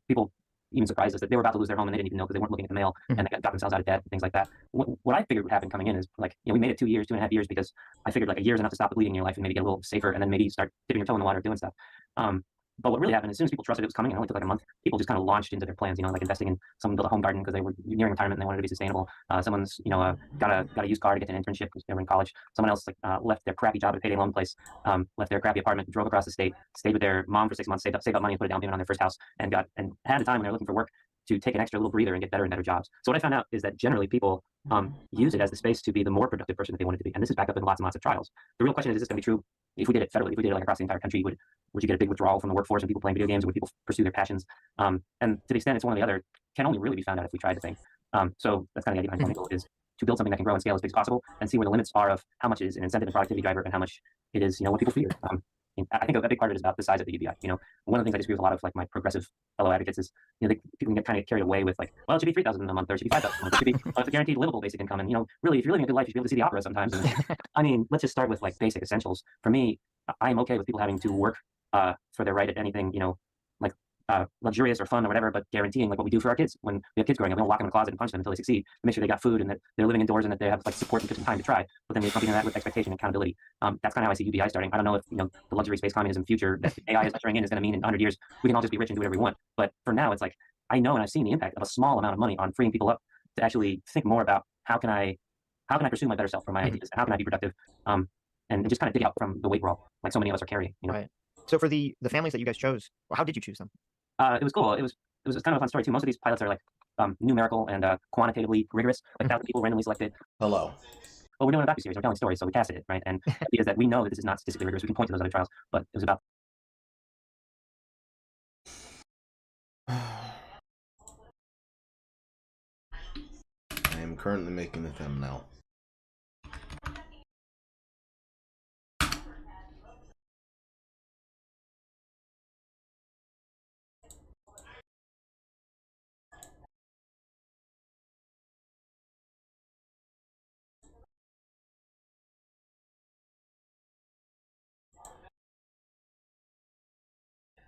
people even surprised us that they were about to lose their home and they didn't even know because they weren't looking at the mail and they got themselves out of debt and things like that. What I figured would happen coming in is like, we made it 2 years, 2.5 years, because I figured like a year is enough to stop the bleeding in your life and maybe get a little safer and then maybe start dipping your toe in the water doing stuff. But what really happened, as soon as people trusted it was coming, it only took like a month, people just kind of launched into their plans, like investing in someone built a home garden because they were nearing retirement and they wanted to be sustainable. Someone's, got a used car to get to an internship because they were in college. Someone else left their crappy job at a payday loan place, left their crappy apartment, drove across the state, stayed with their mom for 6 months, saved up money and put a down payment on their first house, and had the time when they're looking for work to take an extra little breather and get better and better jobs. So what I found out is that generally people use it as the space to be the more productive person that they wanted to be. And this is backed up in lots and lots of trials. The real question is this going to be true if we did it federally, if we did it like across the entire country? Would you get a big withdrawal from the workforce and people playing video games, or would people pursue their passions? And to the extent it's one or the other, can only really be found out if we tried the thing. So that's kind of the idea behind FemDom, is to build something that can grow and scale as big as possible and see where the limits are of how much is an incentive and productivity driver and how much it is, what people fear. I think a big part of it is about the size of the UBI. One of the things I disagree with a lot of like my progressive fellow advocates is, people can get kind of carried away with like, well, it should be $3,000 a month, or it should be $5,000 a month, it should be it's a guaranteed livable basic income. And really, if you're living a good life, you should be able to see the opera sometimes. And, I mean, let's just start with like basic essentials. For me, I'm okay with people having to work for their right at anything, like luxurious or fun or whatever, but guaranteeing like what we do for our kids when we have kids growing up. We don't lock them in a closet and punch them until they succeed. To make sure they got food and that they're living indoors and that they have like support and took some time to try. But then we accompany that with expectation and accountability. That's kind of how I see UBI starting. I don't know if the luxury space communism future that AI is ushering in is going to mean in 100 years we can all just be rich and do whatever we want. But for now, it's like I know and I've seen the impact of a small amount of money on freeing people up to actually think more about how can I pursue my better self for my ideas, how can I be productive, and just kind of dig out from the weight we're all like so many of us are carrying. Right. So for the families that you guys chose, how did you choose them? It was cool. It was kind of a fun story too. Most of these pilots are like numerical and quantitatively rigorous. Like 1,000 people randomly selected. Hello. Well, we're doing a docuseries. We're telling stories, so we casted it, right? And the idea is that we know that this is not statistically rigorous. We can point to those other trials, but it was about. I am currently making the thumbnail.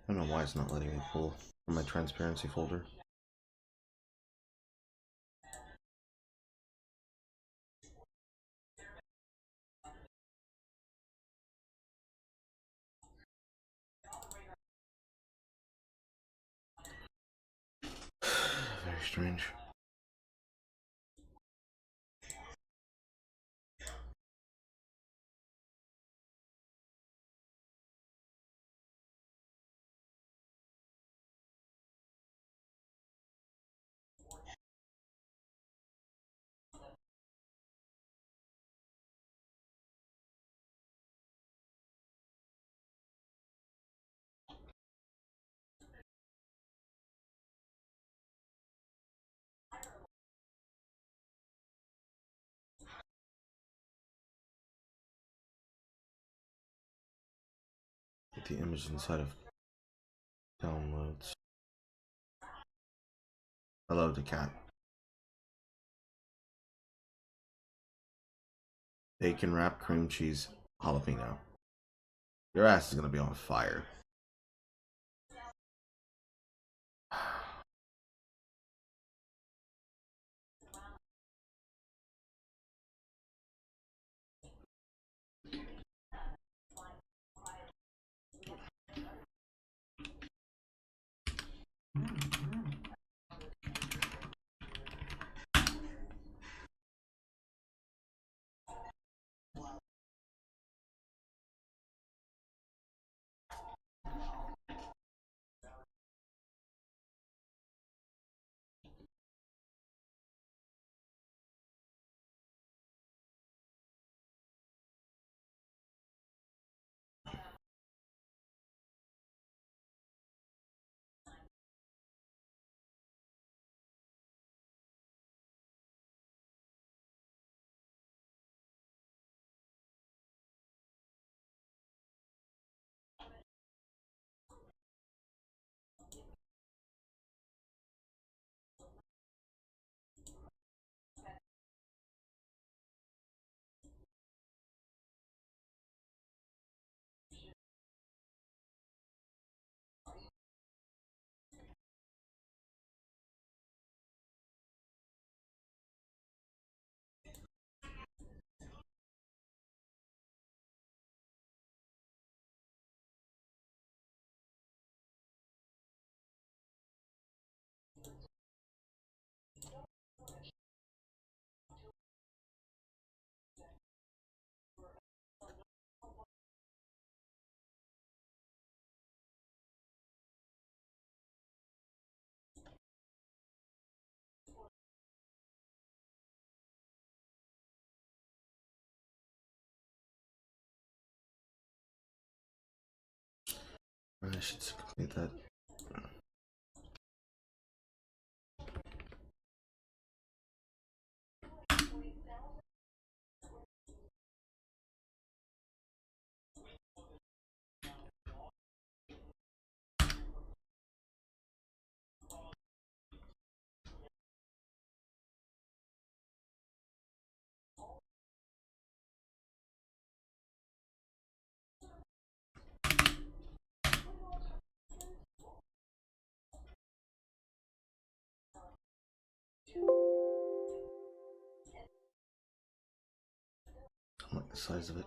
I don't know why it's not letting me pull from my transparency folder. Very strange. Put the image inside of downloads. I love the cat. Bacon wrap, cream cheese, jalapeno. Your ass is gonna be on fire. I should complete that. I like the size of it.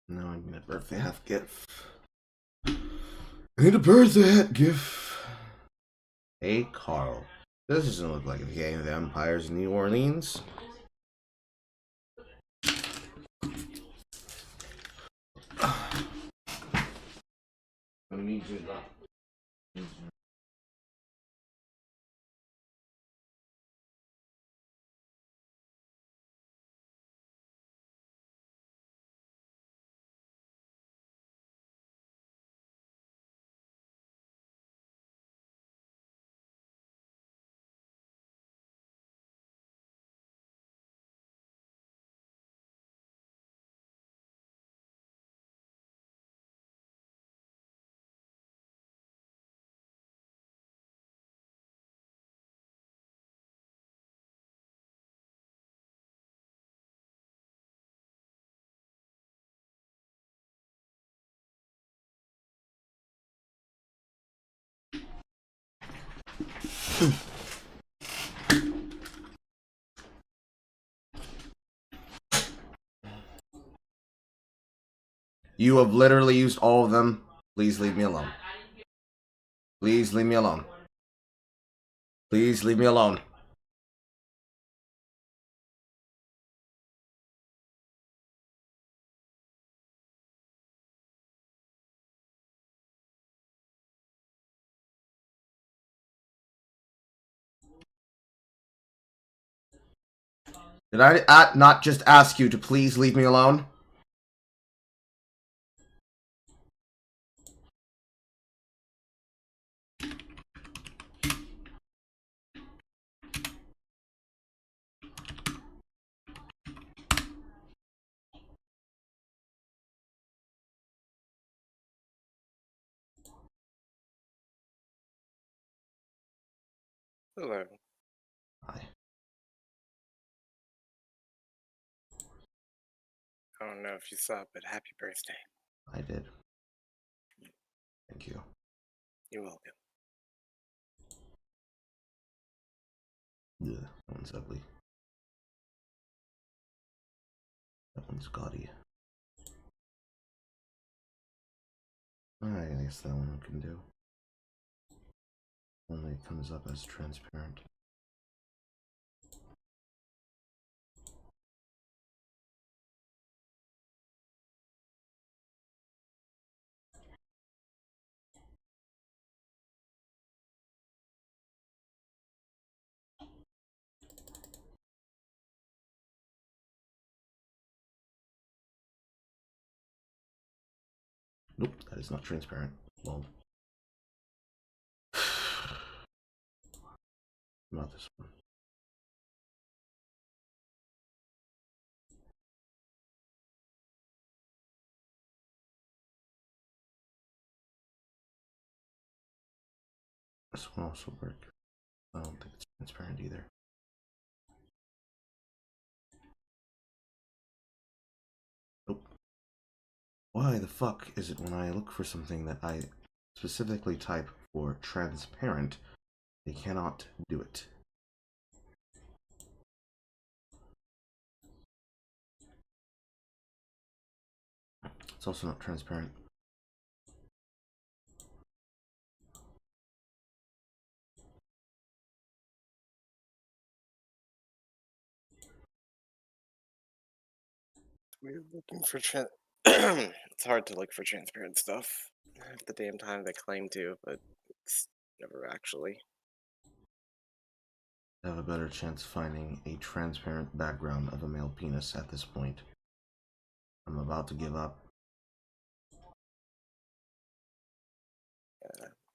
Now I need a birthday hat gift. I need a birthday hat gift. Hey, Carl. This doesn't look like a gang of vampires in New Orleans. I need you to... You have literally used all of them. Please leave me alone. Please leave me alone. Please leave me alone. Did I not just ask you to please leave me alone? Hello. Hi. I don't know if you saw, but happy birthday. I did. Thank you. You're welcome. Yeah, that one's ugly. That one's gaudy. I guess that one can do. Only it comes up as transparent. Nope, that is not transparent. Well, not this one. This one also work. I don't think it's transparent either. Nope. Why the fuck is it when I look for something that I specifically type for transparent, they cannot do it? It's also not transparent. We're looking for it's hard to look for transparent stuff half the damn time they claim to, but it's never actually. I have a better chance finding a transparent background of a male penis at this point. I'm about to give up.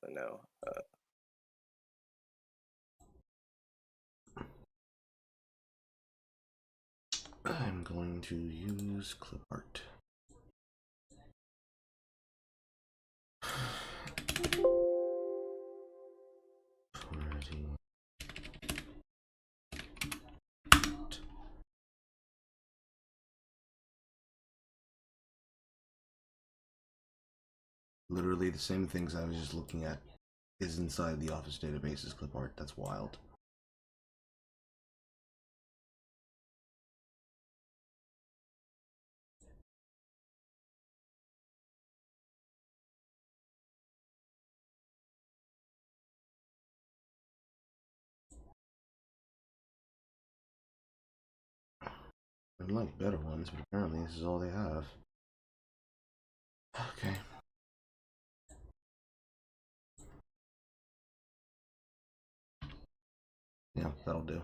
But no. I'm going to use clip art. Literally the same things I was just looking at is inside the Office database's clip art. That's wild. I'd like better ones, but apparently this is all they have. Okay. Yeah, that'll do.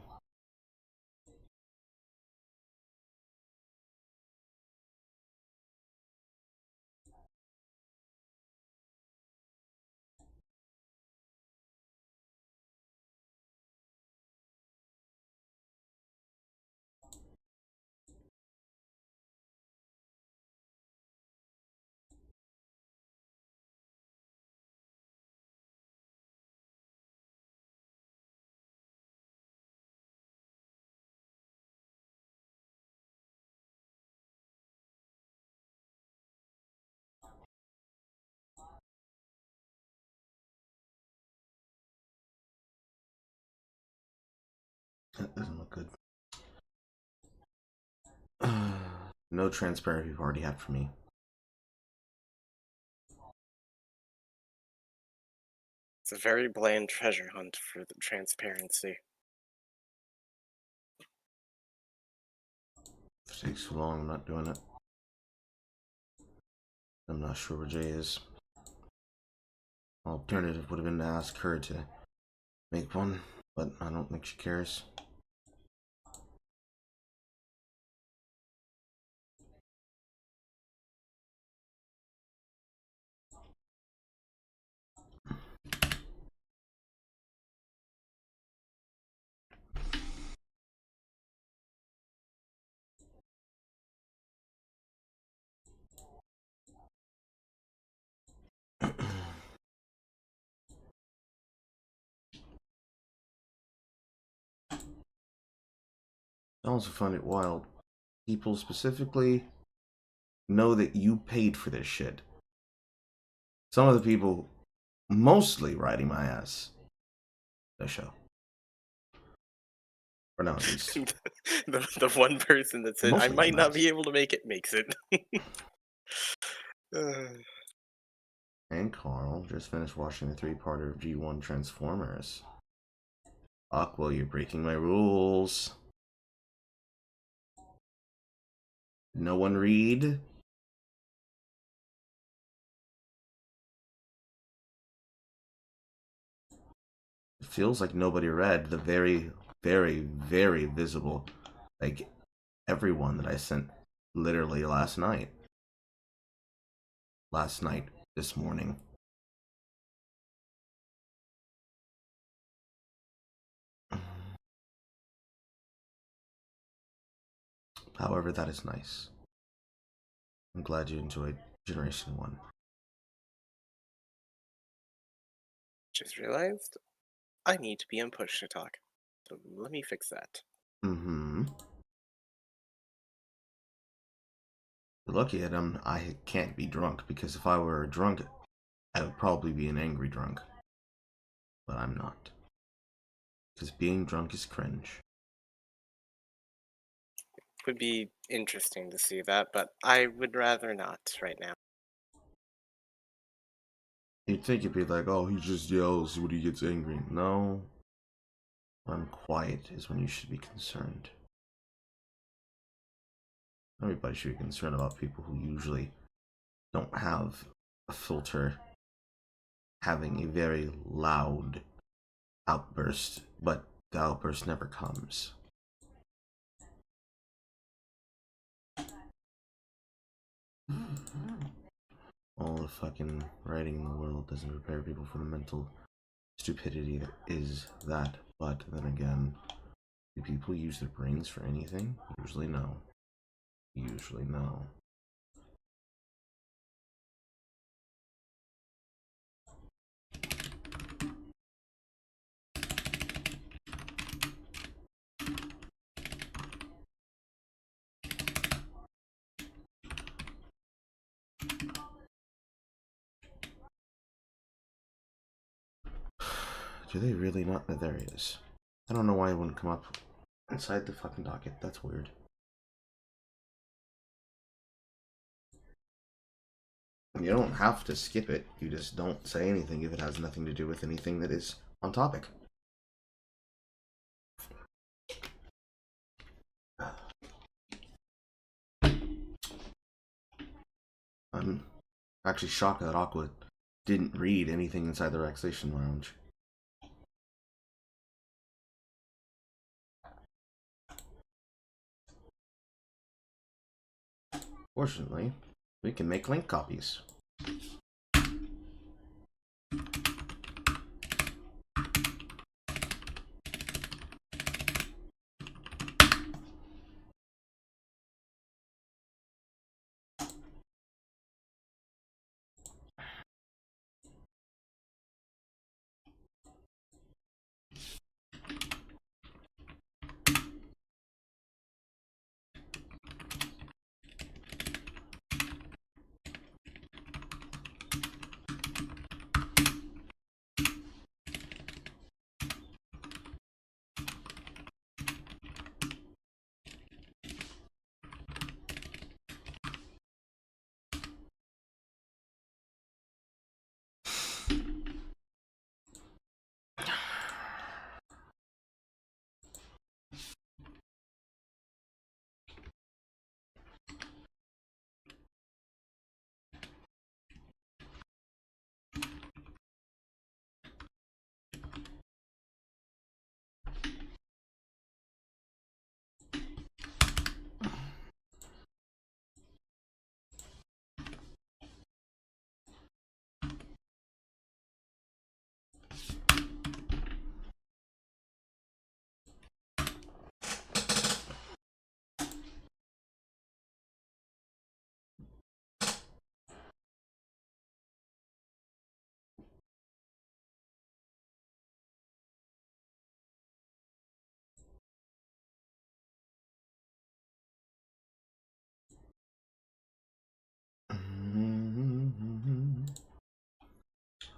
That doesn't look good. No transparent you've already had for me. It's a very bland treasure hunt for the transparency. If it takes too long, I'm not doing it. I'm not sure where Jay is. Alternative would have been to ask her to make one, but I don't think she cares. I also find it wild. People specifically know that you paid for this shit. Some of the people mostly riding my ass. The show. Or not at least. the one person that said, I Mostly might not nice. be able to make it, makes it. And Carl just finished watching the 3-parter of G1 Transformers. Aqua, you're breaking my rules. No one read? It feels like nobody read the very, very, very visible, like, everyone that I sent literally last night. This morning. However, that is nice. I'm glad you enjoyed Generation 1. Just realized I need to be on push to talk. So let me fix that. Mm-hmm. You're lucky that I can't be drunk, because if I were drunk, I would probably be an angry drunk. But I'm not. Because being drunk is cringe. would be interesting to see that, but I would rather not right now. You'd think it'd be like, oh, he just yells when he gets angry. No. When quiet is when you should be concerned. Everybody should be concerned about people who usually don't have a filter having a very loud outburst, but the outburst never comes. All the fucking writing in the world doesn't prepare people for the mental stupidity that is that. But then again, do people use their brains for anything? Usually no. Usually no. Do they really not? There he is. I don't know why it wouldn't come up inside the fucking docket. That's weird. You don't have to skip it. You just don't say anything if it has nothing to do with anything that is on topic. I'm actually shocked that Aqua didn't read anything inside the relaxation lounge. Fortunately, we can make link copies.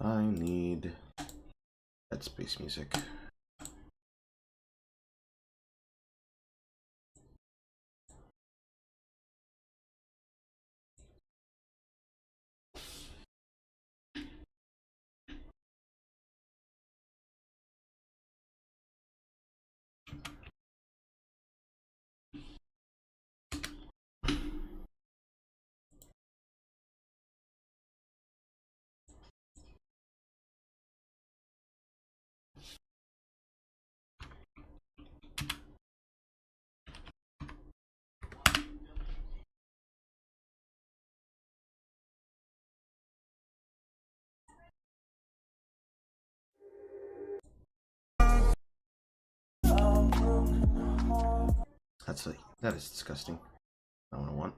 I need that space music. That is disgusting. Not what I want.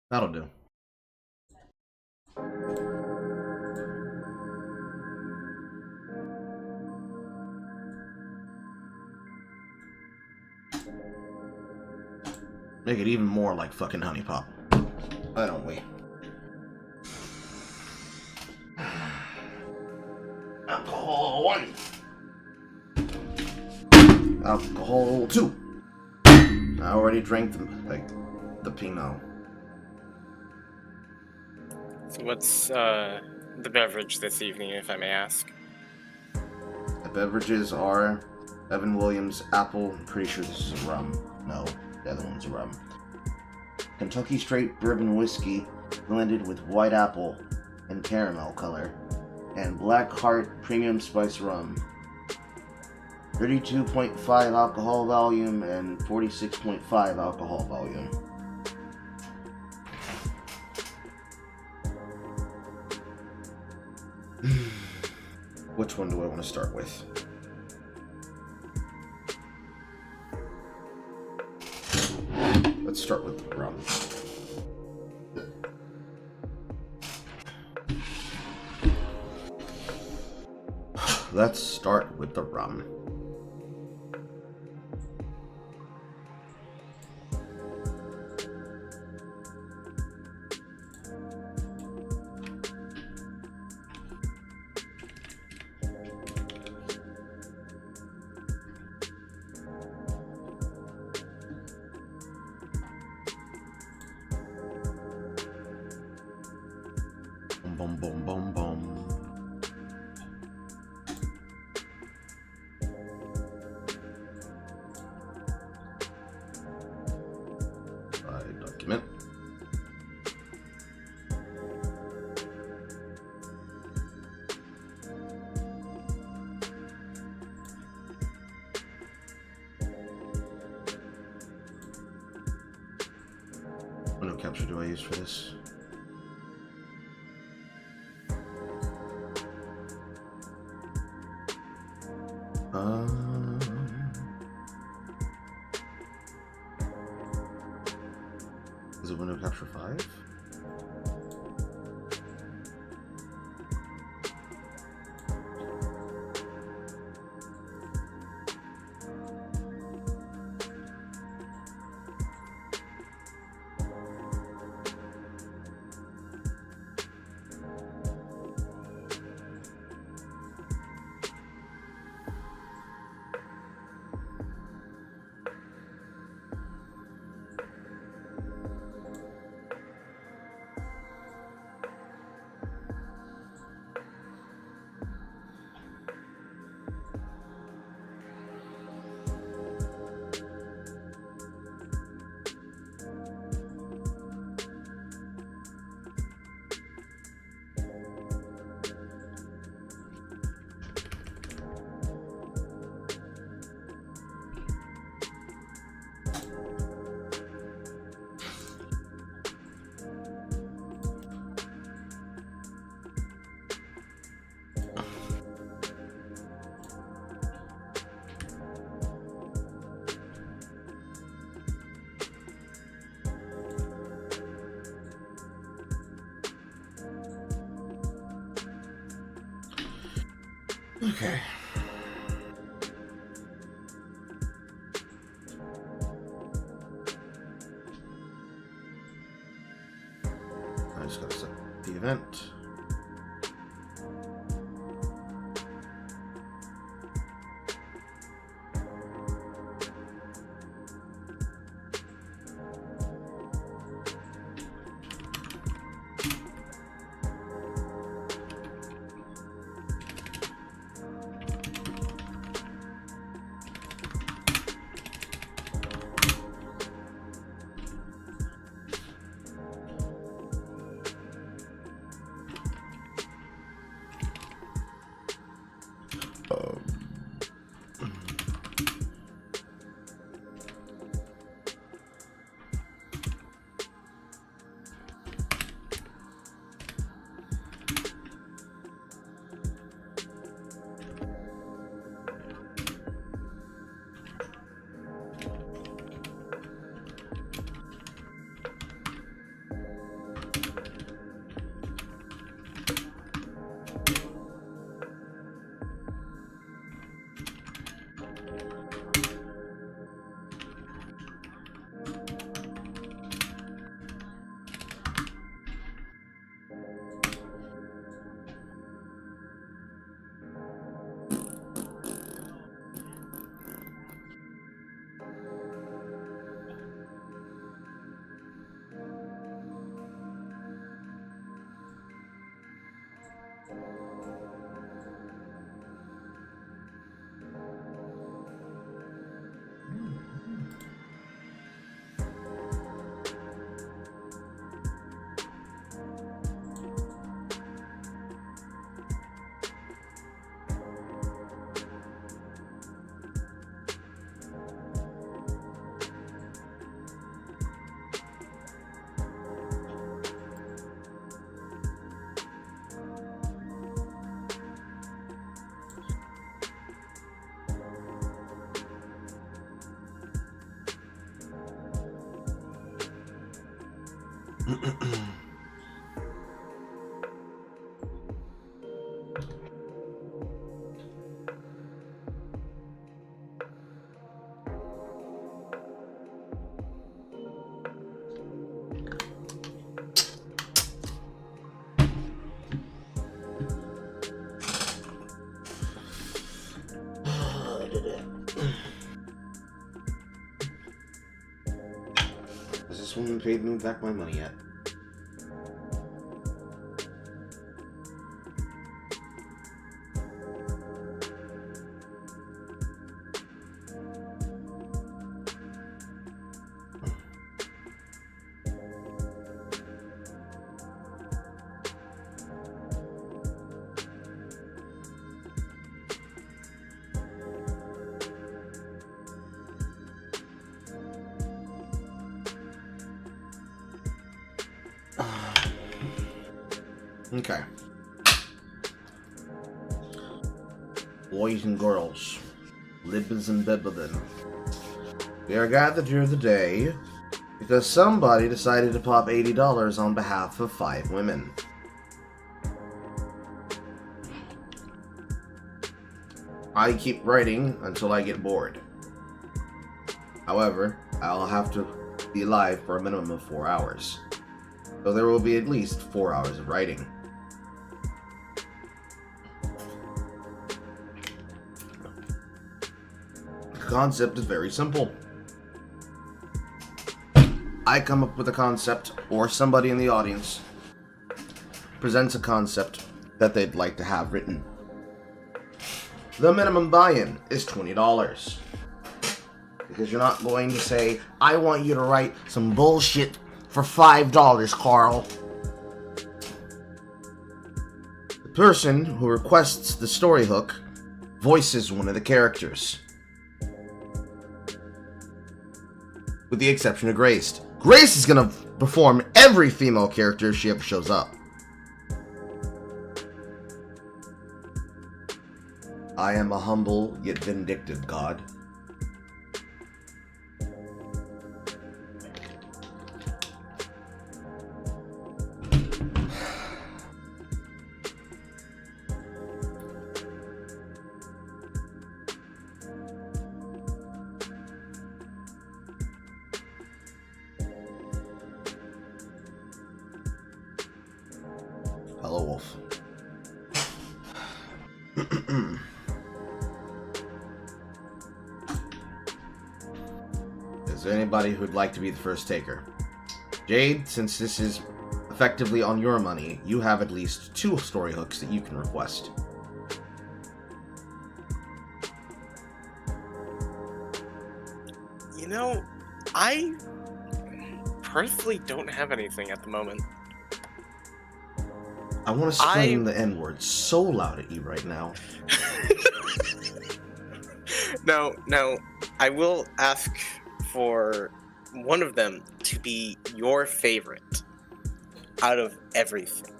That'll do. Make it even more like fucking Honey Pop. Why don't we? Alcohol 1. Alcohol 2. I already drank the Pinot. So what's the beverage this evening, if I may ask? The beverages are Evan Williams Apple. I'm pretty sure this is a rum. No, the other one's a rum. Kentucky Straight Bourbon Whiskey blended with white apple and caramel color. And Black Heart Premium Spice Rum. 32.5 alcohol volume and 46.5 alcohol volume. Which one do I want to start with? Let's start with the rum. Let's start with the rum. Boom, boom, boom, boom. Document. Window capture do I use for this? Is it window capture 5? Okay. I just gotta set the event. Has this woman paid me back my money yet? Okay. Boys and girls, libbins and bibbidin, we are gathered here today because somebody decided to pop $80 on behalf of 5 women. I keep writing until I get bored. However, I'll have to be live for a minimum of 4 hours. So there will be at least 4 hours of writing. The concept is very simple. I come up with a concept, or somebody in the audience presents a concept that they'd like to have written. The minimum buy-in is $20. Because you're not going to say, I want you to write some bullshit for $5, Carl. The person who requests the story hook voices one of the characters. With the exception of Grace. Grace is going to perform every female character if she ever shows up. I am a humble yet vindictive god. Hello, Wolf. Is there anybody who'd like to be the first taker? Jade, since this is effectively on your money, you have at least 2 story hooks that you can request. You know, I personally don't have anything at the moment. I want to scream the N-word so loud at you right now. No, I will ask for one of them to be your favorite out of everything.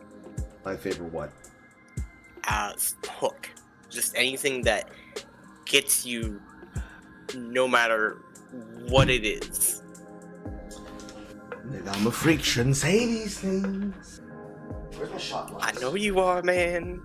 My favorite what? Hook. Just anything that gets you no matter what it is. Nigga, I'm a freak, shouldn't say these things. Where's my shot glass? I know you are, man.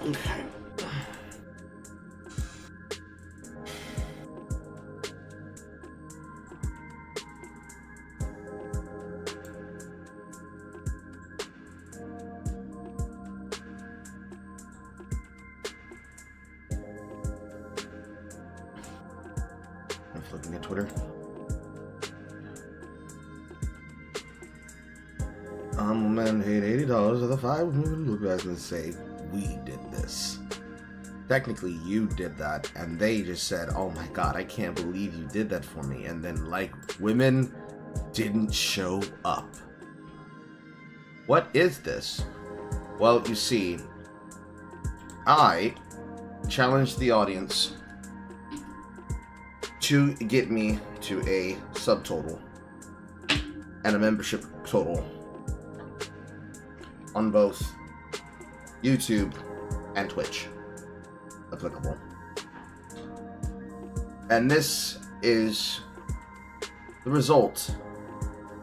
Okay. I'm looking at Twitter. Men paid $80 for the 5 women look back and say, we did this. Technically, you did that, and they just said, oh my god, I can't believe you did that for me. And then, like, women didn't show up. What is this? Well, you see, I challenged the audience to get me to a subtotal and a membership total on both YouTube and Twitch applicable. And this is the result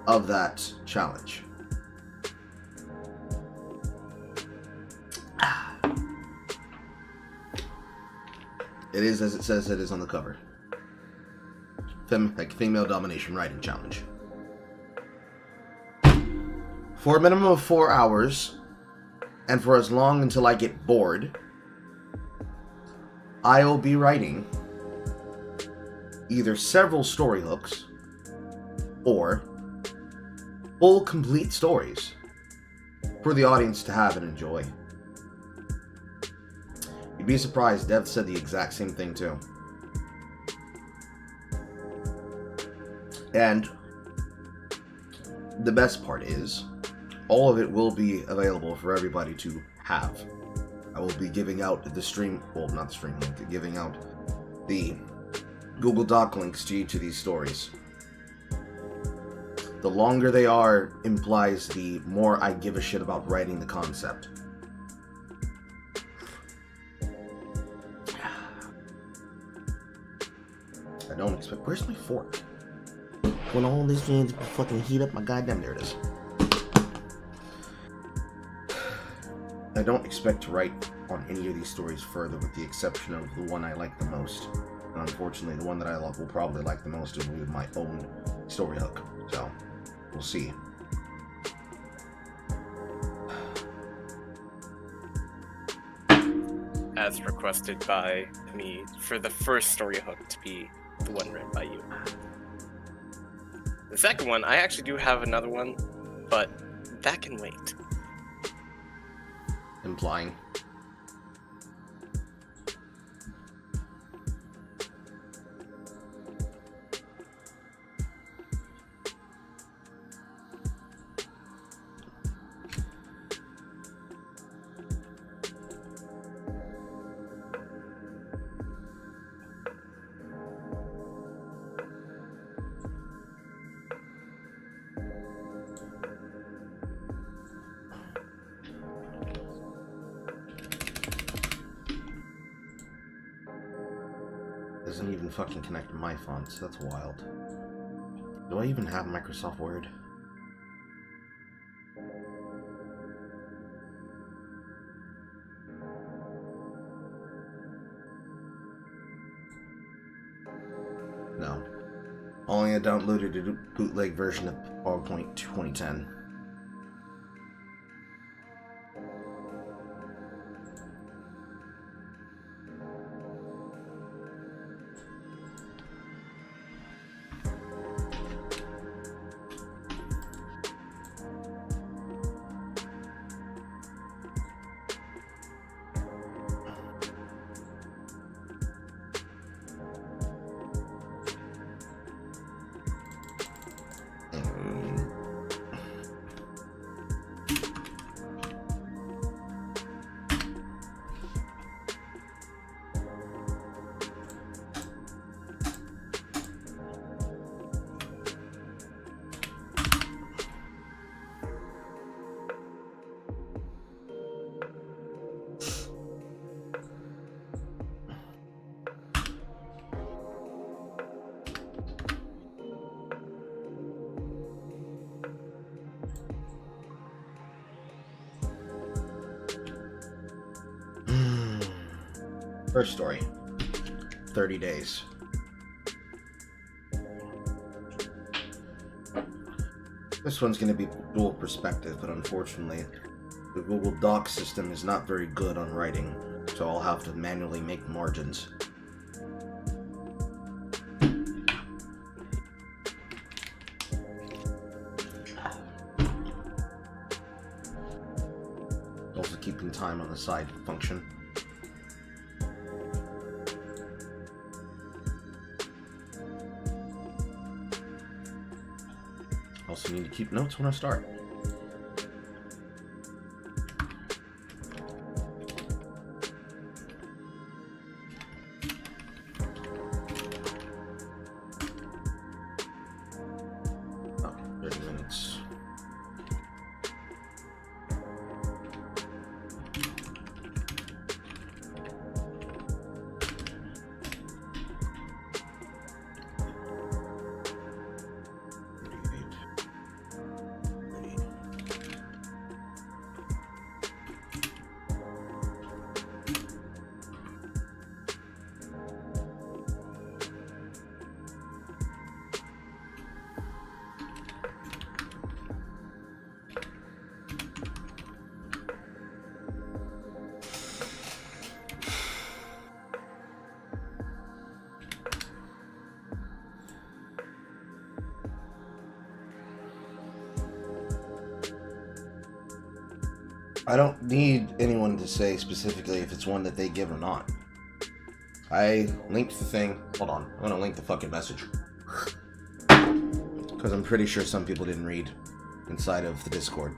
of that challenge. It is as it says it is on the cover. Female Domination Writing Challenge. For a minimum of 4 hours, and for as long until I get bored, I will be writing either several story hooks or full complete stories for the audience to have and enjoy. You'd be surprised, Dev said the exact same thing too. And the best part is, all of it will be available for everybody to have. I will be giving out the stream, well, not the stream link, giving out the Google Doc links to each of these stories. The longer they are implies the more I give a shit about writing the concept. I don't expect. Where's my fork? When all these things fucking heat up my goddamn, there it is. I don't expect to write on any of these stories further, with the exception of the one I like the most. And unfortunately, the one that I will probably like the most will be my own story hook. So, we'll see. As requested by me, for the first story hook to be the one read by you. The second one, I actually do have another one, but that can wait. Implying. Doesn't even fucking connect to my fonts. That's wild. Do I even have Microsoft Word? No. Only a downloaded a bootleg version of PowerPoint 2010. First story. 30 days. This one's going to be dual perspective, but unfortunately, the Google Docs system is not very good on writing, so I'll have to manually make margins. Also keeping time on the side function. Also need to keep notes when I start. Oh, 30 minutes. I don't need anyone to say specifically if it's one that they give or not. I linked the thing. Hold on. I'm gonna link the fucking message. Because I'm pretty sure some people didn't read inside of the Discord.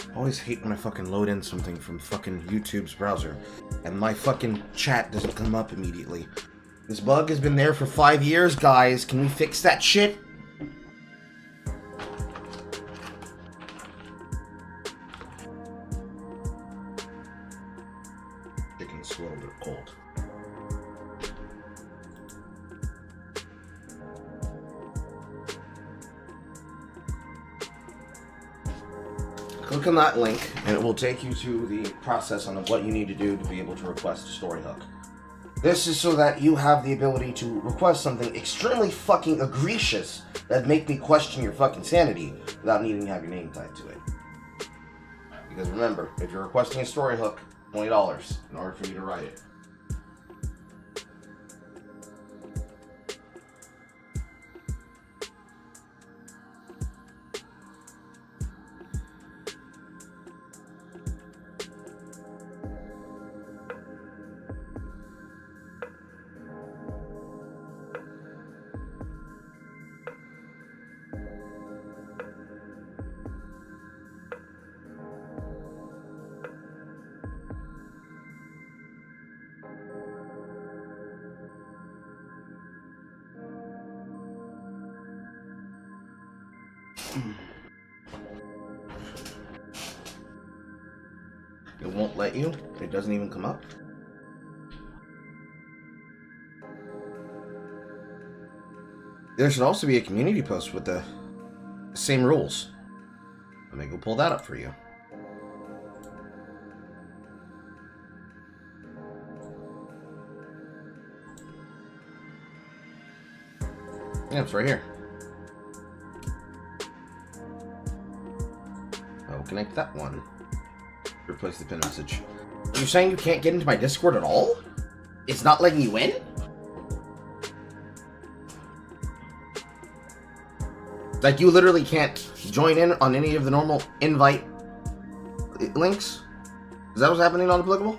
I always hate when I fucking load in something from fucking YouTube's browser and my fucking chat doesn't come up immediately. This bug has been there for 5 years, guys. Can we fix that shit? Chicken's a little bit cold. Click on that link, and it will take you to the process on what you need to do to be able to request a story hook. This is so that you have the ability to request something extremely fucking egregious that make me question your fucking sanity without needing to have your name tied to it. Because remember, if you're requesting a story hook, $20 in order for you to write it. It won't let you? It doesn't even come up? There should also be a community post with the same rules. Let me go pull that up for you. Yeah, it's right here. I will connect that one. Replace the pin message. You're saying you can't get into my Discord at all? It's not letting you in? Like, you literally can't join in on any of the normal invite links? Is that what's happening on Applicable?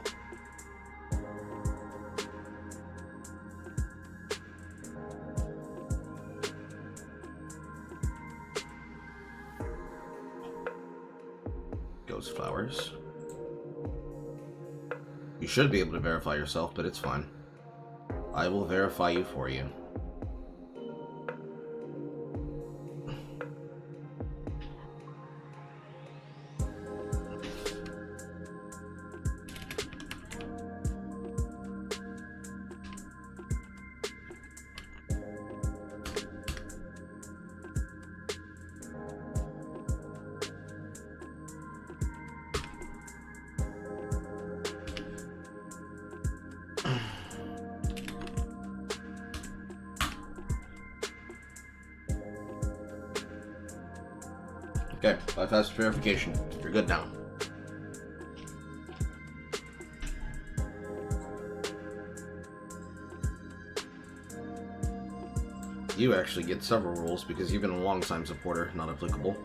Ghost flowers. You should be able to verify yourself, but it's fine. I will verify you for you. Okay, bypass verification. You're good now. You actually get several rules because you've been a long-time supporter, not applicable.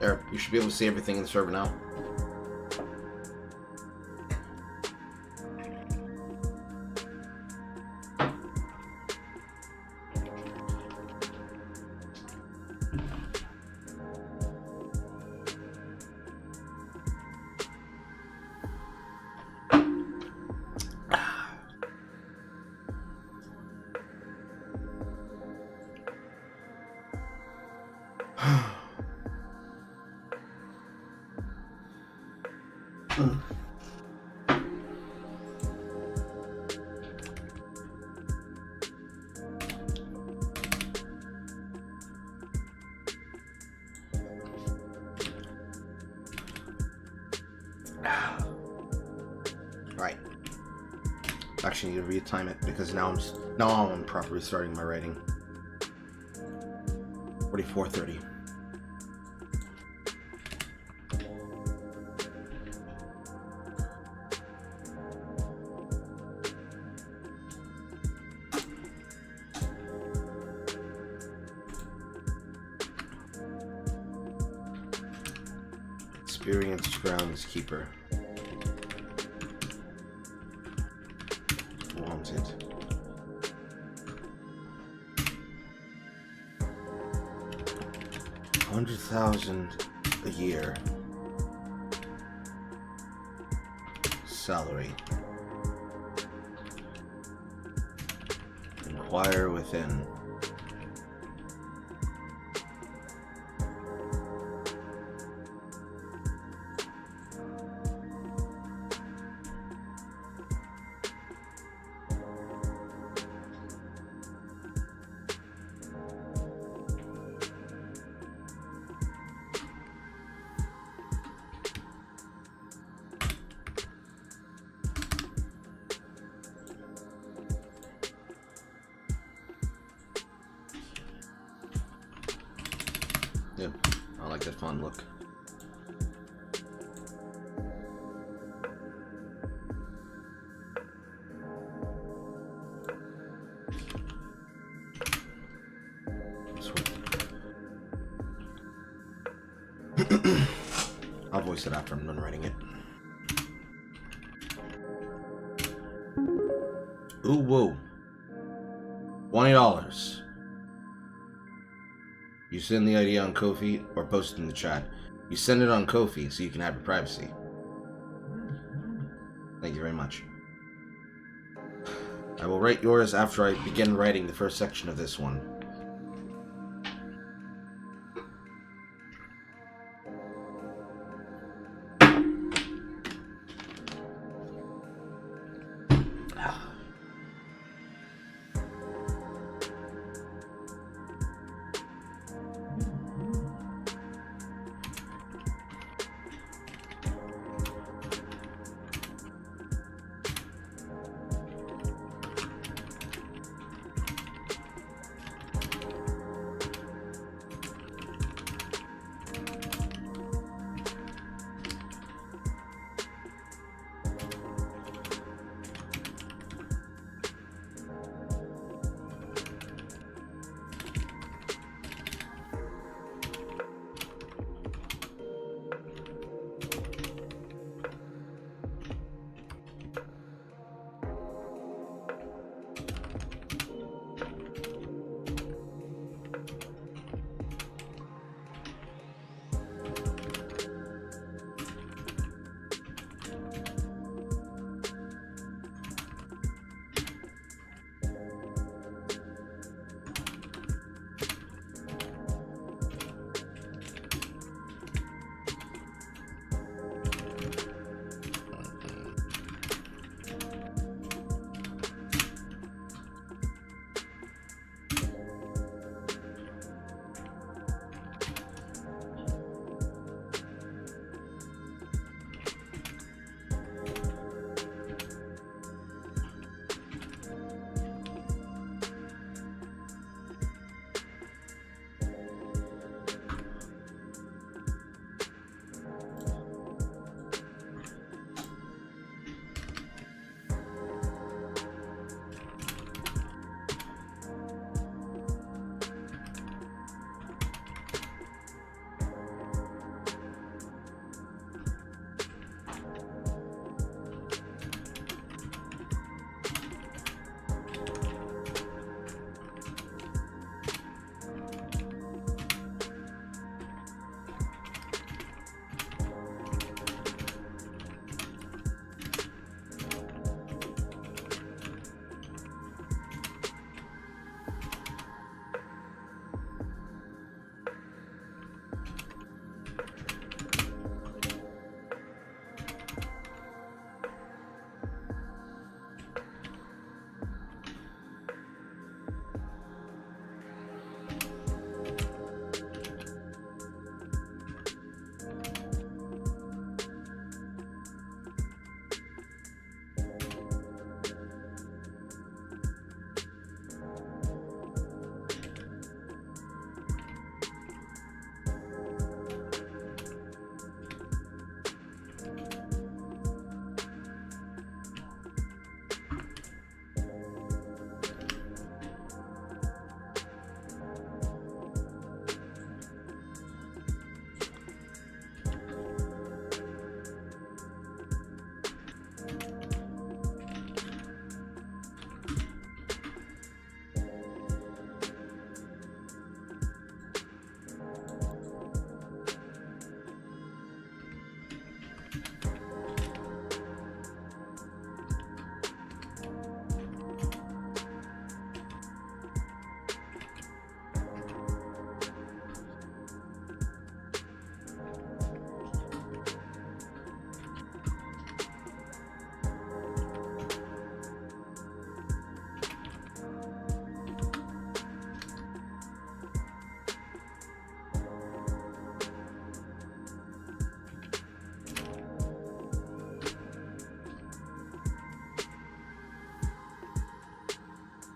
There, you should be able to see everything in the server now. Right. Actually, need to retime it because now I'm properly starting my writing. 44:30. Experienced groundskeeper. Wanted. $100,000 a year. Salary. Inquire within. Yeah, I like that font look. I'll voice it after I'm done writing it. Ooh, woo. $20. You send the idea on Ko-fi or post it in the chat. You send it on Ko-fi so you can have your privacy. Thank you very much. I will write yours after I begin writing the first section of this one.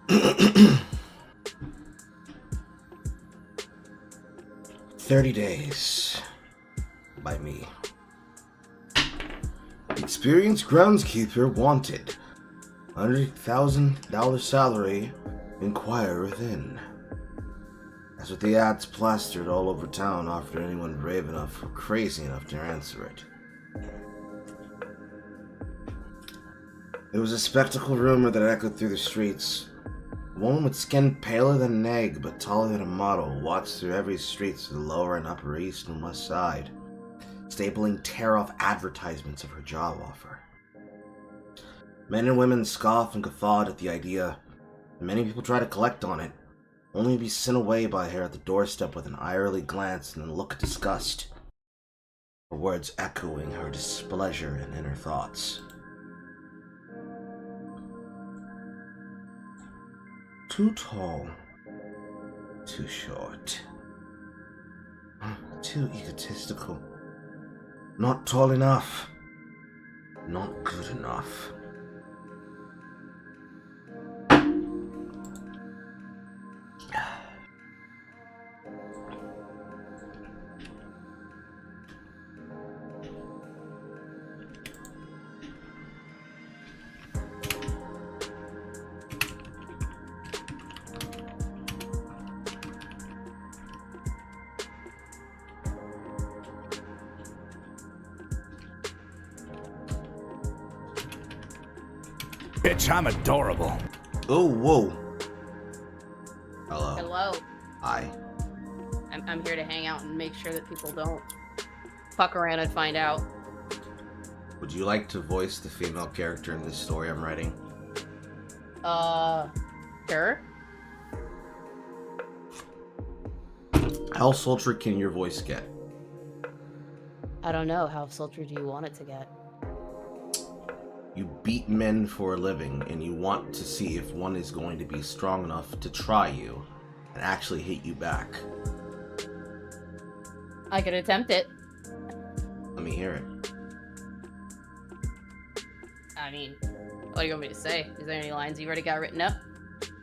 $30 days by me. Experienced groundskeeper wanted. $100,000 salary. Inquire within. That's what the ads plastered all over town offered anyone brave enough or crazy enough to answer it. There was a spectacle rumor that echoed through the streets. A woman with skin paler than an egg but taller than a model watched through every street to the lower and upper east and west side, stapling tear-off advertisements of her job offer. Men and women scoffed and guffawed at the idea, and many people tried to collect on it, only to be sent away by her at the doorstep with an irely glance and a look of disgust, her words echoing her displeasure and inner thoughts. Too tall, too short, too egotistical, not tall enough, not good enough. Bitch, I'm adorable. Oh, whoa. Hello. Hello. Hi. I'm here to hang out and make sure that people don't fuck around and find out. Would you like to voice the female character in this story I'm writing? Sure. How sultry can your voice get? I don't know. How sultry do you want it to get? You beat men for a living, and you want to see if one is going to be strong enough to try you and actually hit you back. I could attempt it. Let me hear it. I mean, what do you want me to say? Is there any lines you already got written up?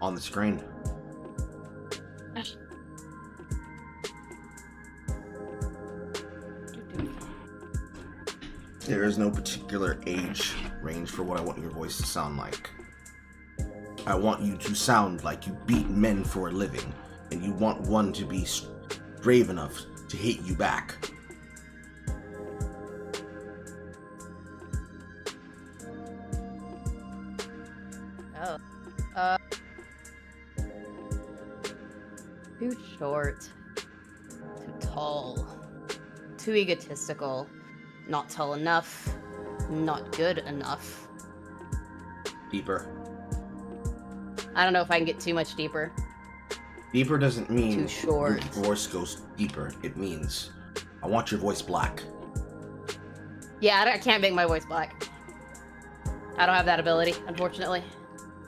On the screen. There is no particular age range for what I want your voice to sound like. I want you to sound like you beat men for a living, and you want one to be brave enough to hit you back. Oh. Too short. Too tall. Too egotistical. Not tall enough. Not good enough. Deeper. I don't know if I can get too much deeper. Deeper doesn't mean Too short. your voice goes deeper. It means I want your voice black. Yeah, I can't make my voice black. I don't have that ability, unfortunately.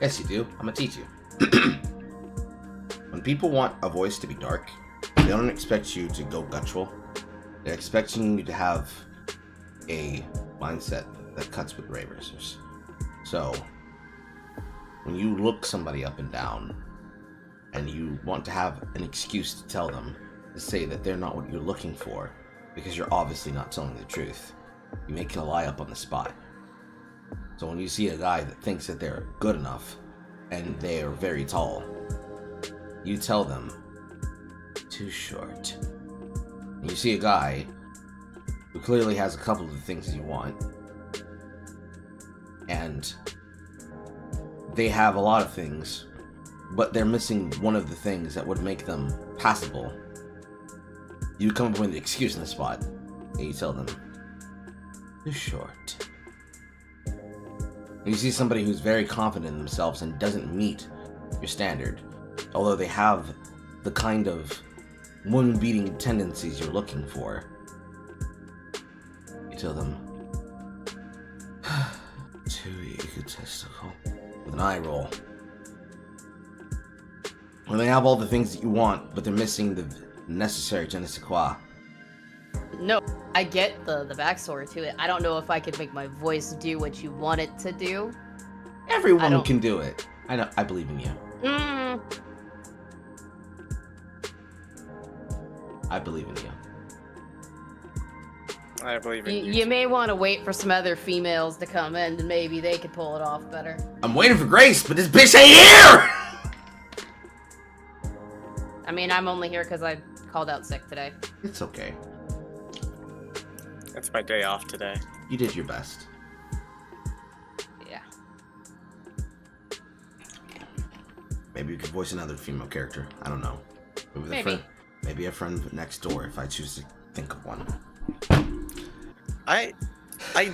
Yes, you do. I'm gonna teach you. When people want a voice to be dark, they don't expect you to go guttural. They're expecting you to have a mindset that cuts with ray razors. So, when you look somebody up and down, and you want to have an excuse to tell them, to say that they're not what you're looking for, because you're obviously not telling the truth, you make a lie up on the spot. So when you see a guy that thinks that they're good enough, and they are very tall, you tell them, too short. And you see a guy who clearly has a couple of the things that you want, and they have a lot of things, but they're missing one of the things that would make them passable. You come up with an excuse in the spot, and you tell them, too short. And you see somebody who's very confident in themselves and doesn't meet your standard, although they have the kind of wound-beating tendencies you're looking for. You tell them, too egotistical, with an eye roll. When they have all the things that you want, but they're missing the necessary je ne sais quoi. No, I get the backstory to it. I don't know if I could make my voice do what you want it to do. Everyone can do it. I know. I believe in you. Mm, I believe in you. I believe in you. you may want to wait for some other females to come in, and maybe they could pull it off better. I'm waiting for Grace, but this bitch ain't here! I mean, I'm only here because I called out sick today. It's okay. It's my day off today. You did your best. Yeah. Maybe you could voice another female character. I don't know. Maybe. Maybe a friend next door if I choose to think of one. I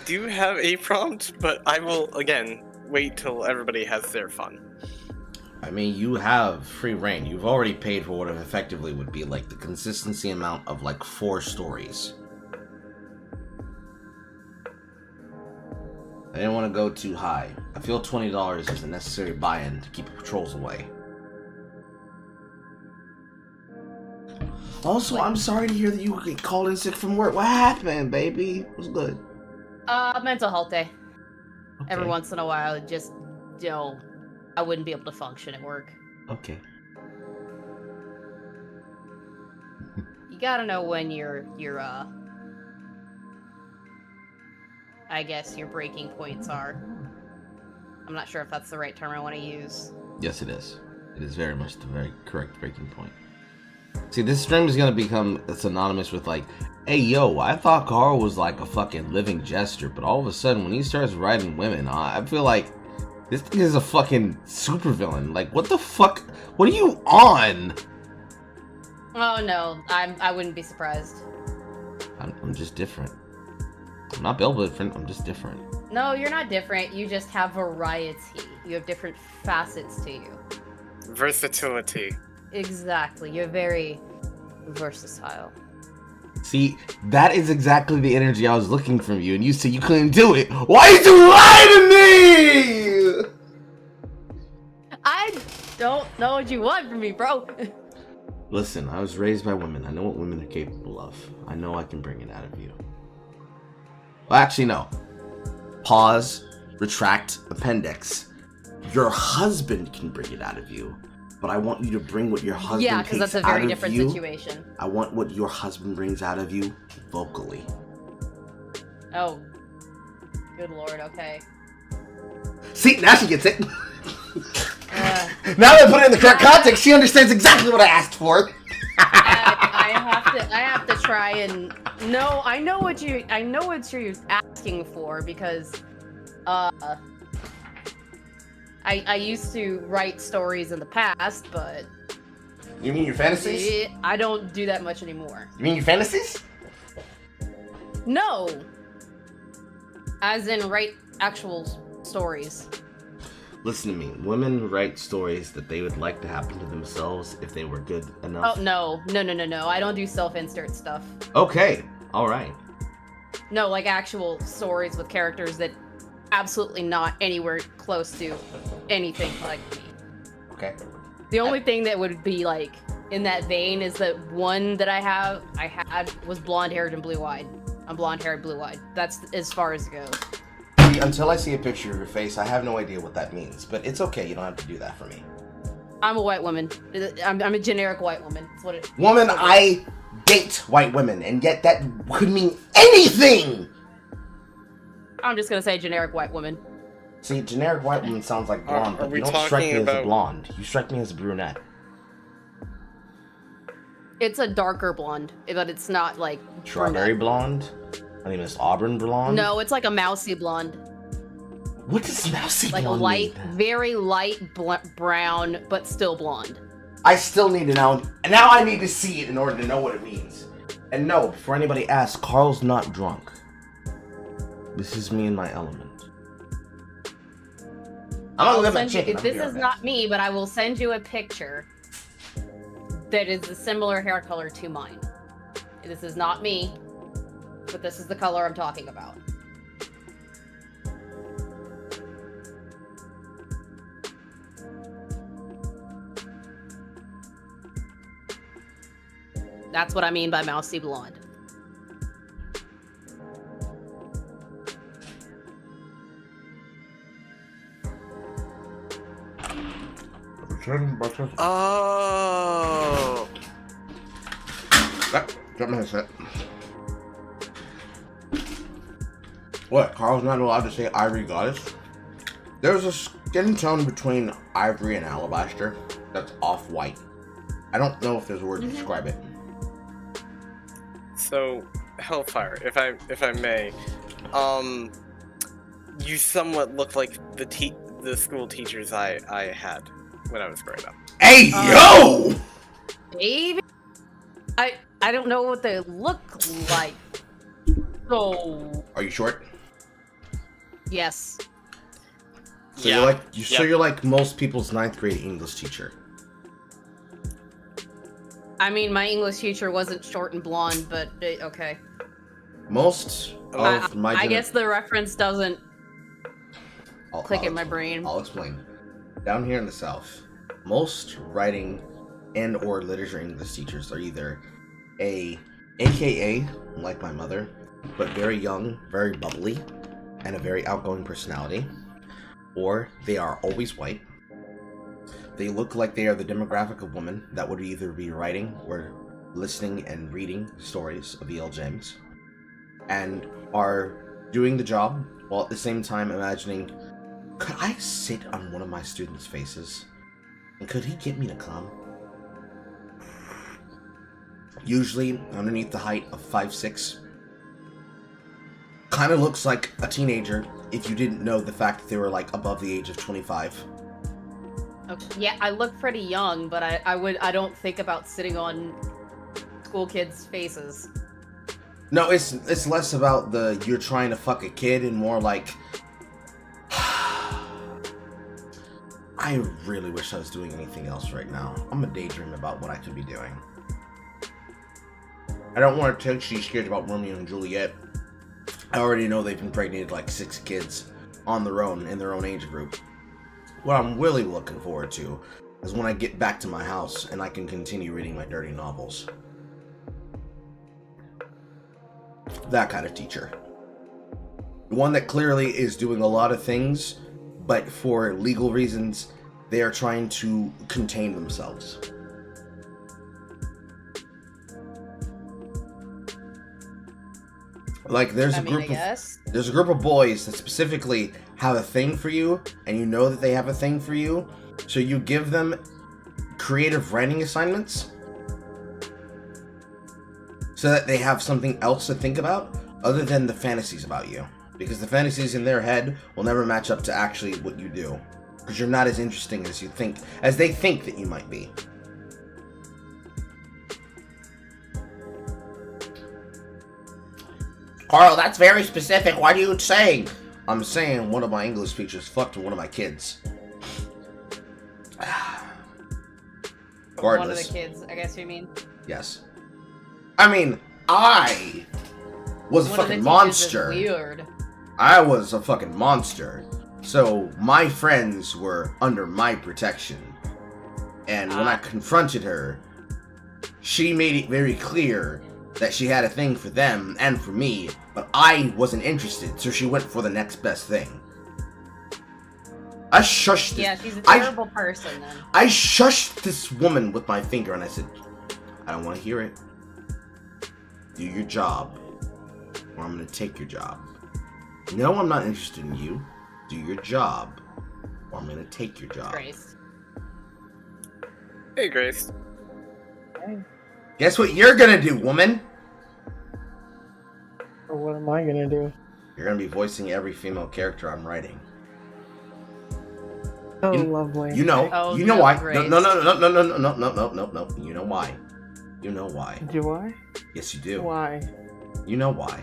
do have a prompt, but I will again wait till everybody has their fun. I mean, you have free reign. You've already paid for what it effectively would be like the consistency amount of like 4 stories. I didn't want to go too high. I feel $20 is a necessary buy-in to keep the patrols away. Also, I'm sorry to hear that you get called in sick from work. What happened, baby? It was good. Mental health day. Okay. Every once in a while, it just, you know, I wouldn't be able to function at work. Okay. You gotta know when your I guess your breaking points are. I'm not sure if that's the right term I want to use. Yes, it is. It is very much the very correct breaking point. See, this stream is going to become synonymous with like, hey, yo, I thought Carl was like a fucking living jester, but all of a sudden when he starts writing women, I feel like this thing is a fucking supervillain. Like, what the fuck? What are you on? Oh no, I wouldn't be surprised. I'm just different. I'm not built different, I'm just different. No, you're not different. You just have variety. You have different facets to you. Versatility. Exactly. You're very versatile. See, that is exactly the energy I was looking from you, and you said you couldn't do it. Why did you lie to me? I don't know what you want from me, bro. Listen, I was raised by women. I know what women are capable of. I know I can bring it out of you. Well, actually, no. Pause, retract, appendix. Your husband can bring it out of you, but I want you to bring what your husband Yeah, because that's a very different you. situation. I want what your husband brings out of you vocally. Oh, good lord. Okay. See, now she gets it. Now that I put it in the correct context, she understands exactly what I asked for. I have to try and no. I know what you're asking for because, I used to write stories in the past, but You mean your fantasies? I don't do that much anymore. You mean your fantasies? No, as in write actual stories. Listen to me. Women write stories that they would like to happen to themselves if they were good enough. Oh no. I don't do self-insert stuff. Okay. All right. No, like actual stories with characters that absolutely not anywhere close to anything like me. Okay. The only thing that would be like in that vein is that one that I had was blonde-haired and blue-eyed. I'm blonde-haired, blue-eyed. That's as far as it goes. See, until I see a picture of your face, I have no idea what that means. But it's okay. You don't have to do that for me. I'm a white woman. I'm a generic white woman. That's what it. Woman, I date white women, and yet that could mean anything! I'm just gonna say generic white woman. See, generic white woman sounds like blonde, but we you don't strike me talking as a about- blonde. You strike me as a brunette. It's a darker blonde, but it's not like Strawberry brunette. blonde? I mean, it's auburn blonde? No, it's like a mousy blonde. What does mousy Like a blonde light, mean? very light brown, but still blonde. I still need to know. And now I need to see it in order to know what it means. And no, before anybody asks, Carl's not drunk. This is me in my element. I'm gonna live my chicken. This is not me, but I will send you a picture that is a similar hair color to mine. This is not me, but this is the color I'm talking about. That's what I mean by mousy blonde. Oh. Drop my headset. What? Carl's not allowed to say Ivory Goddess? There's a skin tone between ivory and alabaster that's off-white. I don't know if there's a word to describe it. So, Hellfire, if I may, you somewhat look like the school teachers I had when I was growing up. Hey, yo! Baby, I don't know what they look like. So Are you short? yes. So Yeah. you're like most people's 9th grade English teacher. I mean, my English teacher wasn't short and blonde, but okay. Most of my I guess the reference doesn't click in my explain. brain. I'll explain. Down here in the South, most writing and or literature English teachers are either AKA, like my mother, but very young, very bubbly, and a very outgoing personality, or they are always white. They look like they are the demographic of women that would either be writing or listening and reading stories of E.L. James, and are doing the job while at the same time imagining, could I sit on one of my students' faces? And could he get me to come? Usually underneath the height of 5'6". Kind of looks like a teenager if you didn't know the fact that they were like above the age of 25. Okay. Yeah, I look pretty young, but I don't think about sitting on school kids' faces. No, it's less about the you're trying to fuck a kid and more like I really wish I was doing anything else right now. I'm a daydream about what I could be doing. I don't want to tell she's scared about Romeo and Juliet. I already know they've impregnated like 6 kids on their own in their own age group. What I'm really looking forward to is when I get back to my house and I can continue reading my dirty novels. That kind of teacher. One that clearly is doing a lot of things, but for legal reasons, they are trying to contain themselves. Like there's a group of boys that specifically have a thing for you, and you know that they have a thing for you, so you give them creative writing assignments so that they have something else to think about other than the fantasies about you, because the fantasies in their head will never match up to actually what you do, because you're not as interesting as they think that you might be. Carl, that's very specific. What are you saying? I'm saying one of my English teachers fucked one of my kids. One of the kids, I guess you mean? Yes. I mean, I was a fucking monster. Weird. I was a fucking monster. So my friends were under my protection. And when I confronted her, she made it very clear that she had a thing for them and for me, but I wasn't interested, so she went for the next best thing. I shushed this. Yeah, she's a terrible person then. I shushed this woman with my finger and I said, I don't want to hear it. Do your job, or I'm going to take your job. No, I'm not interested in you. Do your job, or I'm going to take your job. Grace. Hey, Grace. Hey. Guess what you're gonna do, woman? Or what am I gonna do? You're gonna be voicing every female character I'm writing. Oh, lovely. You know. Oh, you know no, why? Grace. No. You know why? You know why? Do I? Yes, you do. Why? You know why?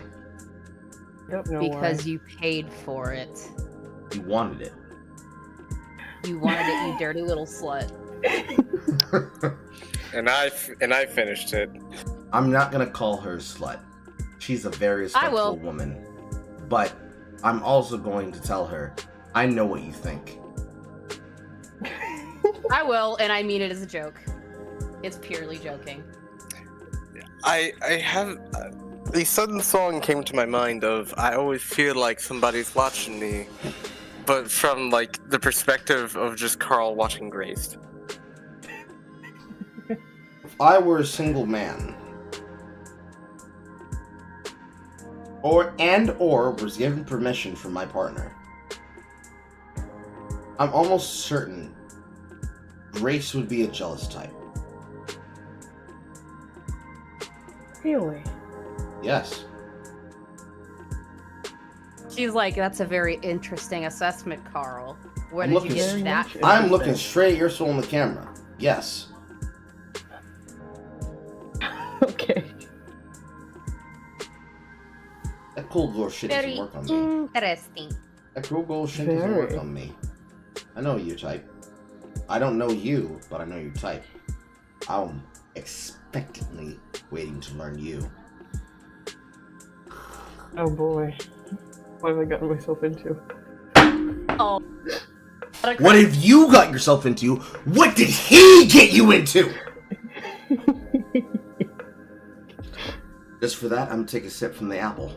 I don't know Because why. you paid for it. You wanted it. You wanted it, you dirty little slut. And I finished it. I'm not gonna call her a slut. She's a very respectful woman. But I'm also going to tell her, I know what you think. I will, and I mean it as a joke. It's purely joking. I have the sudden song came to my mind of I always feel like somebody's watching me, but from like the perspective of just Carl watching Grace. if I were a single man, or was given permission from my partner, I'm almost certain Grace would be a jealous type. Really? Yes. She's like, that's a very interesting assessment, Carl. Where I'm did you looking get that from? I'm looking straight at your soul in the camera. Yes. Okay. That cool girl shit doesn't Very work on me. interesting. That cool girl shit doesn't work Very. on me. I know your type. I don't know you, but I know your type. I'm expectantly waiting to learn you. Oh boy. What have I gotten myself into? Oh. What have you got yourself into? What did he get you into? Just for that, I'm gonna take a sip from the apple.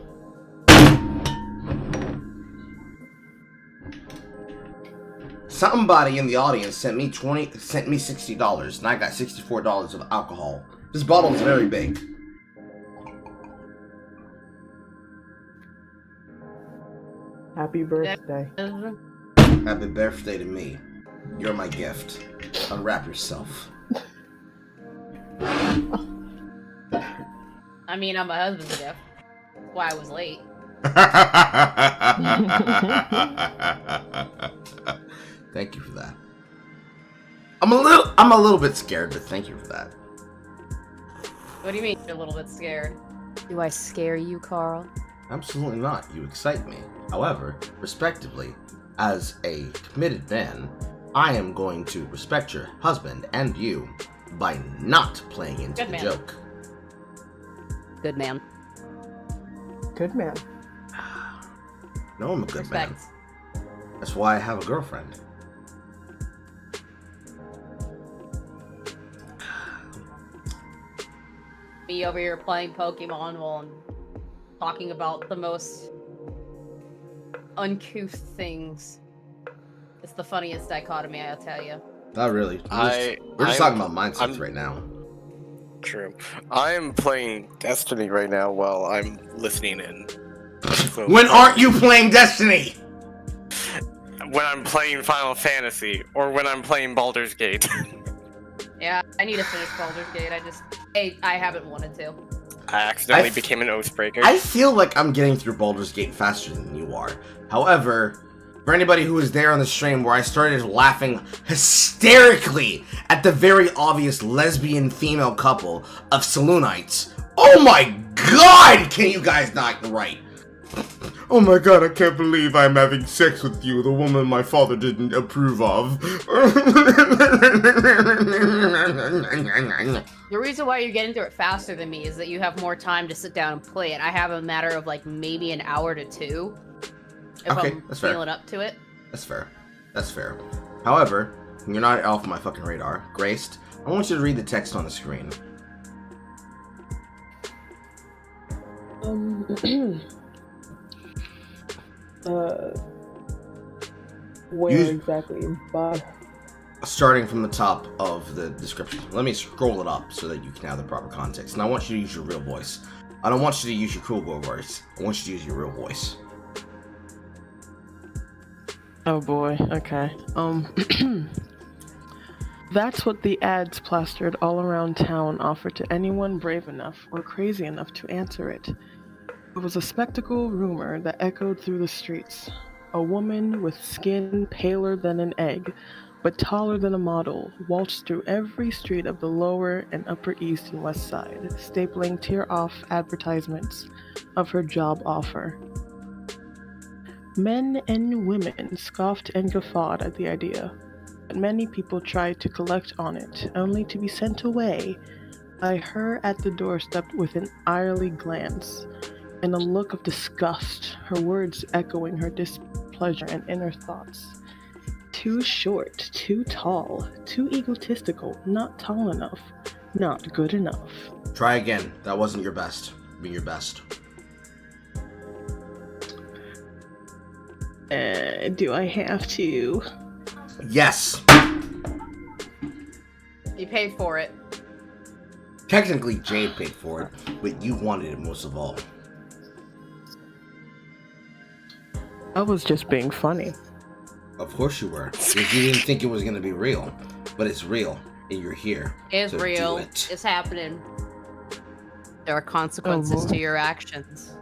Somebody in the audience sent me $60, and I got $64 of alcohol. This bottle is very big. Happy birthday. Happy birthday to me. You're my gift. Unwrap yourself. I mean, I'm my husband's gift. That's why I was late. Thank you for that. I'm a little bit scared, but thank you for that. What do you mean you're a little bit scared? Do I scare you, Carl? Absolutely not. You excite me. However, respectively, as a committed man, I am going to respect your husband and you by not playing into Good the man. joke. Good man. Good man. No, I'm a good Respect. man. That's why I have a girlfriend. Me over here playing Pokemon while I'm talking about the most uncouth things. It's the funniest dichotomy, I'll tell you. Not really. We're just talking about mindsets right now. True. I am playing Destiny right now while I'm listening in. So, When aren't you playing Destiny? when I'm playing Final Fantasy, or when I'm playing Baldur's Gate. Yeah, I need to finish Baldur's Gate. I haven't wanted to. I accidentally became an Oathbreaker. I feel like I'm getting through Baldur's Gate faster than you are. However, for anybody who was there on the stream where I started laughing hysterically at the very obvious lesbian female couple of Saloonites, oh my god, can you guys not write? Oh my god, I can't believe I'm having sex with you, the woman my father didn't approve of. The reason why you're getting through it faster than me is that you have more time to sit down and play it. I have a matter of like maybe an hour to 2. If Okay, I'm that's fair. feeling up to it. That's fair. That's fair. However, you're not off my fucking radar. Graced, I want you to read the text on the screen. Where exactly? But Starting from the top of the description. Let me scroll it up so that you can have the proper context. And I want you to use your real voice. I don't want you to use your cool girl voice. I want you to use your real voice. Oh boy, okay. That's what the ads plastered all around town offered to anyone brave enough or crazy enough to answer it. It was a spectacle rumor that echoed through the streets. A woman with skin paler than an egg, but taller than a model, waltzed through every street of the Lower and Upper East and West Side, stapling tear-off advertisements of her job offer. Men and women scoffed and guffawed at the idea, but many people tried to collect on it, only to be sent away by her at the doorstep with an irely glance and a look of disgust, her words echoing her displeasure and inner thoughts. Too short, too tall, too egotistical, not tall enough, not good enough. Try again. That wasn't your best. Be your best. Do I have to? Yes. You paid for it. Technically, Jay paid for it, but you wanted it most of all. I was just being funny. Of course you were. Because you didn't think it was going to be real. But it's real, and you're here. It's so real. Do it. It's happening. There are consequences to your actions.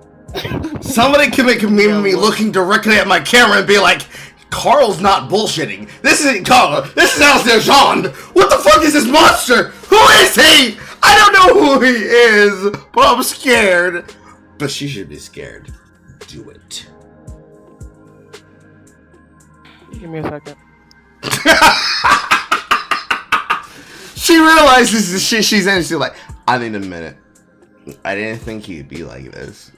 Somebody can make a meme of me looking directly at my camera and be like, Carl's not bullshitting. This isn't Carl. This is Alistair Jean. What the fuck is this monster? Who is he? I don't know who he is, but I'm scared. But she should be scared. Do it. Give me a second. She realizes the shit she's in. She's like, I need a minute. I didn't think he'd be like this.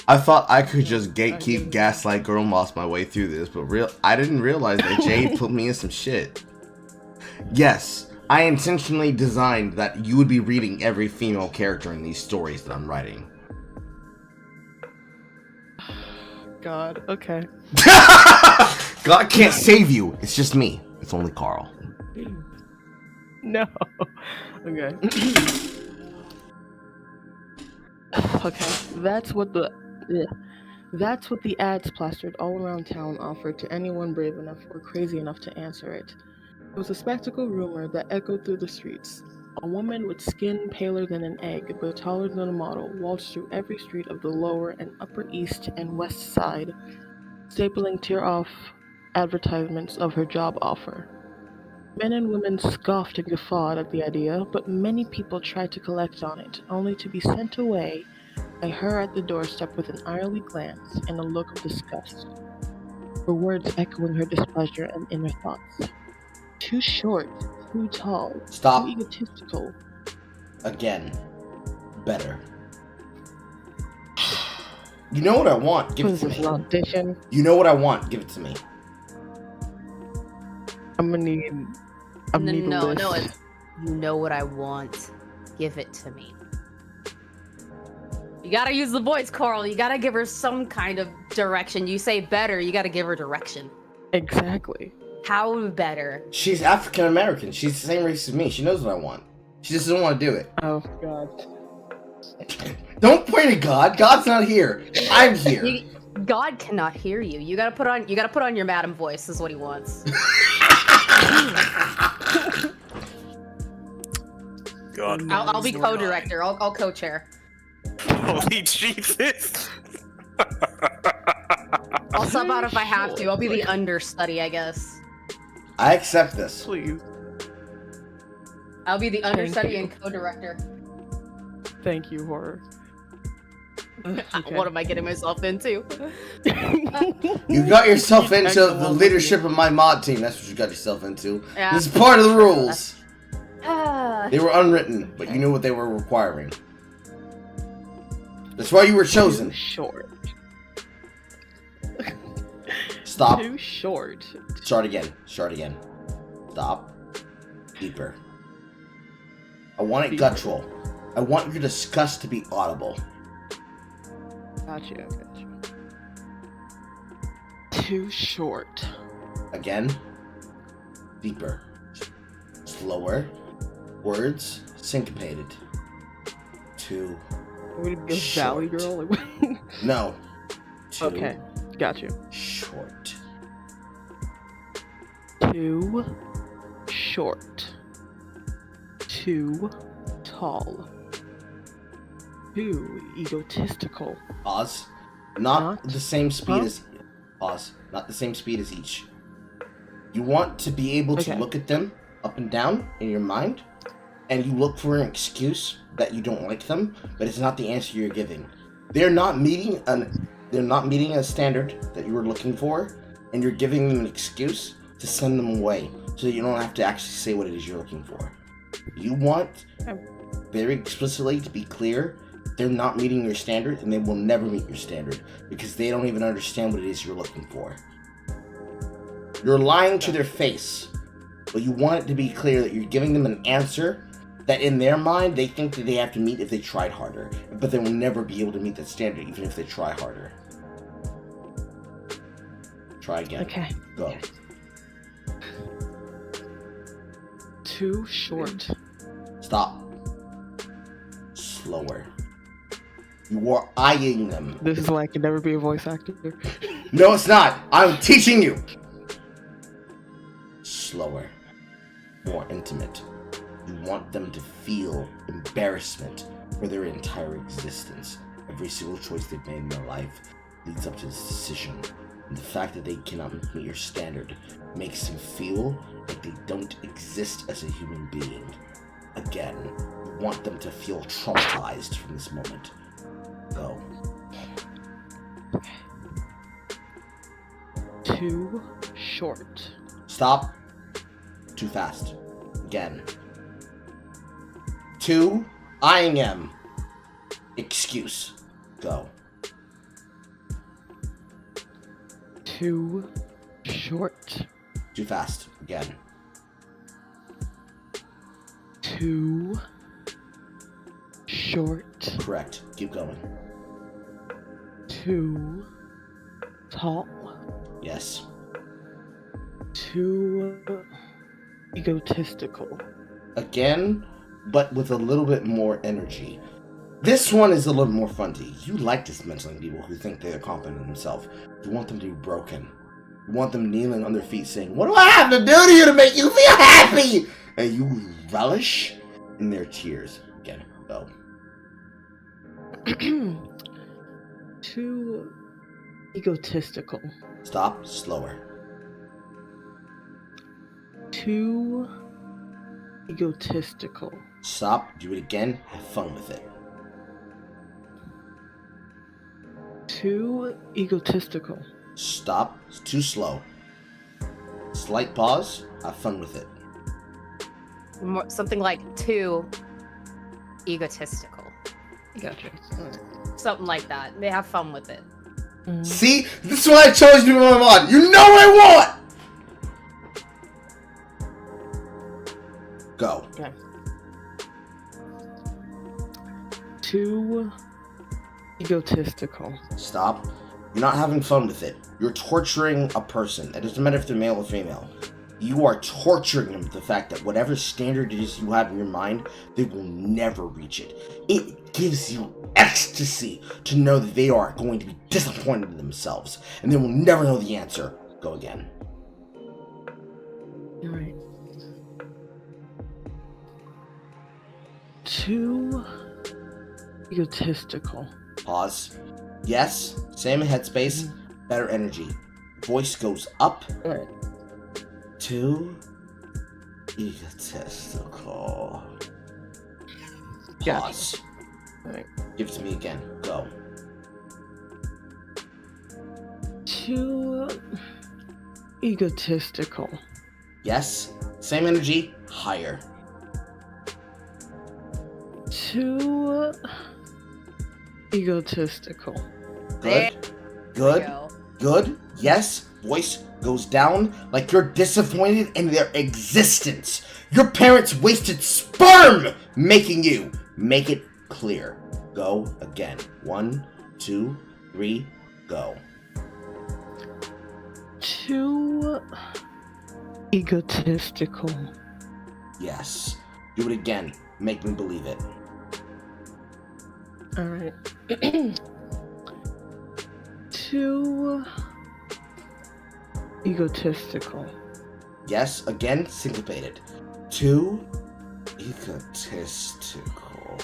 I thought I could just gatekeep, gaslight, girl boss my way through this, but I didn't realize that Jade put me in some shit. Yes, I intentionally designed that you would be reading every female character in these stories that I'm writing. God, okay. God can't save you. It's just me. It's only Carl. No. Okay. Okay, that's what the ads plastered all around town offered to anyone brave enough or crazy enough to answer it. It was a spectacle rumor that echoed through the streets. A woman with skin paler than an egg but taller than a model waltzed through every street of the lower and upper east and west side, stapling tear-off advertisements of her job offer. Men and women scoffed and guffawed at the idea, but many people tried to collect on it, only to be sent away by her at the doorstep with an eye glance and a look of disgust, her words echoing her displeasure and inner thoughts. Too short, too tall, Stop. too egotistical. Again. Better. You know what I want? Give it to me. An audition? You know what I want? Give it to me. I'm gonna need a list. No, it's you know what I want. Give it to me. You gotta use the voice, Carl. You gotta give her some kind of direction. You say better, you gotta give her direction. Exactly. How better? She's African American. She's the same race as me. She knows what I want. She just doesn't want to do it. Oh, God. Don't point at God. God's not here. I'm here. God cannot hear you. You gotta put on your madam voice. Is what he wants. God. I'll be co-director. I'll co-chair. Holy Jesus. I'll sub out if I have to. I'll be the understudy, I guess. I accept this. Please. I'll be the understudy and co-director. Thank you, horror. Okay. What am I getting myself into? You got yourself into the leadership of my mod team. That's what you got yourself into. Yeah. This is part of the rules. Ah. They were unwritten, but you knew what they were requiring. That's why you were chosen. Too short. Stop. Too short. Start again. Start again. Stop. Deeper. I want it guttural. I want your disgust to be audible. Gotcha. Too short. Again. Deeper. Slower. Words syncopated. Too Would it be a short. Valley Girl? No. Too Okay, got you. short. Too short. Too tall. Too egotistical. Pause. Not the same speed Huh? as pause. Not the same speed as each. You want to be able to Okay. look at them up and down in your mind, and you look for an excuse that you don't like them, but it's not the answer you're giving. They're not meeting a standard that you were looking for, and you're giving them an excuse to send them away, so that you don't have to actually say what it is you're looking for. You want very explicitly to be clear, they're not meeting your standard, and they will never meet your standard, because they don't even understand what it is you're looking for. You're lying to their face, but you want it to be clear that you're giving them an answer that in their mind they think that they have to meet if they tried harder, but they will never be able to meet that standard even if they try harder. Try again. Okay. Go. Too short. Stop. slower. You are eyeing them. This is why I can never be a voice actor. No, it's not. I'm teaching you. Slower. More intimate. You want them to feel embarrassment for their entire existence. Every single choice they've made in their life leads up to this decision. And the fact that they cannot meet your standard makes them feel like they don't exist as a human being. Again, you want them to feel traumatized from this moment. Go. Too short. Stop. Too fast. Again. 2. I am. Excuse. Go. Too short. Too fast. Again. Too short. Correct. Keep going. Too tall. Yes. Too egotistical. Again, but with a little bit more energy. This one is a little more fun to you. You like dismantling people who think they're confident in themselves. You want them to be broken. You want them kneeling on their feet saying, "What do I have to do to you to make you feel happy?" And you relish in their tears. Again, go. Too egotistical. Stop. Slower. Too egotistical. Stop. Do it again. Have fun with it. Too egotistical. Stop. It's too slow. Slight pause. Have fun with it. Something like too egotistical. Gotcha. Something like that. They have fun with it. See? This is why I chose you to move on. You know what I want! Go. Okay. Too egotistical. Stop. You're not having fun with it. You're torturing a person. It doesn't matter if they're male or female. You are torturing them with the fact that whatever standard it is you have in your mind, they will never reach it. It gives you ecstasy to know that they are going to be disappointed in themselves, and they will never know the answer. Go again. Alright. Too egotistical. Pause. Yes, same headspace, better energy. Voice goes up. Alright. Too egotistical. Gotcha. Pause. Alright. Give it to me again. Go. Too egotistical. Yes, same energy, higher. Too egotistical. Good. There Good. we go. Good. Yes. Voice goes down like you're disappointed in their existence. Your parents wasted sperm making you. Make it clear. Go again. 1, 2, 3, go. Too egotistical. Yes. Do it again. Make me believe it. Alright. Too egotistical. Yes. Again. Syncopated. Too egotistical.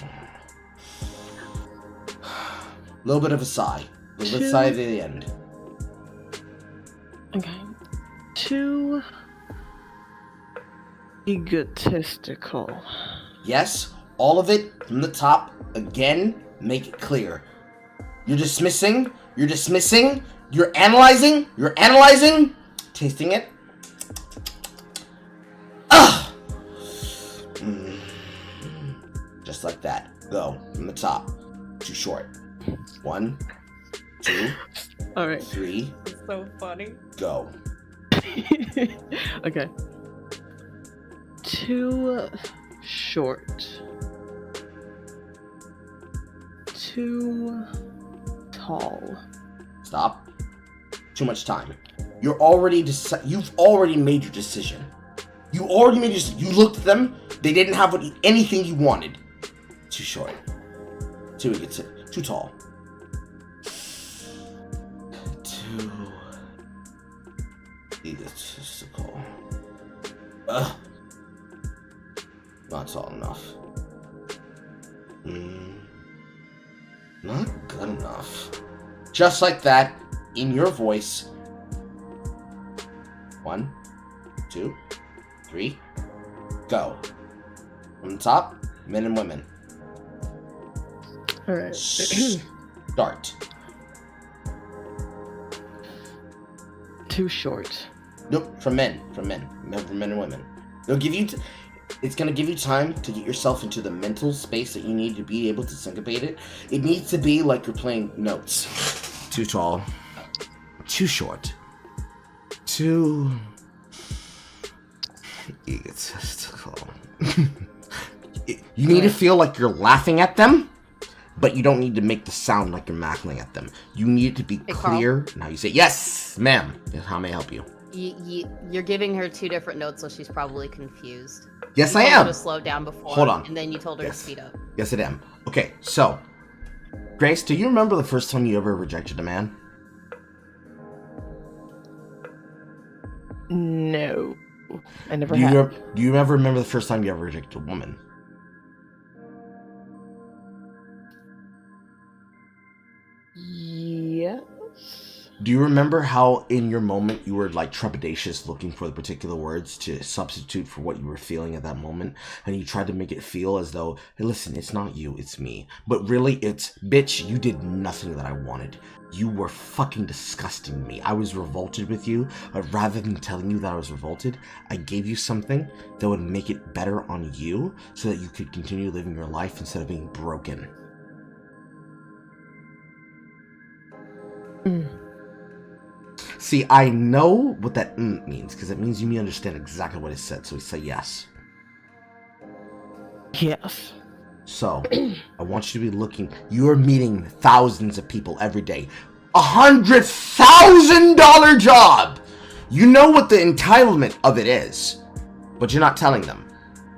A little bit of a sigh. A little bit of sigh at the end. Okay. Too egotistical. Yes, all of it from the top. Again, make it clear. You're dismissing. You're analyzing. Tasting it. Ugh! Just like that. Go from the top. Too short. 1, 2, Alright. 3, It's so funny. go. Okay. Too short. Too tall. Stop. Too much time. You've already made your decision. You looked at them. They didn't have anything you wanted. Too short. Too tall. Too egotistical. Not tall enough. Not good enough. Just like that, in your voice. 1, 2, 3, go. From the top, men and women. Alright. Start. Too short. Nope, from men and women. They'll give you. It's gonna give you time to get yourself into the mental space that you need to be able to syncopate it. It needs to be like you're playing notes. Too tall. Too short. Too egotistical. You need to feel like you're laughing at them, but you don't need to make the sound like you're mackling at them. You need to be clear. Now you say, yes, ma'am. How may I help you? You're giving her 2 different notes, so she's probably confused. Yes, I am. You told her to slow down before. Hold on. And then you told her to speed up. Yes, I am. Okay, so, Grace, do you remember the first time you ever rejected a man? No. I never have. Do you ever remember the first time you ever rejected a woman? Yes. Do you remember how in your moment you were like trepidatious looking for the particular words to substitute for what you were feeling at that moment, and you tried to make it feel as though, hey, listen, it's not you, it's me. But really it's, bitch, you did nothing that I wanted. You were fucking disgusting me. I was revolted with you, but rather than telling you that I was revolted, I gave you something that would make it better on you so that you could continue living your life instead of being broken. See, I know what that means, because it means you understand exactly what it said, so we say yes. Yes. So, I want you to be looking, you're meeting thousands of people every day. $100,000 job! You know what the entitlement of it is, but you're not telling them.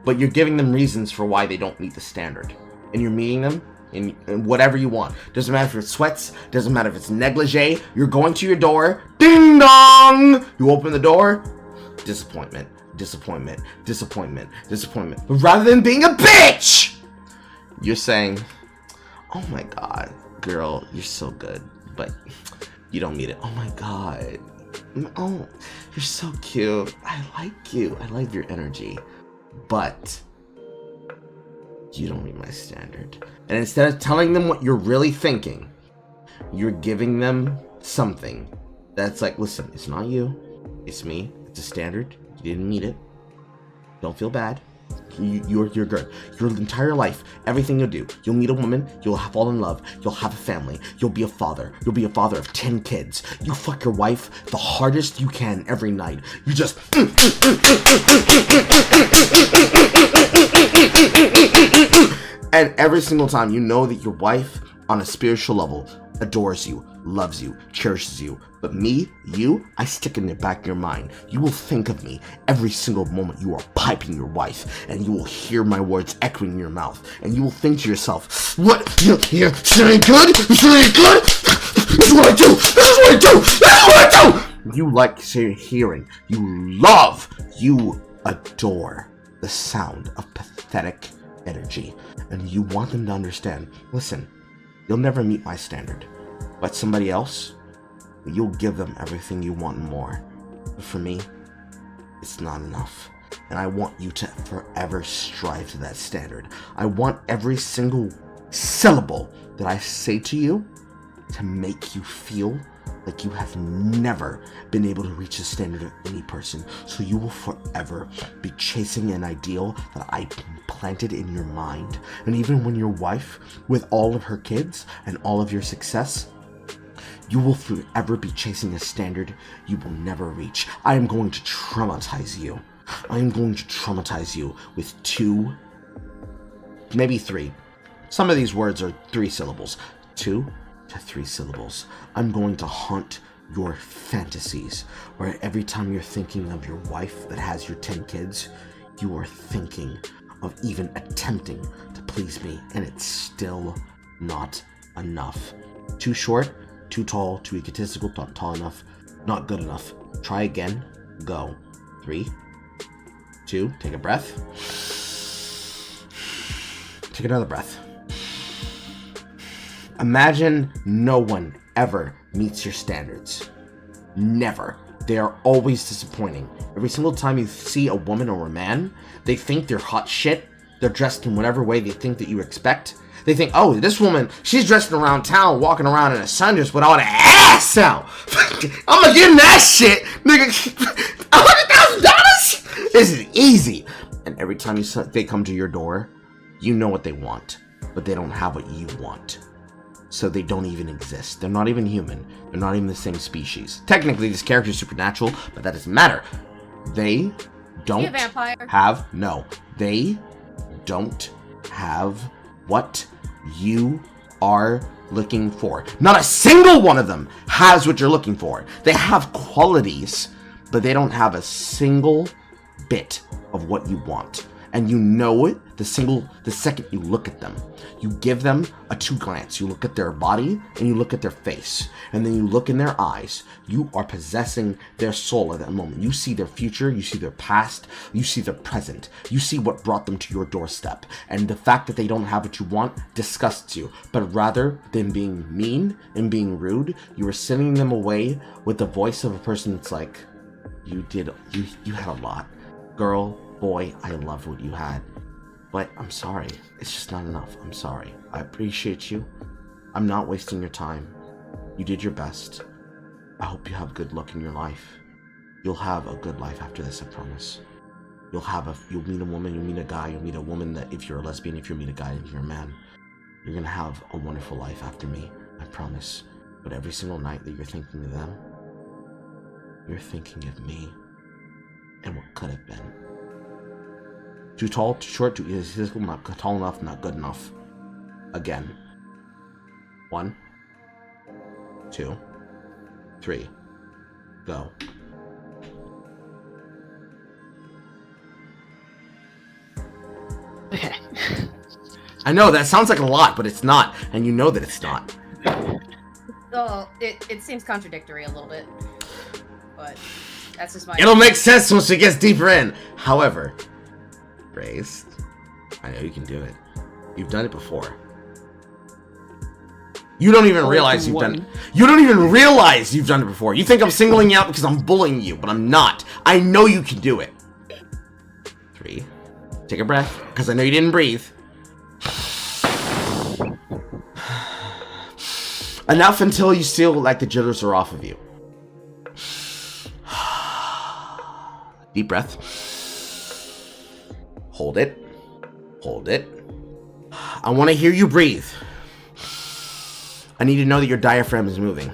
But you're giving them reasons for why they don't meet the standard. And you're meeting them in whatever you want. Doesn't matter if it's sweats, doesn't matter if it's negligee, you're going to your door, ding dong! You open the door, disappointment, disappointment, disappointment, disappointment. But rather than being a bitch, you're saying, oh my god, girl, you're so good, but you don't meet it. Oh my god, oh, you're so cute, I like you, I like your energy, but you don't meet my standard. And instead of telling them what you're really thinking, you're giving them something that's like, listen, it's not you, it's me, it's a standard, you didn't meet it, don't feel bad, you're good. Your entire life, everything you'll do, you'll meet a woman, you'll fall in love, you'll have a family, you'll be a father of 10 kids, you fuck your wife the hardest you can every night, you just and every single time you know that your wife on a spiritual level adores you, loves you, cherishes you. But me, you, I stick in the back of your mind. You will think of me every single moment you are piping your wife, and you will hear my words echoing in your mouth, and you will think to yourself, what? Yeah, this ain't good? This ain't good? This is what I do! This is what I do! This is what I do! You like hearing, you love, you adore the sound of pathetic energy, and you want them to understand, listen, you'll never meet my standard, but somebody else, you'll give them everything you want and more. But for me, it's not enough. And I want you to forever strive to that standard. I want every single syllable that I say to you to make you feel like you have never been able to reach the standard of any person. So you will forever be chasing an ideal that I planted in your mind. And even when your wife, with all of her kids and all of your success, you will forever be chasing a standard you will never reach. I am going to traumatize you. I am going to traumatize you with 2, maybe 3. Some of these words are 3 syllables. 2 to 3 syllables. I'm going to haunt your fantasies, where every time you're thinking of your wife that has your 10 kids, you are thinking of even attempting to please me, and it still not enough. Too short, too tall, too egotistical, not tall enough, not good enough. Try again. Go. 3, 2, take a breath. Take another breath. Imagine no one ever meets your standards. Never. They are always disappointing. Every single time you see a woman or a man, they think they're hot shit. They're dressed in whatever way they think that you expect. They think, oh, this woman, she's dressed around town, walking around in a sundress with all the ass out. I'm gonna get in that shit, nigga. $100,000? This is easy. And every time they come to your door, you know what they want, but they don't have what you want. So they don't even exist. They're not even human. They're not even the same species. Technically, this character is supernatural, but that doesn't matter. They don't have, no, they don't have what you are looking for. Not a single one of them has what you're looking for. They have qualities, but they don't have a single bit of what you want. And you know it the second you look at them. You give them a 2 glance. You look at their body and you look at their face. And then you look in their eyes. You are possessing their soul at that moment. You see their future. You see their past. You see their present. You see what brought them to your doorstep. And the fact that they don't have what you want disgusts you. But rather than being mean and being rude, you are sending them away with the voice of a person that's like, you had a lot. Girl, boy, I loved what you had. But I'm sorry. It's just not enough. I'm sorry. I appreciate you. I'm not wasting your time. You did your best. I hope you have good luck in your life. You'll have a good life after this, I promise. You'll meet a woman, you'll meet a guy, you'll meet a woman that if you're a lesbian, if you meet a guy and you're a man, you're gonna have a wonderful life after me, I promise. But every single night that you're thinking of them, you're thinking of me and what could have been. Too tall, too short, too egotistical, not tall enough, not good enough. Again. 1, 2, 3. Go. Okay. I know, that sounds like a lot, but it's not. And you know that it's not. Oh, it seems contradictory a little bit. But that's just my... It'll make sense once it gets deeper in. However, Grace, I know you can do it. You've done it before. You don't even realize you've done it. You don't even realize you've done it before. You think I'm singling you out because I'm bullying you, but I'm not. I know you can do it. 3. Take a breath, because I know you didn't breathe. Enough until you feel like the jitters are off of you. Deep breath. Hold it. Hold it. I want to hear you breathe. I need to know that your diaphragm is moving.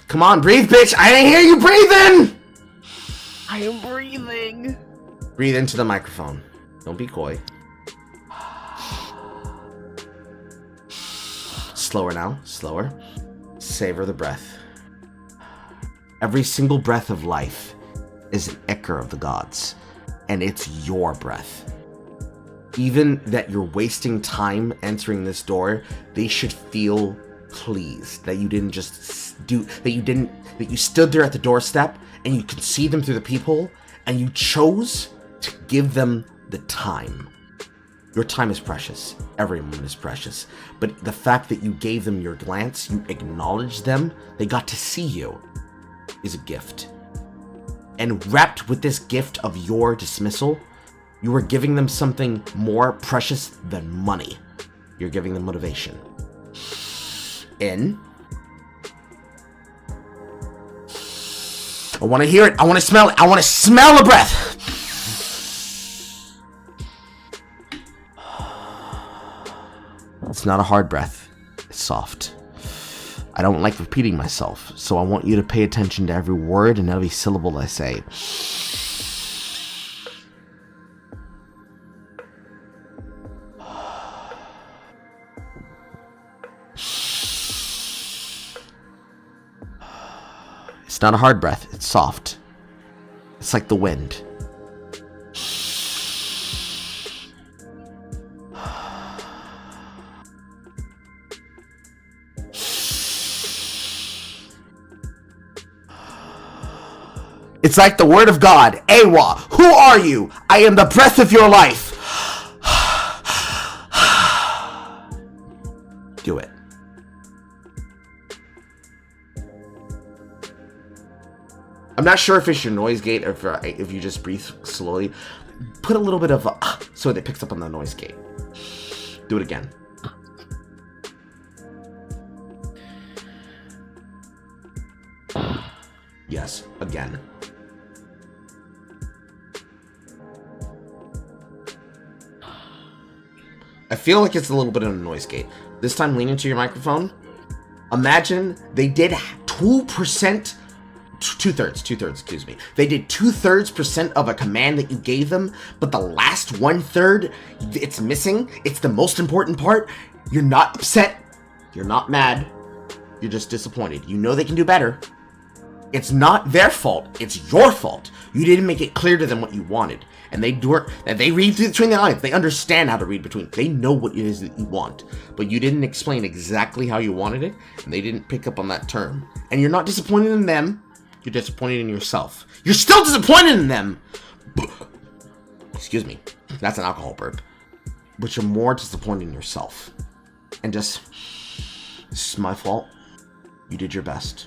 Come on, breathe, bitch! I didn't hear you breathing! I am breathing. Breathe into the microphone. Don't be coy. Slower now. Slower. Savor the breath. Every single breath of life is an echo of the gods. And it's your breath. Even that you're wasting time entering this door, they should feel pleased that you didn't just do that. That you stood there at the doorstep and you could see them through the peephole and you chose to give them the time. Your time is precious. Every moment is precious. But the fact that you gave them your glance, you acknowledged them, they got to see you, is a gift. And wrapped with this gift of your dismissal, you are giving them something more precious than money. You're giving them motivation. In. I want to hear it. I want to smell it. I want to smell the breath. It's not a hard breath. It's soft. I don't like repeating myself, so I want you to pay attention to every word and every syllable I say. It's not a hard breath, it's soft. It's like the wind. It's like the word of God. Awa, who are you? I am the breath of your life. Do it. I'm not sure if it's your noise gate or if you just breathe slowly. Put a little bit of so that it picks up on the noise gate. Do it again. Yes, again. I feel like it's a little bit of a noise gate. This time lean into your microphone. Imagine they did 2%, two-thirds, excuse me. They did 2/3% of a command that you gave them, but the last 1/3, it's missing. It's the most important part. You're not upset. You're not mad. You're just disappointed. You know they can do better. It's not their fault. It's your fault. You didn't make it clear to them what you wanted. And they read between the lines. They understand how to read between. They know what it is that you want. But you didn't explain exactly how you wanted it. And they didn't pick up on that term. And you're not disappointed in them. You're disappointed in yourself. You're still disappointed in them. Excuse me. That's an alcohol burp. But you're more disappointed in yourself. And just, this is my fault. You did your best.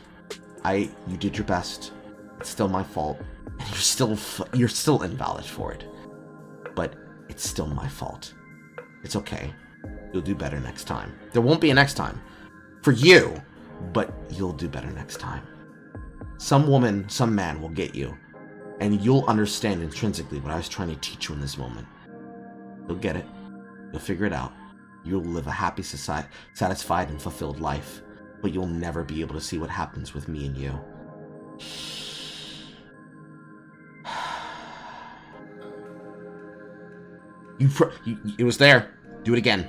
You did your best. It's still my fault. And you're still invalid for it. But it's still my fault. It's okay. You'll do better next time. There won't be a next time. For you. But you'll do better next time. Some woman, some man will get you. And you'll understand intrinsically what I was trying to teach you in this moment. You'll get it. You'll figure it out. You'll live a happy, satisfied, and fulfilled life. But you'll never be able to see what happens with me and you. It was there. Do it again.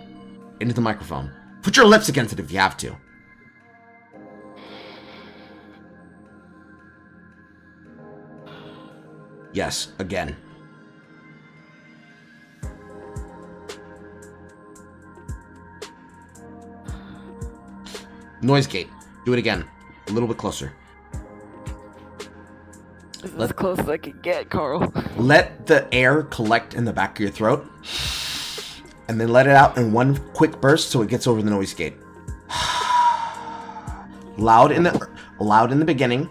Into the microphone. Put your lips against it if you have to. Yes, again. Noise gate. Do it again. A little bit closer. This is as close as I can get, Carl. Let the air collect in the back of your throat. And then let it out in one quick burst so it gets over the noise gate. Loud in the beginning,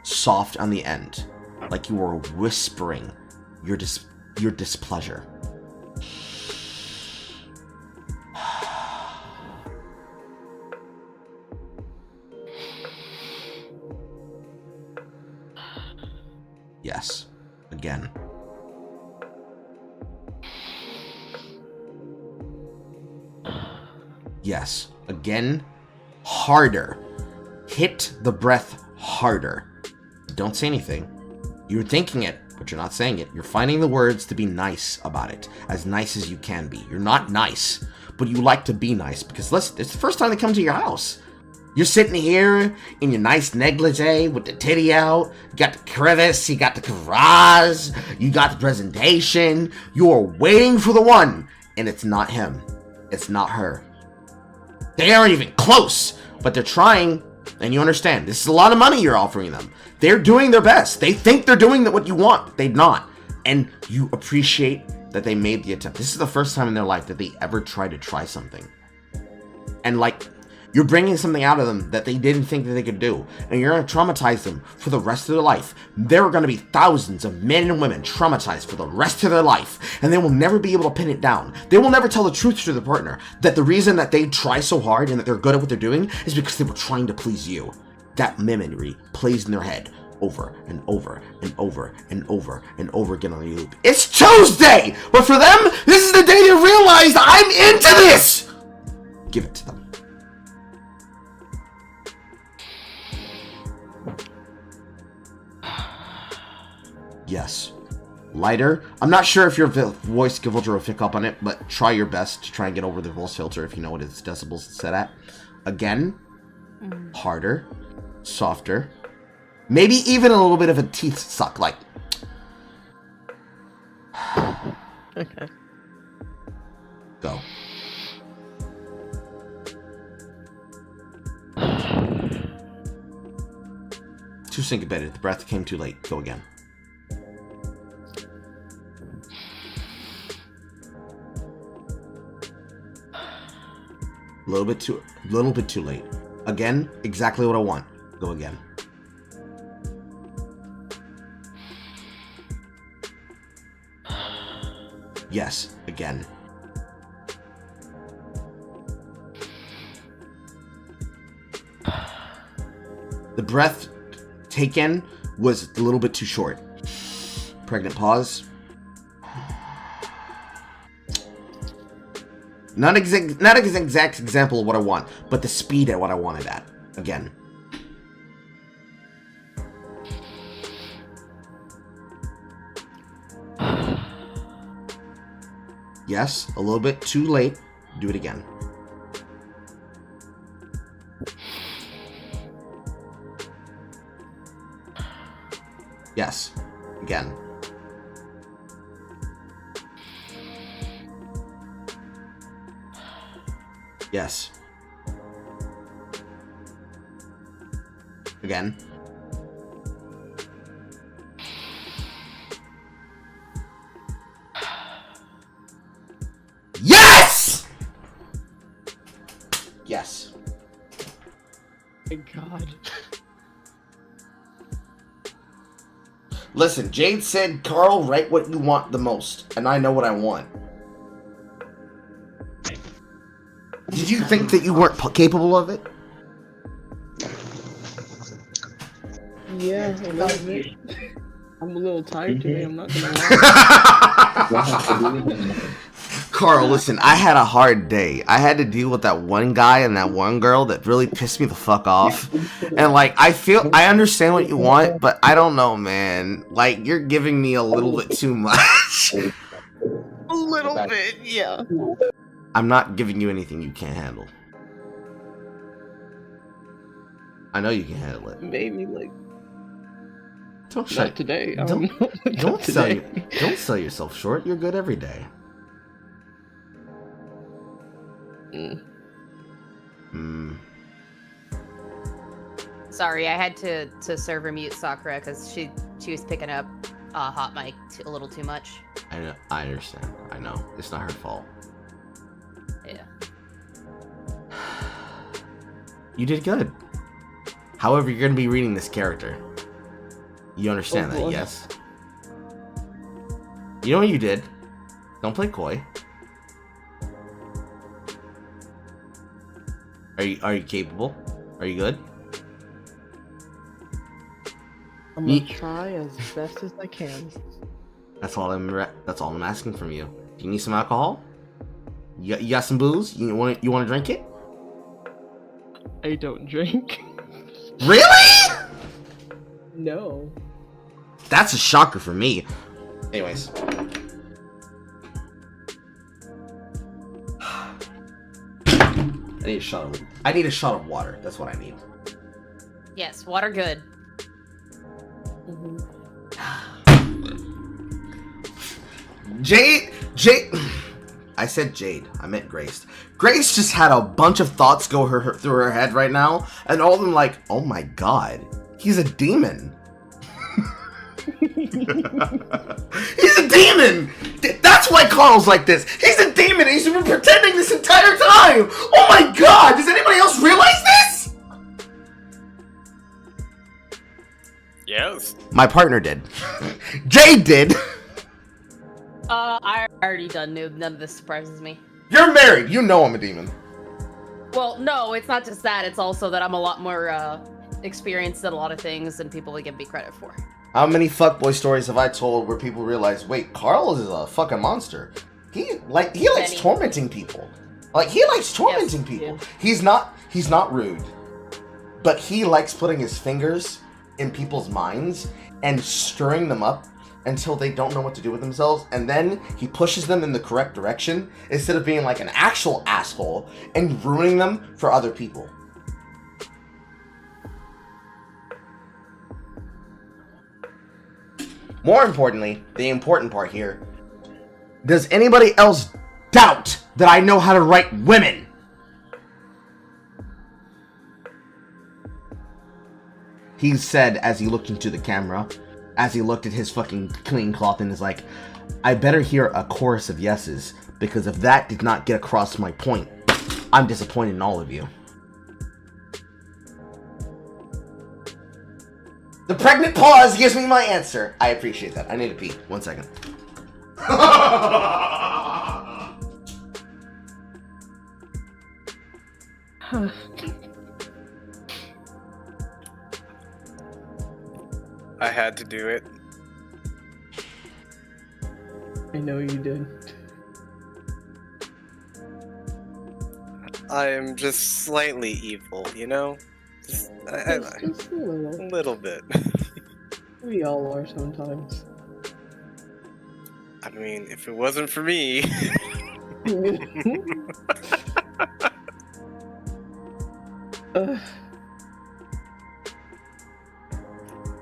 soft on the end. Like you were whispering your displeasure. Yes. Again. Yes. Again. Harder. Hit the breath harder. Don't say anything. You're thinking it, but you're not saying it. You're finding the words to be nice about it. As nice as you can be. You're not nice, but you like to be nice. Because listen, it's the first time they come to your house. You're sitting here in your nice negligee with the titty out. You got the crevice, you got the garage, you got the presentation. You are waiting for the one, and it's not him. It's not her. They aren't even close, but they're trying, and you understand. This is a lot of money you're offering them. They're doing their best. They think they're doing what you want. They're not. And you appreciate that they made the attempt. This is the first time in their life that they ever tried to try something. And like, you're bringing something out of them that they didn't think that they could do. And you're going to traumatize them for the rest of their life. There are going to be thousands of men and women traumatized for the rest of their life. And they will never be able to pin it down. They will never tell the truth to their partner. That the reason that they try so hard and that they're good at what they're doing is because they were trying to please you. That memory plays in their head over and over and over and over and over again on the loop. It's Tuesday! But for them, this is the day they realize I'm into this! Give it to them. Yes. Lighter. I'm not sure if your voice filter will pick up on it, but try your best to try and get over the voice filter if you know what its decibels is set at. Again. Harder. Softer. Maybe even a little bit of a teeth suck, like. Okay. Go. too syncopated. The breath came too late. Go again. A little bit too late. Again, exactly what I want. Go again. Yes, again. The breath taken was a little bit too short. Pregnant pause. Not an exact example of what I want, but the speed at what I wanted at. Again. Yes, a little bit too late. Do it again. Yes, again. Yes. Again. Yes! Yes. Thank God. Listen, Jade said, Carl, write what you want the most, and I know what I want. Did you think that you weren't capable of it? Yeah, a little bit. I'm a little tired today, I'm not gonna lie. Carl, listen, I had a hard day. I had to deal with that one guy and that one girl that really pissed me the fuck off. And, like, I understand what you want, but I don't know, man. Like, you're giving me a little bit too much. A little bit, yeah. I'm not giving you anything you can't handle. I know you can handle it. Maybe, like, Don't not today. Don't sell yourself short. You're good every day. Sorry, I had to serve her mute Sakura because she was picking up hot mic a little too much. I know. I understand. I know. It's not her fault. Yeah. You did good. However, you're going to be reading this character. You understand that, yes? You know what you did? Don't play coy. Are you capable? Are you good? I'm gonna try as best as I can. That's all I'm asking from you. Do you need some alcohol? You got some booze? You want to drink it? I don't drink. Really? No. That's a shocker for me. Anyways. I need a shot of water. That's what I need. Yes, water good. Jade. I said Jade. I meant Grace. Grace just had a bunch of thoughts go through her head right now, and all of them like, oh my god, he's a demon. He's a demon! That's why Carl's like this. He's a demon and he's been pretending this entire time! Oh my god! Does anybody else realize this? Yes. My partner did. Jade did. I already done knew. None of this surprises me. You're married. You know I'm a demon. Well, no, it's not just that. It's also that I'm a lot more experienced at a lot of things than people would give me credit for. How many fuckboy stories have I told where people realize, wait, Carl is a fucking monster. He likes tormenting people. Like, he likes tormenting people. Yeah. He's not rude. But he likes putting his fingers in people's minds and stirring them up until they don't know what to do with themselves, and then he pushes them in the correct direction instead of being like an actual asshole and ruining them for other people. More importantly, the important part here, does anybody else doubt that I know how to write women? he said as he looked into the camera, as he looked at his fucking clean cloth and is like, I better hear a chorus of yeses, because if that did not get across my point, I'm disappointed in all of you. The pregnant pause gives me my answer. I appreciate that. I need to pee. 1 second. Huh. I had to do it. I know you did. I am just slightly evil, you know? Just a Just a little. little bit. We all are sometimes. I mean, if it wasn't for me...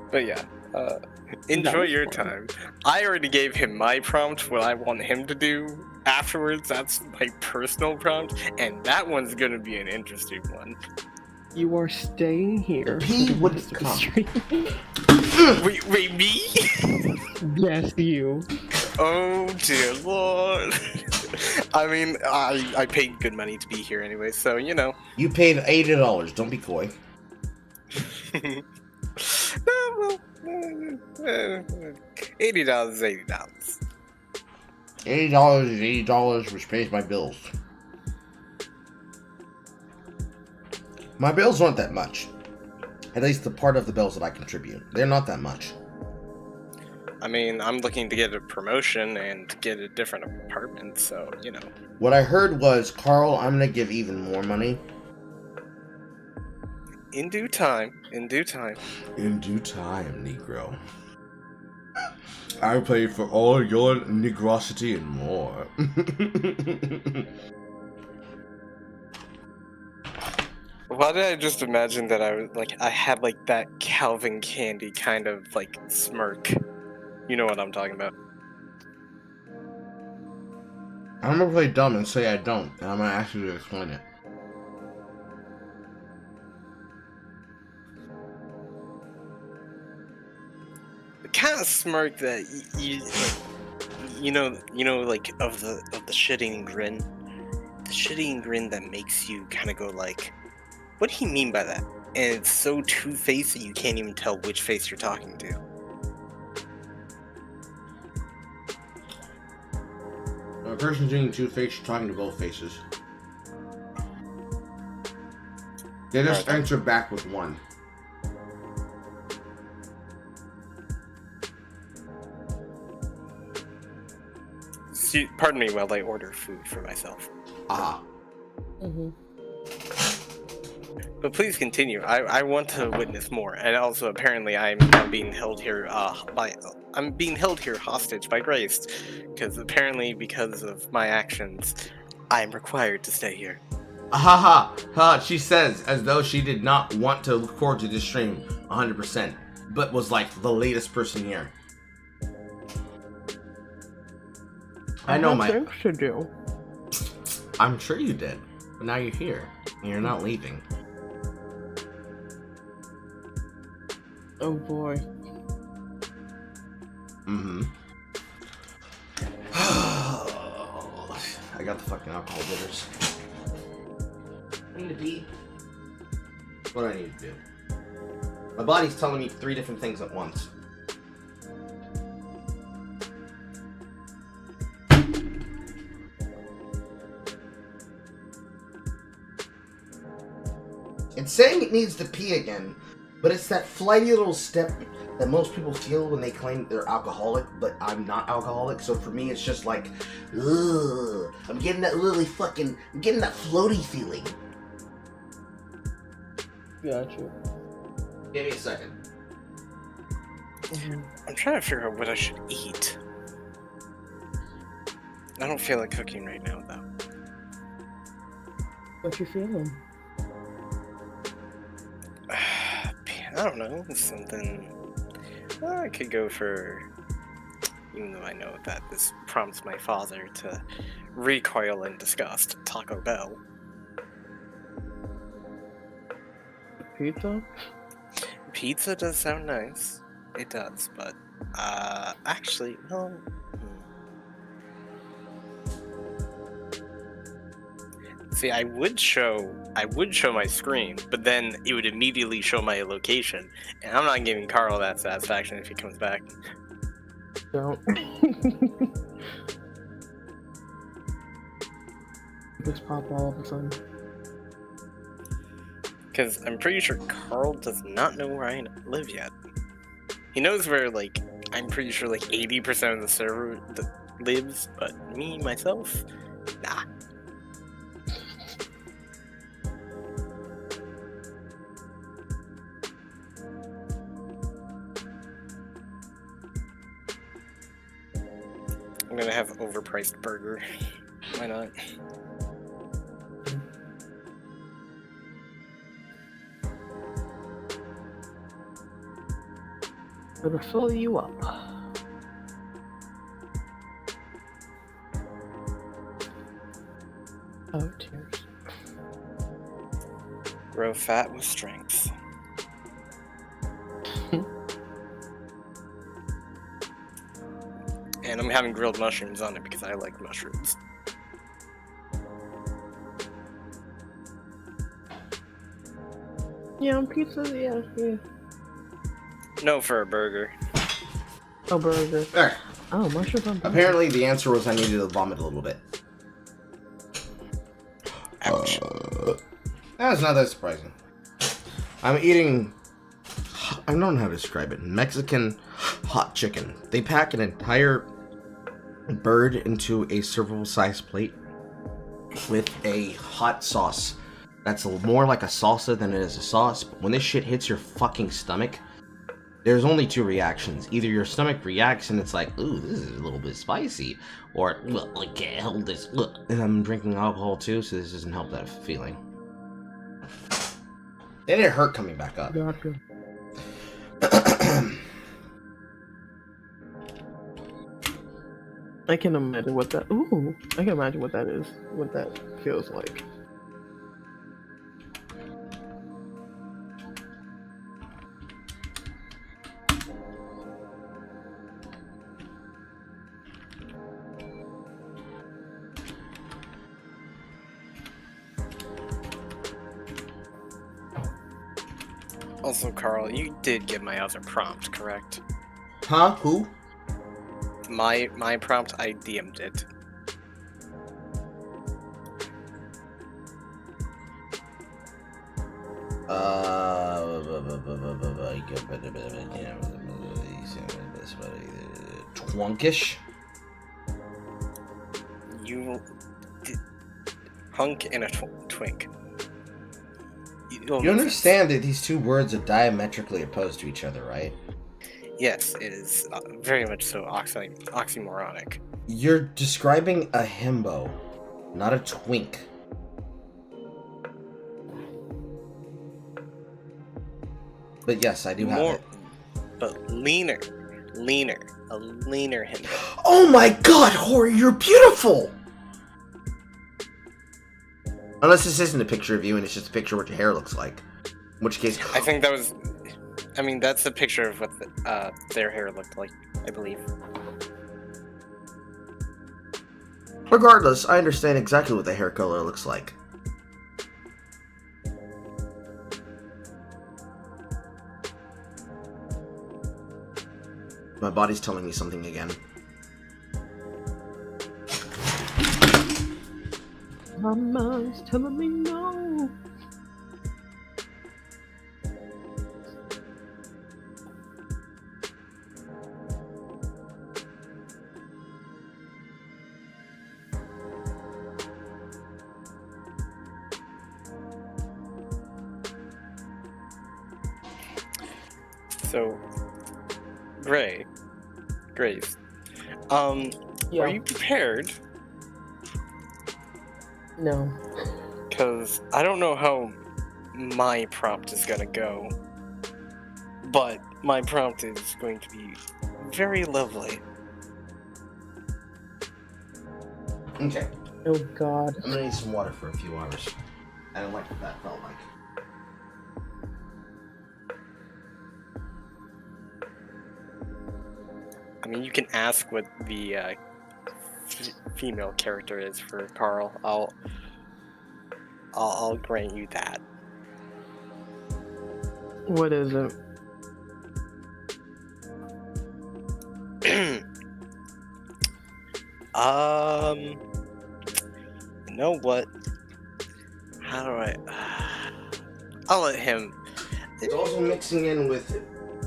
But yeah, enjoy your time. I already gave him my prompt, what I want him to do afterwards. That's my personal prompt, and that one's gonna be an interesting one. You are staying here. He for the wouldn't rest of the come. stream. Wait, me? Yes, you. Oh dear lord. I mean, I paid good money to be here anyway, so you know. You paid $80. Don't be coy. No, well, $80 is $80. $80 is $80, which pays my bills. My bills aren't that much. At least the part of the bills that I contribute. They're not that much. I mean, I'm looking to get a promotion and get a different apartment, so, you know. What I heard was, Carl, I'm gonna give even more money. In due time. In due time. In due time, Negro. I pay for all your negrosity and more. Why did I just imagine that I was I had that Calvin Candy kind of smirk? You know what I'm talking about. I'm gonna play dumb and say I don't, and I'm gonna ask you to explain it. The kind of smirk that you know of the shitting grin. The shitting grin that makes you kind of go what do you mean by that? And it's so two-faced that you can't even tell which face you're talking to. When a person's doing two-faced, you're talking to both faces. They just answer back with one. See, pardon me while I order food for myself. Ah. Mm-hmm. But please continue. I want to witness more, and also apparently I'm being held here I'm being held here hostage by Grace, because apparently because of my actions, I'm required to stay here. Ha. She says as though she did not want to look forward to this stream 100%, but was the latest person here. I know my things to do. I'm sure you did, but now you're here and you're not leaving. Oh boy. Mm-hmm. I got the fucking alcohol bitters. I need to pee. What do I need to do? My body's telling me 3 different things at once. It's saying it needs to pee again, but it's that flighty little step that most people feel when they claim they're alcoholic, but I'm not alcoholic, so for me it's just ugh, I'm getting that I'm getting that floaty feeling. Gotcha. Give me a second. I'm trying to figure out what I should eat. I don't feel like cooking right now, though. What you feeling? I don't know, something... Well, I could go for... Even though I know that this prompts my father to recoil in disgust, Taco Bell. Pizza? Pizza does sound nice. It does, but actually, no. See, I would show my screen, but then it would immediately show my location, and I'm not giving Carl that satisfaction if he comes back. Don't. Just pop all of a sudden. Because I'm pretty sure Carl does not know where I live yet. He knows where, like, I'm pretty sure, like, 80% of the server lives, but me, myself, nah. I'm gonna have overpriced burger. Why not? It'll fill you up. Oh, tears. Grow fat with strength. And I'm having grilled mushrooms on it because I like mushrooms. Yeah, on pizza, yeah. No, for a burger. Oh, burger. Alright. Oh, mushrooms on pizza. Apparently, the answer was I needed to vomit a little bit. Ouch. That's not that surprising. I'm eating... I don't know how to describe it. Mexican hot chicken. They pack an entire bird into a servable-sized plate with a hot sauce that's more like a salsa than it is a sauce. But when this shit hits your fucking stomach, there's only two reactions. Either your stomach reacts and it's like, ooh, this is a little bit spicy, or, well, I can't hold this. And I'm drinking alcohol too, so this doesn't help that feeling. It didn't hurt coming back up. Gotcha. I can imagine what that. Ooh, I can imagine what that is. What that feels like. Also, Carl, you did get my other prompt, correct? Huh? Who? My prompt, I DM'd it. Twonkish? You did hunk and a twink. You understand that these two words are diametrically opposed to each other, right? Yes, it is very much so oxymoronic. You're describing a himbo, not a twink. But yes, I do have it. But leaner, a leaner himbo. Oh my god, Hori, you're beautiful! Unless this isn't a picture of you and it's just a picture of what your hair looks like. In which case... I think that was... I mean, that's a picture of what their hair looked like, I believe. Regardless, I understand exactly what the hair color looks like. My body's telling me something again. My mind's telling me no. So, Grace, Yeah. are you prepared? No. Because I don't know how my prompt is gonna go, but my prompt is going to be very lovely. Okay. Oh God. I'm gonna need some water for a few hours. I don't like what that felt like. I mean, you can ask what the female character is for Carl. I'll grant you that. What is it? You know what? How do I? I'll let him. It's also mixing in with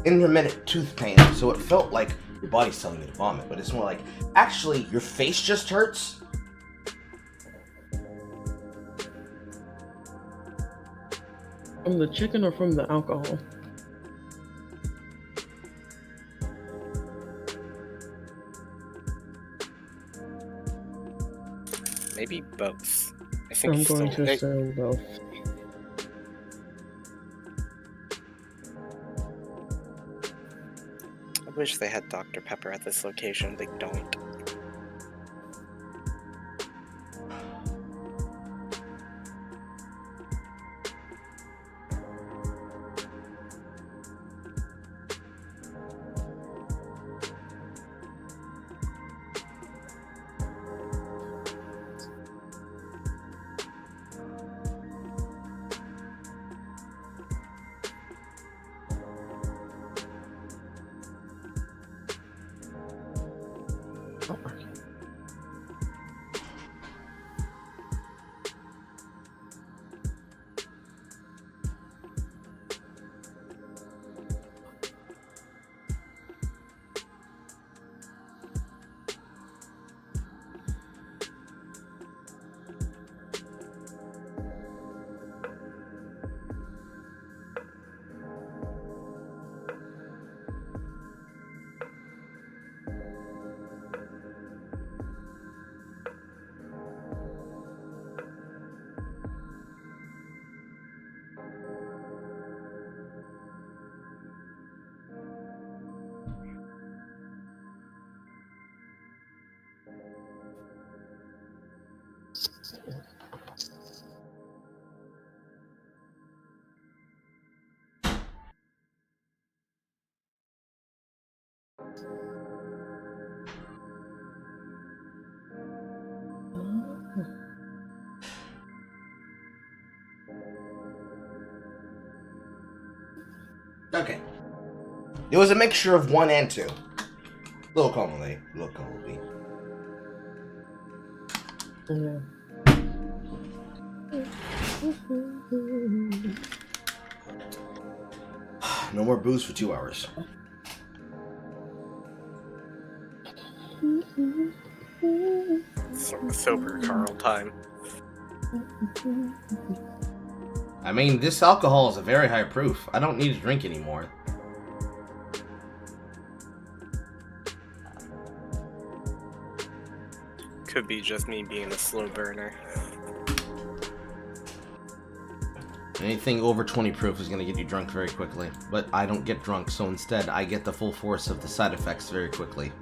intermittent tooth pain, so it felt like your body's telling you to vomit, but it's more like, actually, your face just hurts. From the chicken or from the alcohol? Maybe both. I think I'm going to they- assume both. I wish they had Dr. Pepper at this location. They don't. Okay. It was a mixture of 1 and 2. Little column A, little column B. Yeah. No more booze for 2 hours. Sober Carl time. I mean, this alcohol is a very high proof. I don't need to drink anymore. Could be just me being a slow burner. Anything over 20 proof is going to get you drunk very quickly. But I don't get drunk, so instead I get the full force of the side effects very quickly.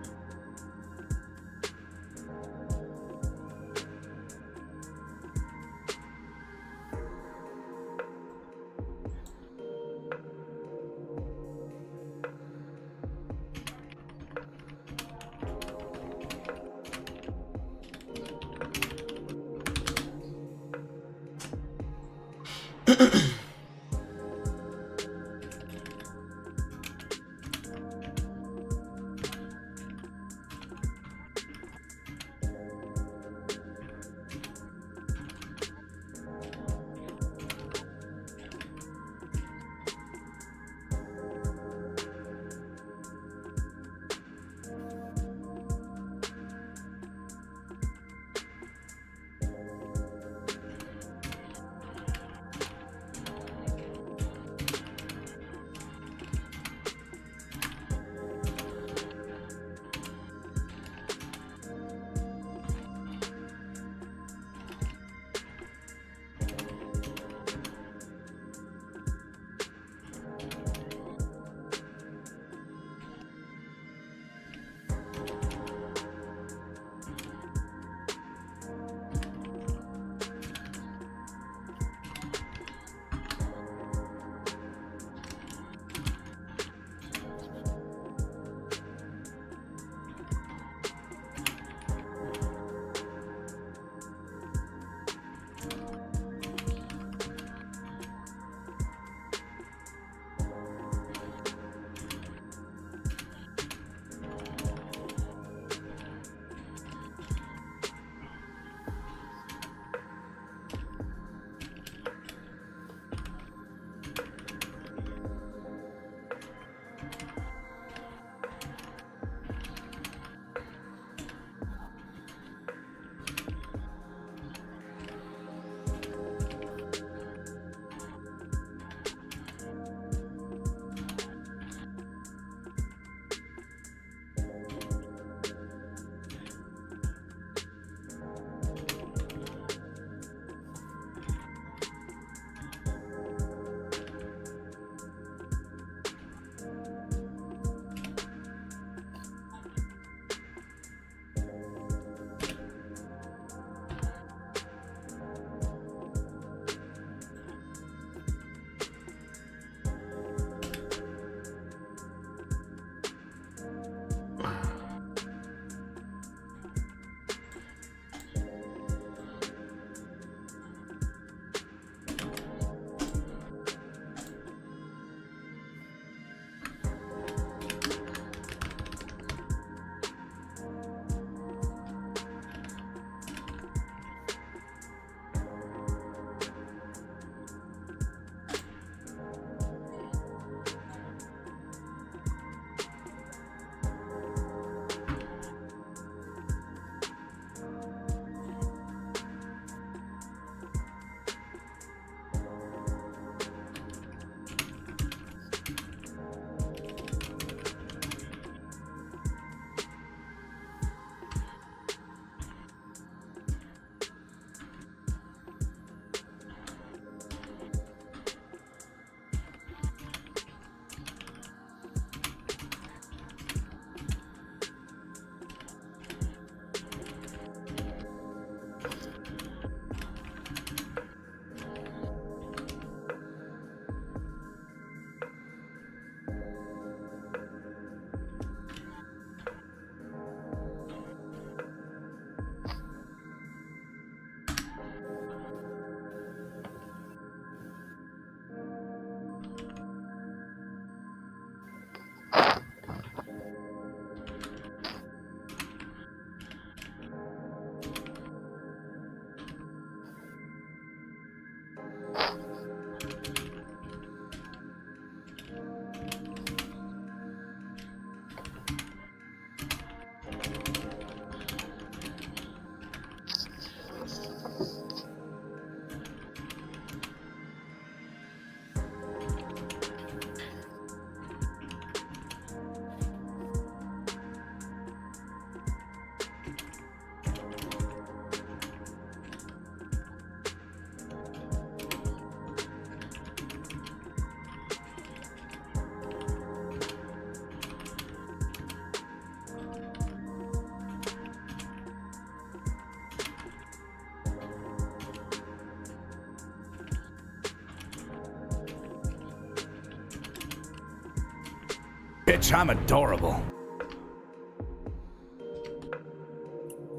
Bitch, I'm adorable.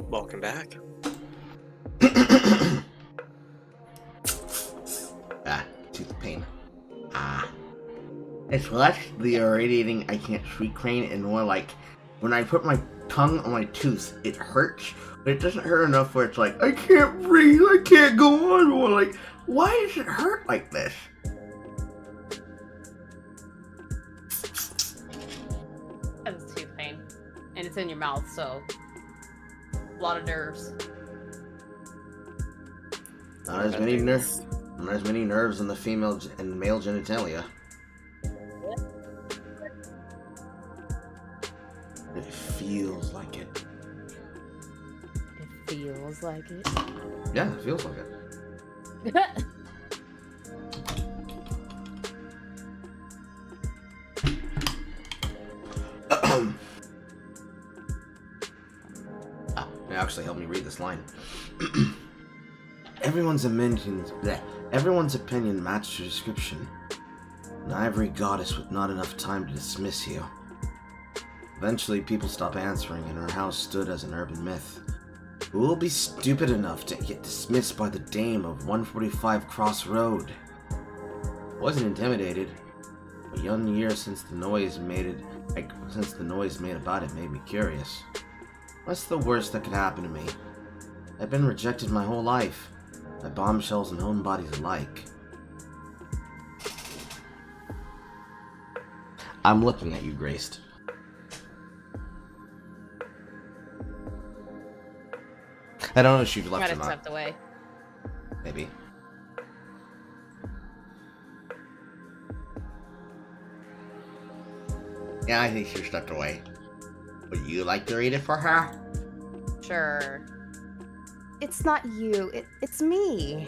Welcome back. Tooth pain. It's less the irradiating I can't sweet crane and more like when I put my tongue on my tooth, it hurts, but it doesn't hurt enough where it's like, I can't breathe, I can't go on. Or like, why does it hurt like this? It's tooth pain. And it's in your mouth, so a lot of nerves. Not as many nerves in the female and male genitalia. It feels like it. It feels like it. Yeah, it feels like it. It actually helped me read this line. Everyone's opinion matched your description. An ivory goddess with not enough time to dismiss you. Eventually, people stopped answering, and her house stood as an urban myth. Who will be stupid enough to get dismissed by the dame of 145 Cross Road? Wasn't intimidated. A young year since the noise made about it made me curious. What's the worst that could happen to me? I've been rejected my whole life, by bombshells and homebodies alike. I'm looking at you, Graced. I don't know if she left Might or have not. stepped away. Maybe. Yeah, I think she stepped away. Would you like to read it for her? Sure. It's not you, it's me.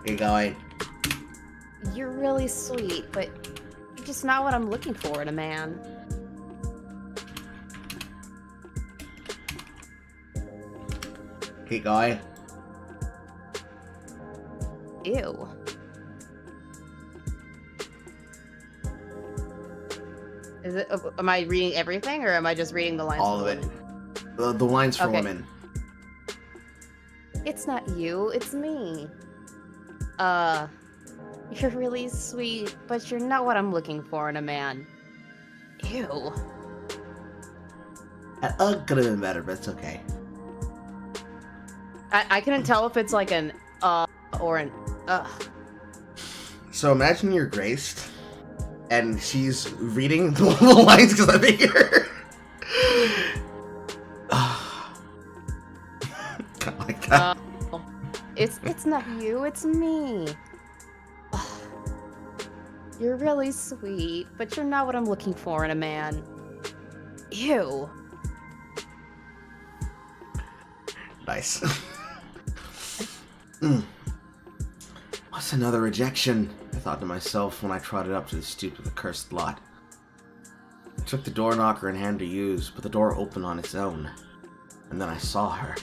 Keep going. You're really sweet, but you're just not what I'm looking for in a man. Keep going. Ew. Is it? Am I reading everything, or am I just reading the lines? All for of the it. women? The lines for Okay. women. It's not you, it's me. You're really sweet, but you're not what I'm looking for in a man. Ew. Could have been better, but it's okay. I couldn't tell if it's like an or an So imagine you're Graced, and she's reading the lines because I think you're... Kind of like that. It's not you, it's me. You're really sweet, but you're not what I'm looking for in a man. Ew. Nice. What's another rejection? I thought to myself when I trotted up to the stoop of the cursed lot. I took the door knocker in hand to use, but the door opened on its own. And then I saw her.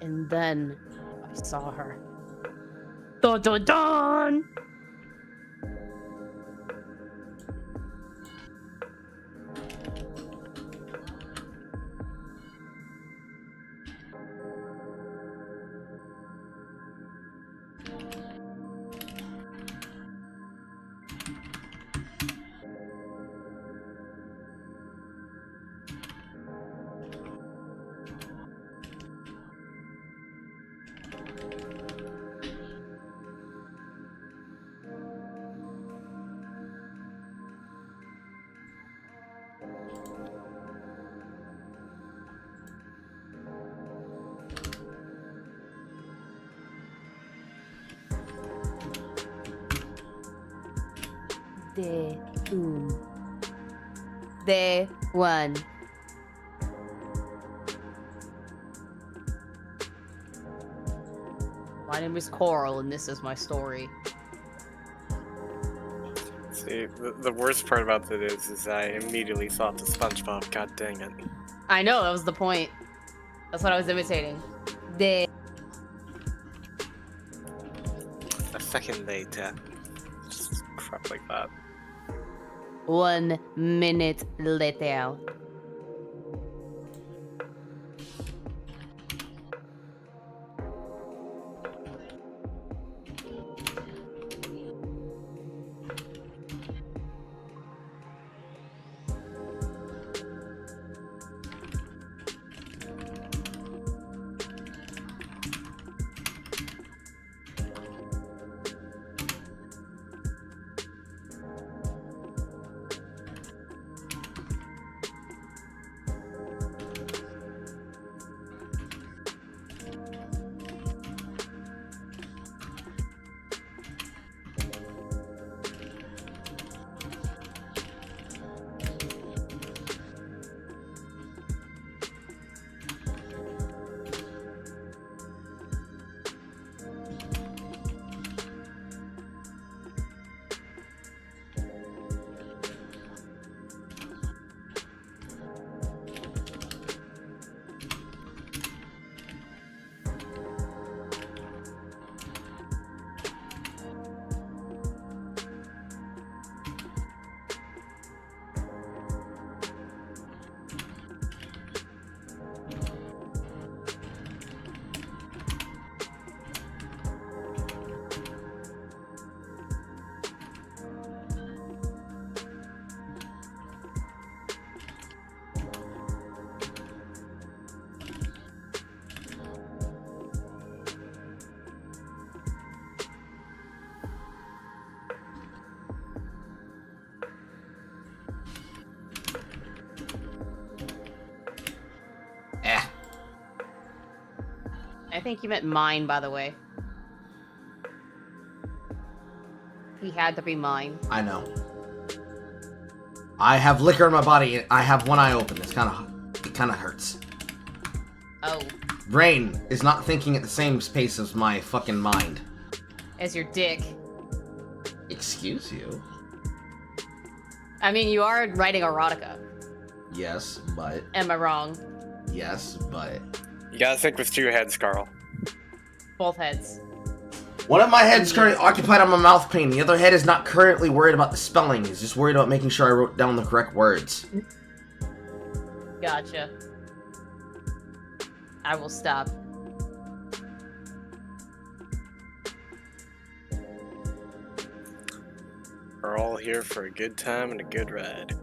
and then I saw her. Dun dun dun! Day 1. Day 1. My name is Coral, and this is my story. See, the worst part about it is I immediately thought to SpongeBob. God dang it. I know, that was the point. That's what I was imitating. Day. A second later. Just crap like that. 1 minute later. I think you meant mine, by the way. He had to be mine. I know. I have liquor in my body. I have one eye open. It kind of hurts. Oh. Brain is not thinking at the same pace as my fucking mind. As your dick. Excuse you? I mean, you are writing erotica. Yes, but... Am I wrong? Yes, but... You gotta think with 2 heads, Carl. Both heads. One of my heads currently occupied on my mouth pain. The other head is not currently worried about the spelling. He's just worried about making sure I wrote down the correct words. Gotcha. I will stop. We're all here for a good time and a good ride.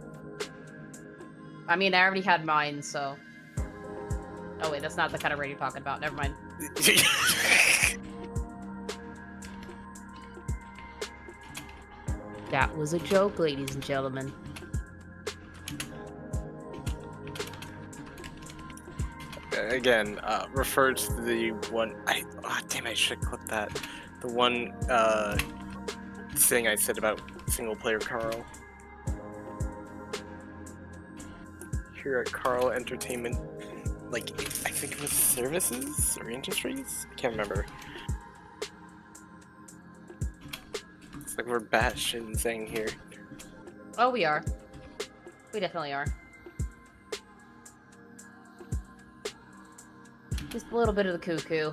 I mean, I already had mine, so... Oh wait, that's not the kind of raid you're talking about. Never mind. That was a joke, ladies and gentlemen. Again, refer to the one... damn, I should clip that. The one, thing I said about SinglePlayerCarl. Here at Carl Entertainment, like, I think it was services or industries? I can't remember. It's like we're batshit insane here. Oh, we are. We definitely are. Just a little bit of the cuckoo.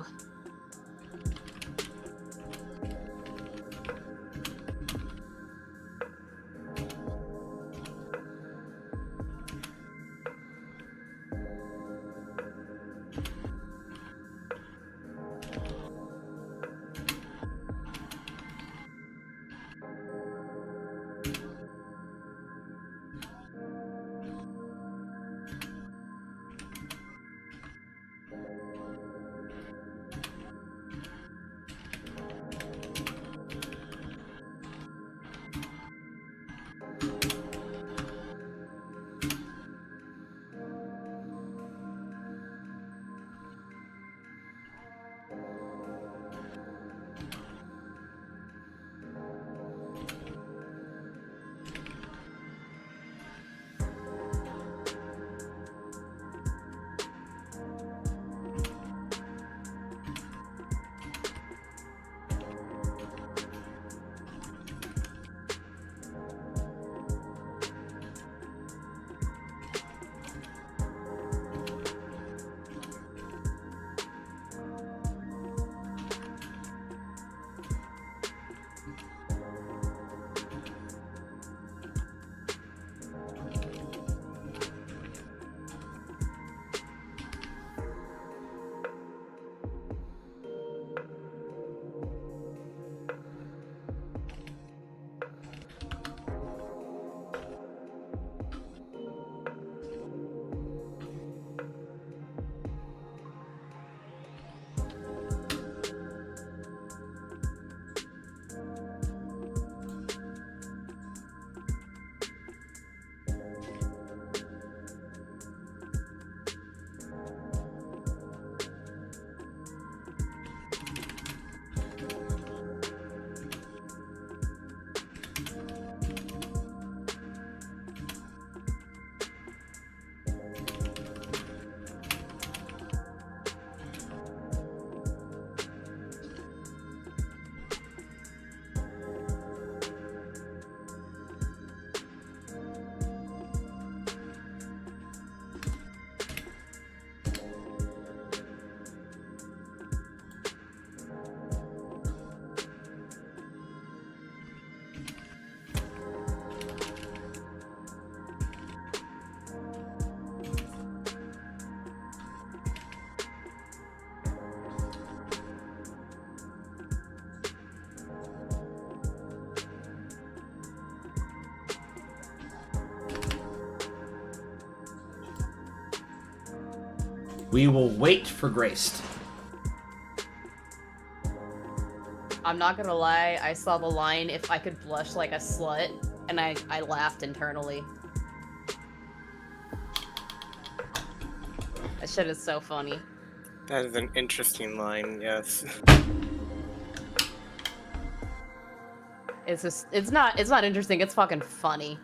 We will wait for Graced. I'm not gonna lie, I saw the line, if I could blush like a slut, and I laughed internally. That shit is so funny. That is an interesting line, yes. It's just, it's not interesting, it's fucking funny.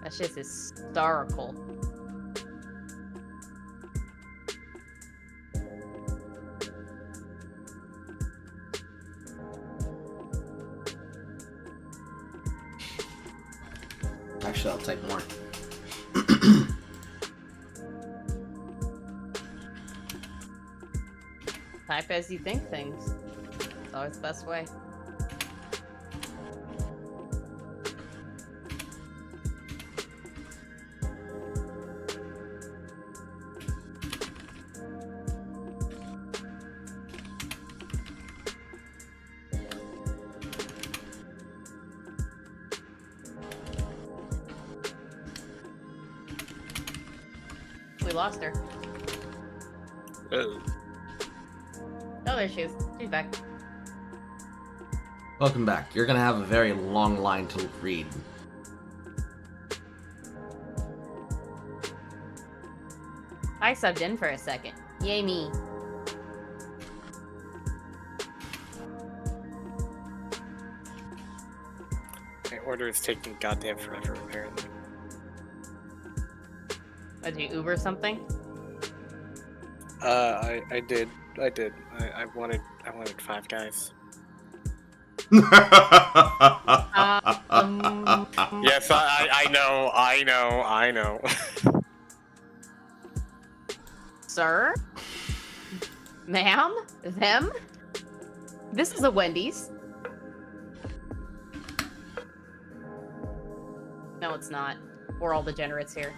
That shit's hysterical. Actually, I'll type more. Type as you think things. It's always the best way. We lost her. Oh. Oh, there she is. She's back. Welcome back. You're gonna have a very long line to read. I subbed in for a second. Yay me. My order is taking goddamn forever, apparently. Oh, did you Uber something? I did. I wanted 5 guys. Yes, I know. Sir? Ma'am? Them? This is a Wendy's. No, it's not. We're all degenerates here.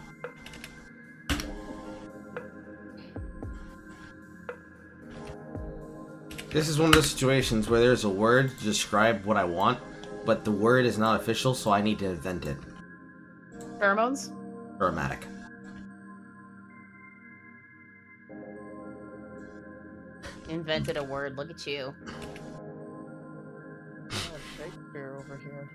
This is one of those situations where there's a word to describe what I want, but the word is not official, so I need to invent it. Pheromones? Aromatic. Invented a word. Look at you. Shakespeare over here.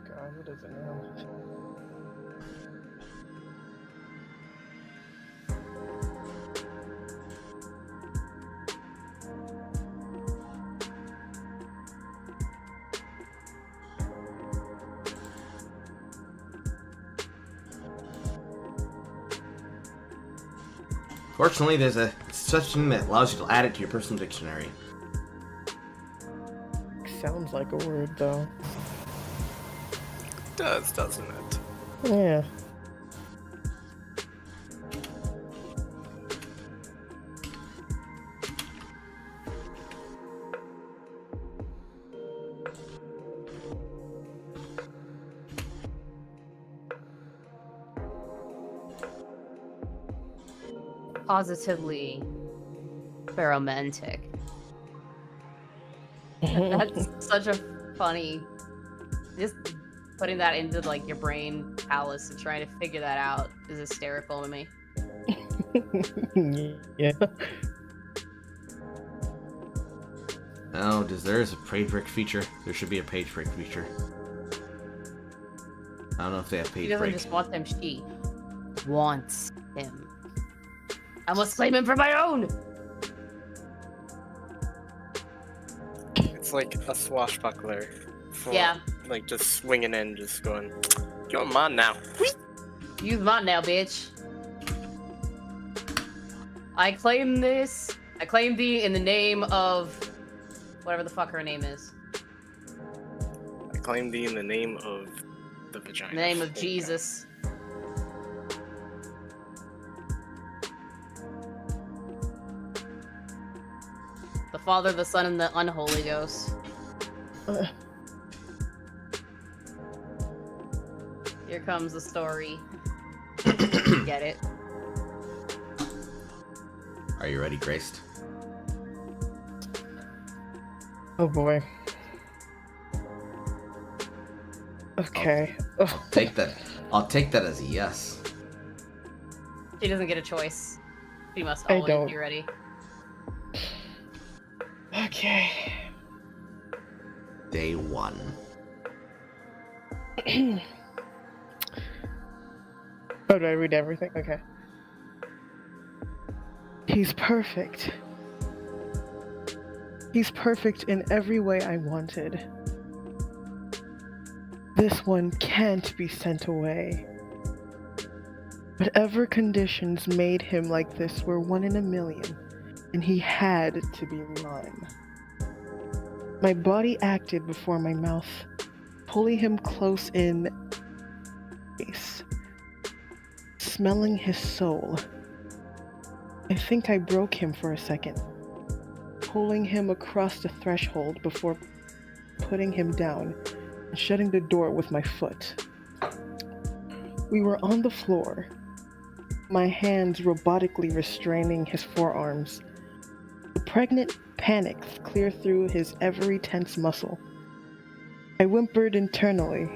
God, what is it now? Fortunately, there's a such thing that allows you to add it to your personal dictionary. Sounds like a word, though. It does, doesn't it? Yeah. Positively pheromantic. That's such a funny. Just putting that into like your brain palace and trying to figure that out is hysterical to me. Yeah. Oh, there's a page break feature. There should be a page break feature. I don't know if they have She page doesn't break. just want them, she wants him. I must claim him for my own! It's like a swashbuckler. For, Yeah. Like just swinging in, just going, you're mine now. Use mine now, bitch. I claim this. I claim thee in the name of whatever the fuck her name is. I claim thee in the name of the vagina. In the name of Jesus. The Father, the Son, and the Unholy Ghost. Here comes the story. Get it? Are you ready, Graced? Oh boy. Okay. I'll take that. I'll take that as a yes. She doesn't get a choice. She must I always don't. be ready. Okay. Day 1. Oh, do I read everything? Okay. He's perfect. He's perfect in every way I wanted. This one can't be sent away. Whatever conditions made him like this were 1 in a million, and he had to be mine. My body acted before my mouth, pulling him close in, smelling his soul. I think I broke him for a second, pulling him across the threshold before putting him down and shutting the door with my foot. We were on the floor, my hands robotically restraining his forearms. The pregnant panic clear through his every tense muscle. I whimpered internally.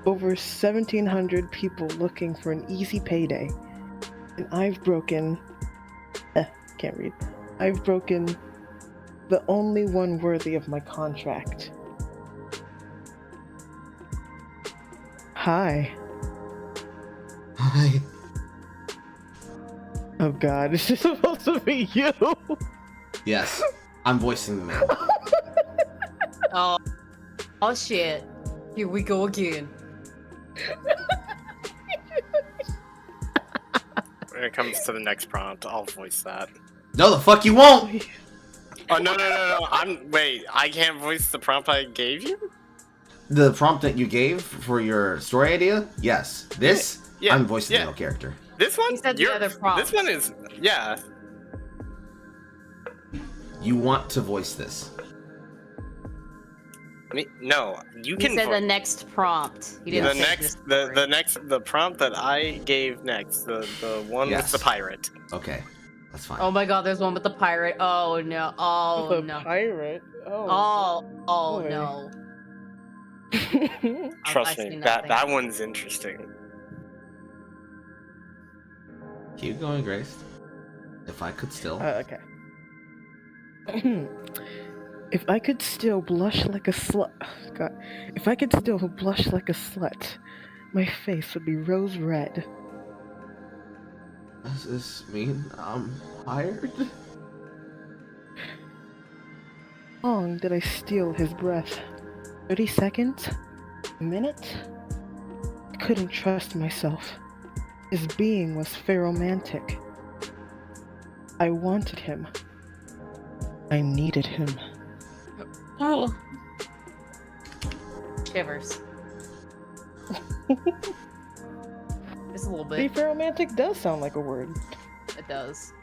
Over 1,700 people looking for an easy payday. And I've broken... can't read. I've broken the only one worthy of my contract. Hi. Hi. Oh god, is this supposed to be you? Yes, I'm voicing the man. Oh shit. Here we go again. When it comes to the next prompt, I'll voice that. No, the fuck you won't! Oh no! Wait, I can't voice the prompt I gave you? The prompt that you gave for your story idea? Yes. This, Yeah, I'm voicing yeah. the male character. This one? He said the other prompt. This one is, yeah. You want to voice this. No, you He can said the next prompt. He didn't say this story. the prompt that I gave next, the one with the pirate. Okay, that's fine. Oh my god, there's one with the pirate. Oh no. Oh The no. pirate? Oh. Oh boy. no. Trust I me, see that nothing. one's interesting. Keep going, Grace. If I could still. Okay. If I could still blush like a slut. God. If I could still blush like a slut, my face would be rose red. Does this mean I'm hired? How long did I steal his breath? 30 seconds? A minute? I couldn't trust myself. His being was pheromantic. I wanted him. I needed him. Oh. Shivers. Just a little See, bit. pheromantic does sound like a word. It does.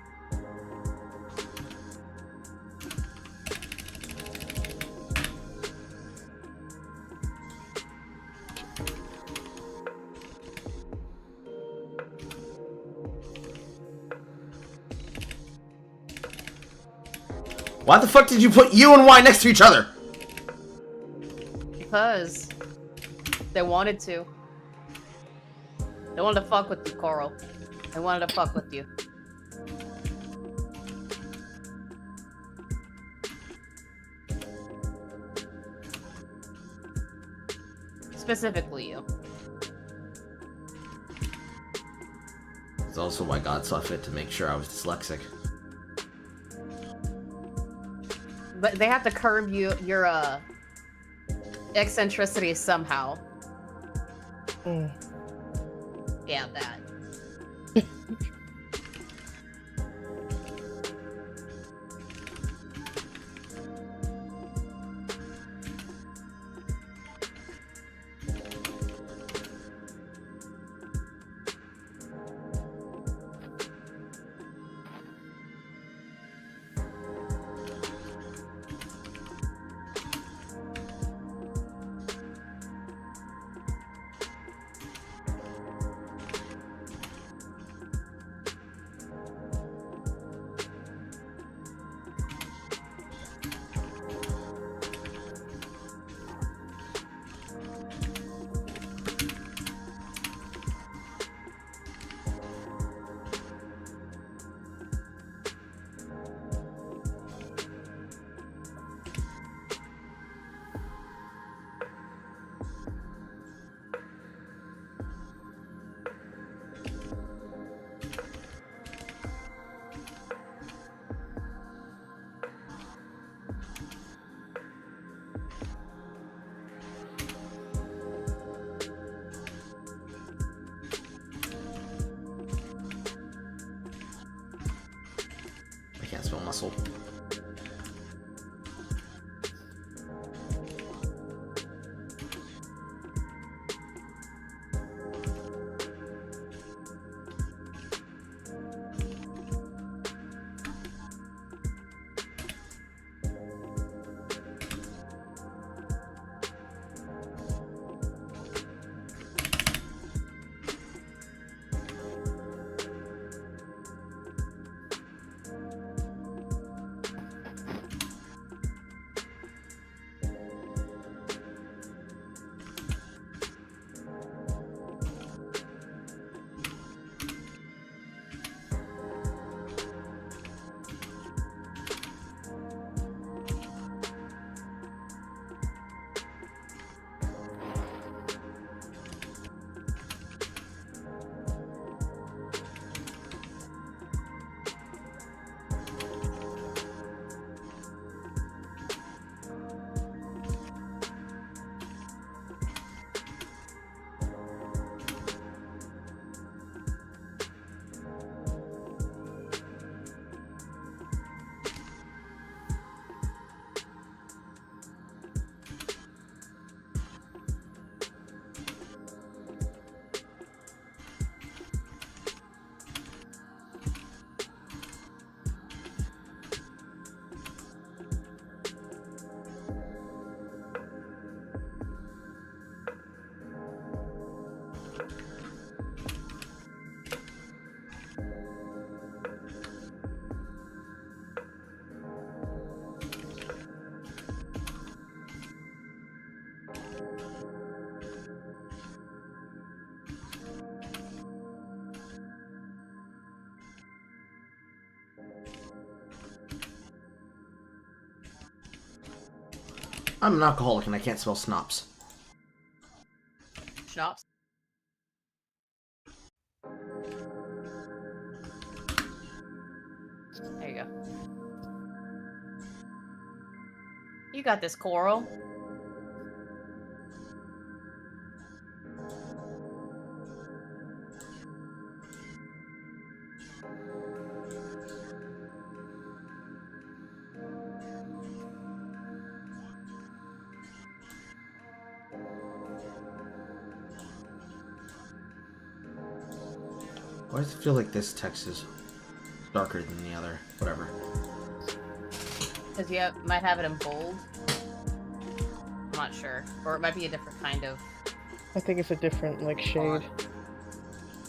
Why the fuck did you put U and Y next to each other? Because they wanted to. They wanted to fuck with you, Coral. They wanted to fuck with you. Specifically you. It's also why God saw fit to make sure I was dyslexic. But they have to curb your eccentricity somehow. Mm. Yeah, that. muscle. I'm an alcoholic and I can't spell snops. Schnapps. There you go. You got this, Coral. Why does it feel like this text is darker than the other? Whatever. Because you might have it in bold. I'm not sure. Or it might be a different kind of... I think it's a different, like, shade. font.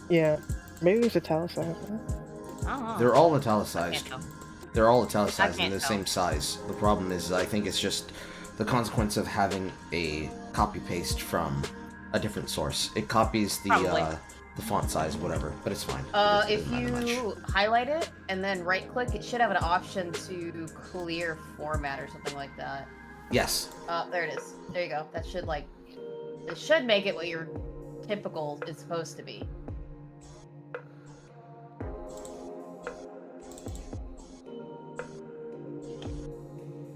Yeah. Maybe it's italicized. I don't know. They're all I italicized. can't tell. They're all italicized I in the can't same size. The problem is, I think it's just the consequence of having a copy-paste from a different source. It copies Probably. the font size, whatever, but it's fine. If you highlight it and then right-click, it should have an option to clear format or something like that. Yes. There it is. There you go. That should, like... It should make it what your typical is supposed to be.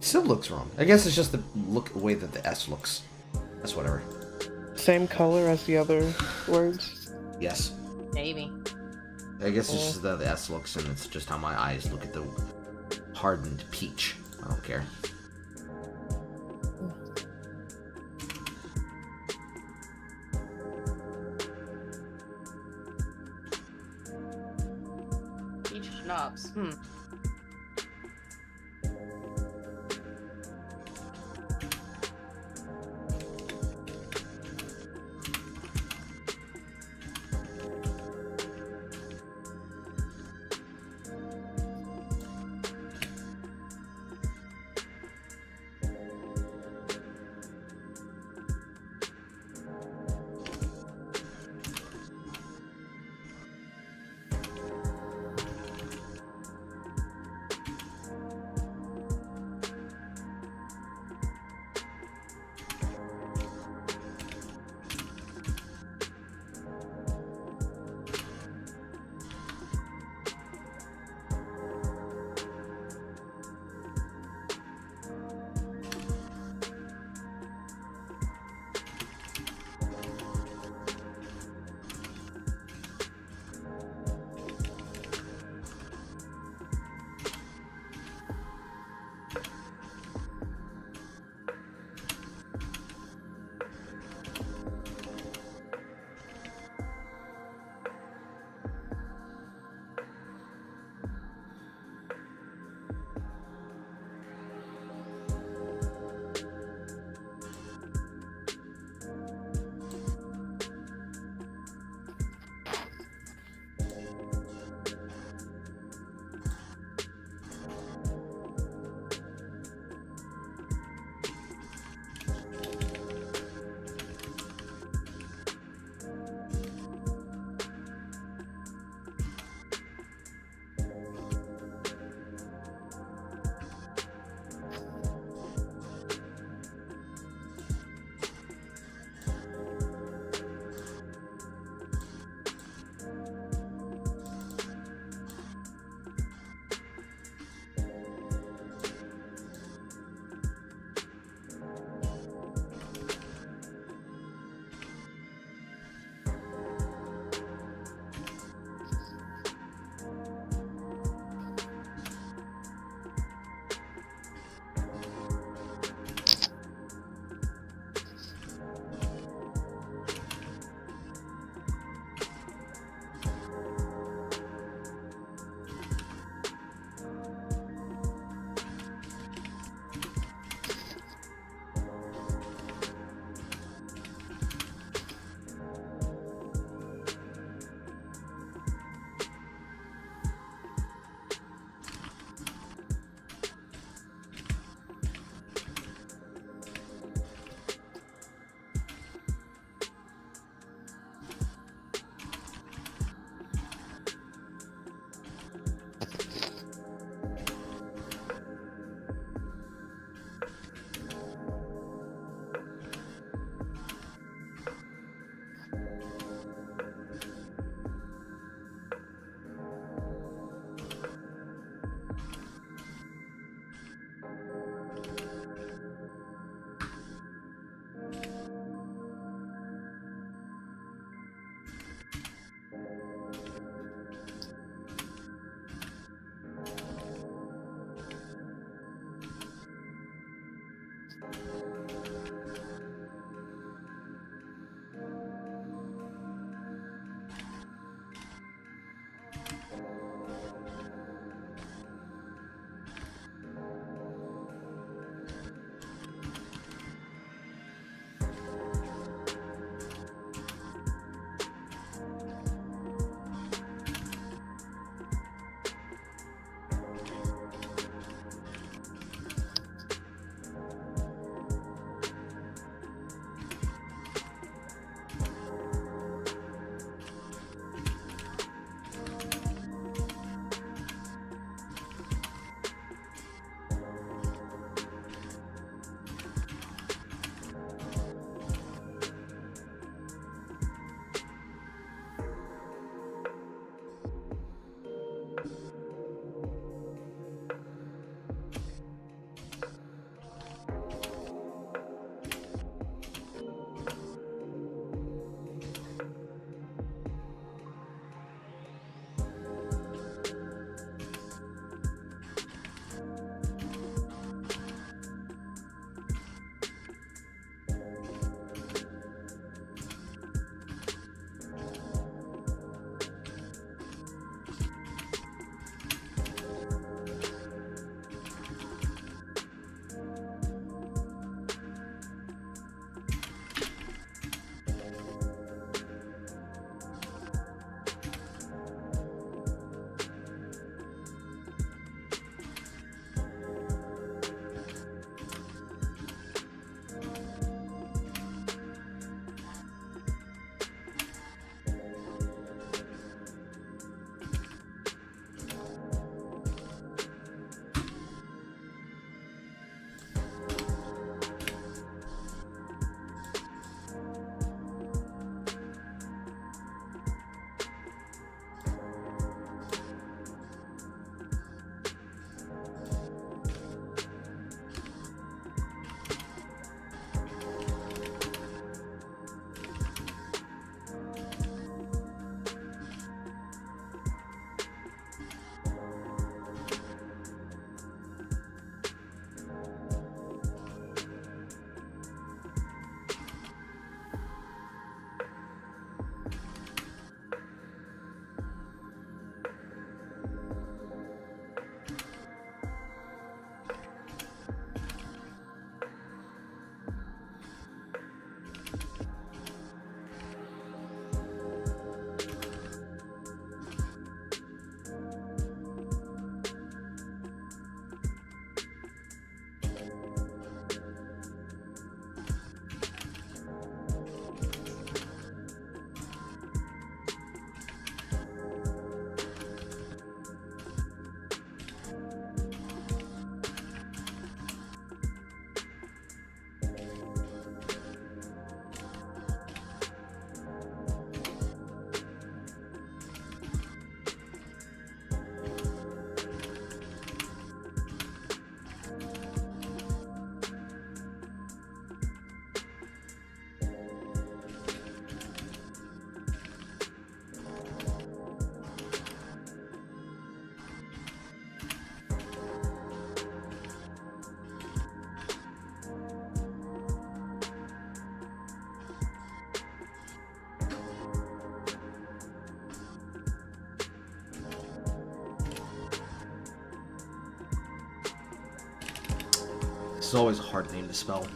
Still looks wrong. I guess it's just the way that the S looks. That's whatever. Same color as the other words. Yes. Maybe. I guess it's just the S looks, and it's just how my eyes look at the hardened peach. I don't care. Peach schnapps. is always a hard name to spell.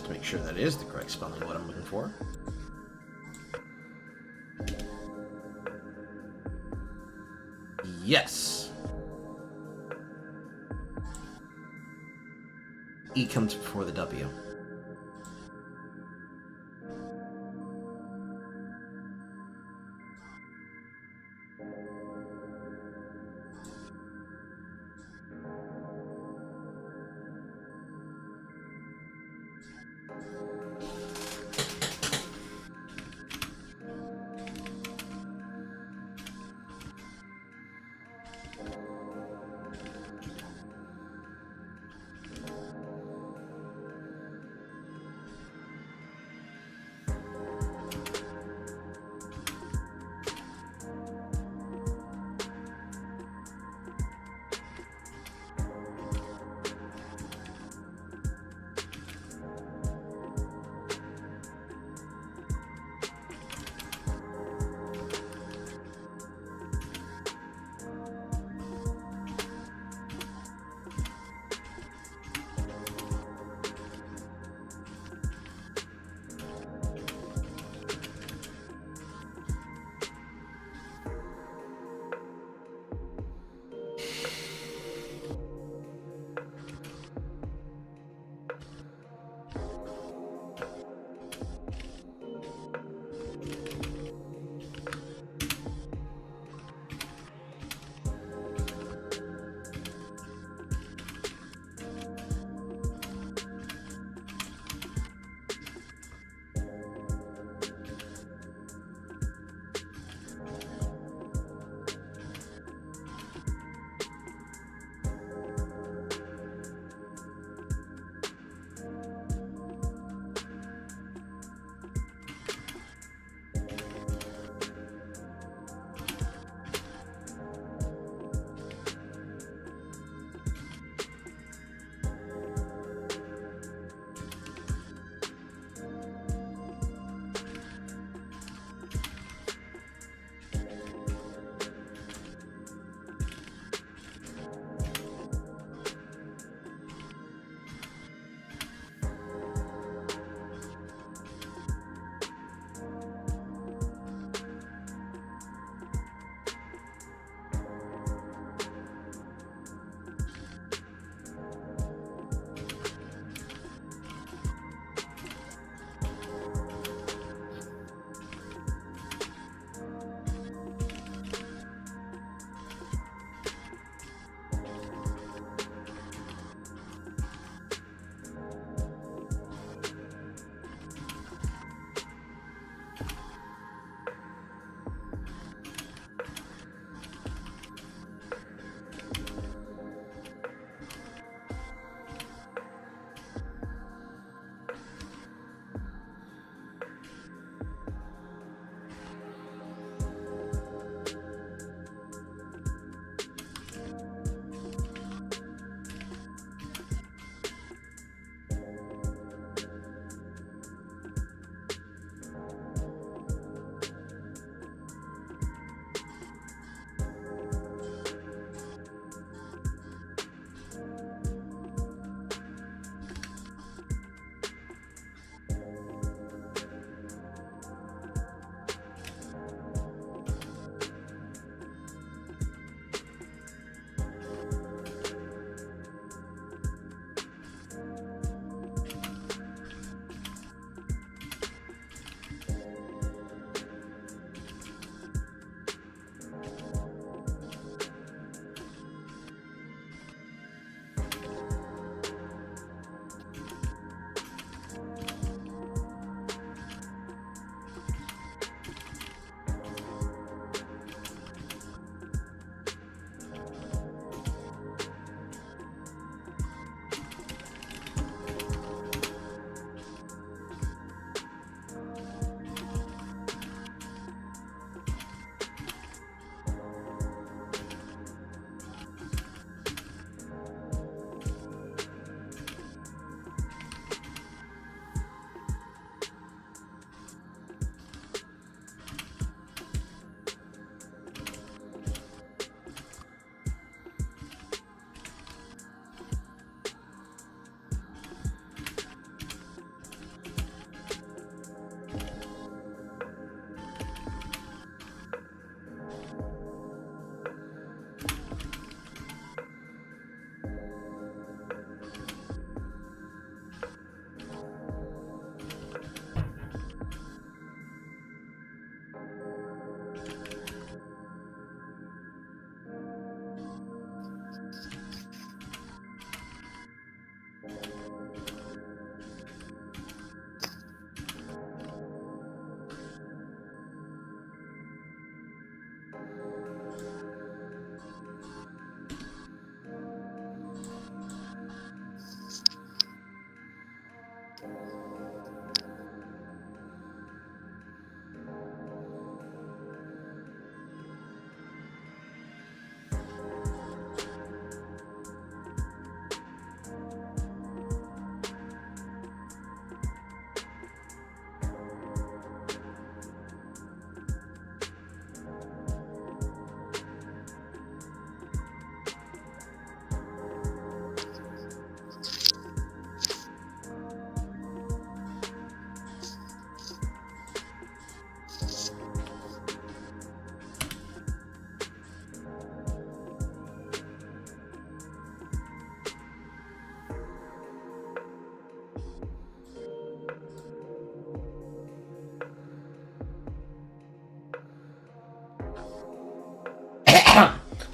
To make sure that is the correct spelling of what I'm looking for. Yes. E comes before the W.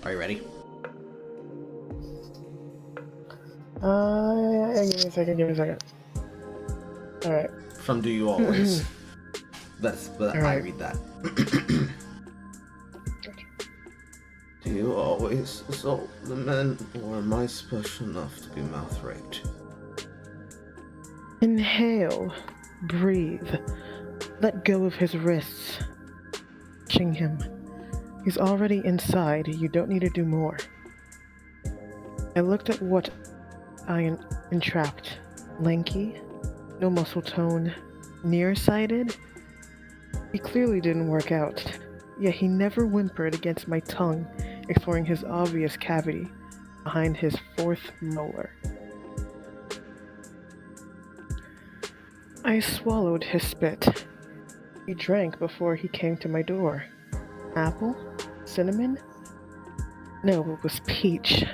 Are you ready? Give me a second. Alright. From Do You Always? But I Alright. read that. Do you always assault the men, or am I special enough to be mouth raped? Inhale. Breathe. Let go of his wrists. Touching him. He's already inside. You don't need to do more. I looked at what I entrapped. Lanky, no muscle tone, nearsighted. He clearly didn't work out, yet he never whimpered against my tongue, exploring his obvious cavity behind his fourth molar. I swallowed his spit. He drank before he came to my door. Apple? Cinnamon? No, it was peach.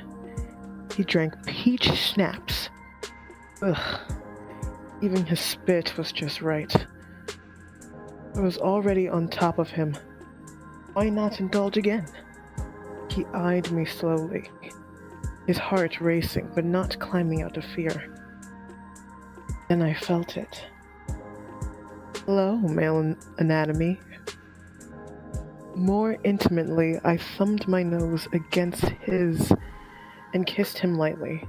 He drank peach schnapps. Ugh. Even his spit was just right. I was already on top of him. Why not indulge again? He eyed me slowly, his heart racing but not climbing out of fear. Then I felt it. Hello, male anatomy. More intimately, I thumbed my nose against his and kissed him lightly,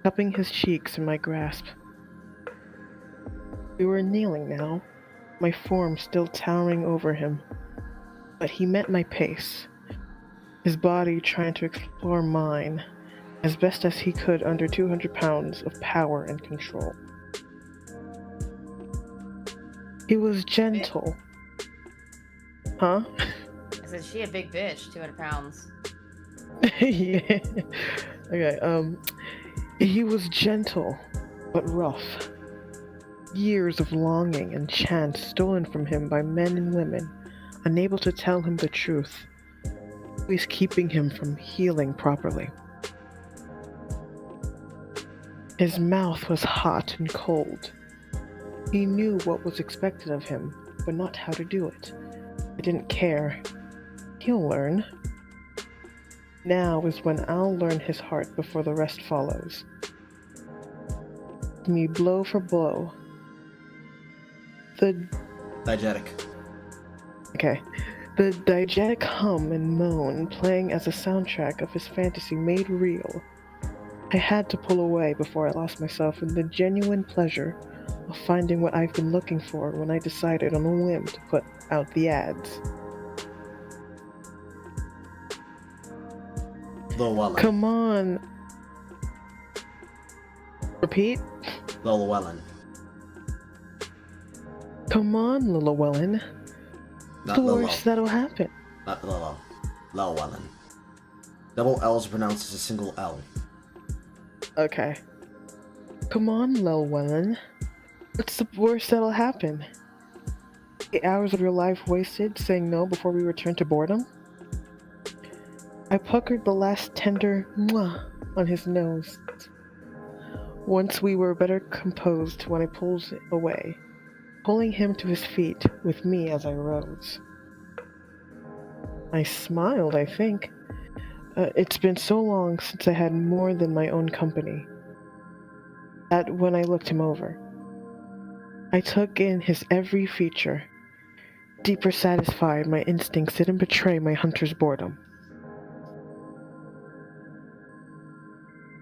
cupping his cheeks in my grasp. We were kneeling now, my form still towering over him, but he met my pace, his body trying to explore mine as best as he could under 200 pounds of power and control. He was gentle. Huh? I said, she a big bitch, 200 pounds. Yeah. Okay, he was gentle, but rough. Years of longing and chance stolen from him by men and women, unable to tell him the truth, always keeping him from healing properly. His mouth was hot and cold. He knew what was expected of him, but not how to do it. I didn't care. He'll learn. Now is when I'll learn his heart before the rest follows. Me blow for blow. The diegetic hum and moan playing as a soundtrack of his fantasy made real. I had to pull away before I lost myself in the genuine pleasure of finding what I've been looking for when I decided on a whim to put out the ads. Llewellyn. Come on. Repeat? Llewellyn. Come on, Llewellyn. Not The Lilo. worst that'll happen. Not Lilo. Llewellyn. Double L's pronounced as a single L. Okay. Come on, Llewellyn. What's the worst that'll happen? 8 hours of your life wasted saying no before we return to boredom? I puckered the last tender mwah on his nose. Once we were better composed when I pulled away, pulling him to his feet with me as I rose. I smiled, I think. It's been so long since I had more than my own company. That when I looked him over, I took in his every feature, deeper satisfied my instincts didn't betray my hunter's boredom.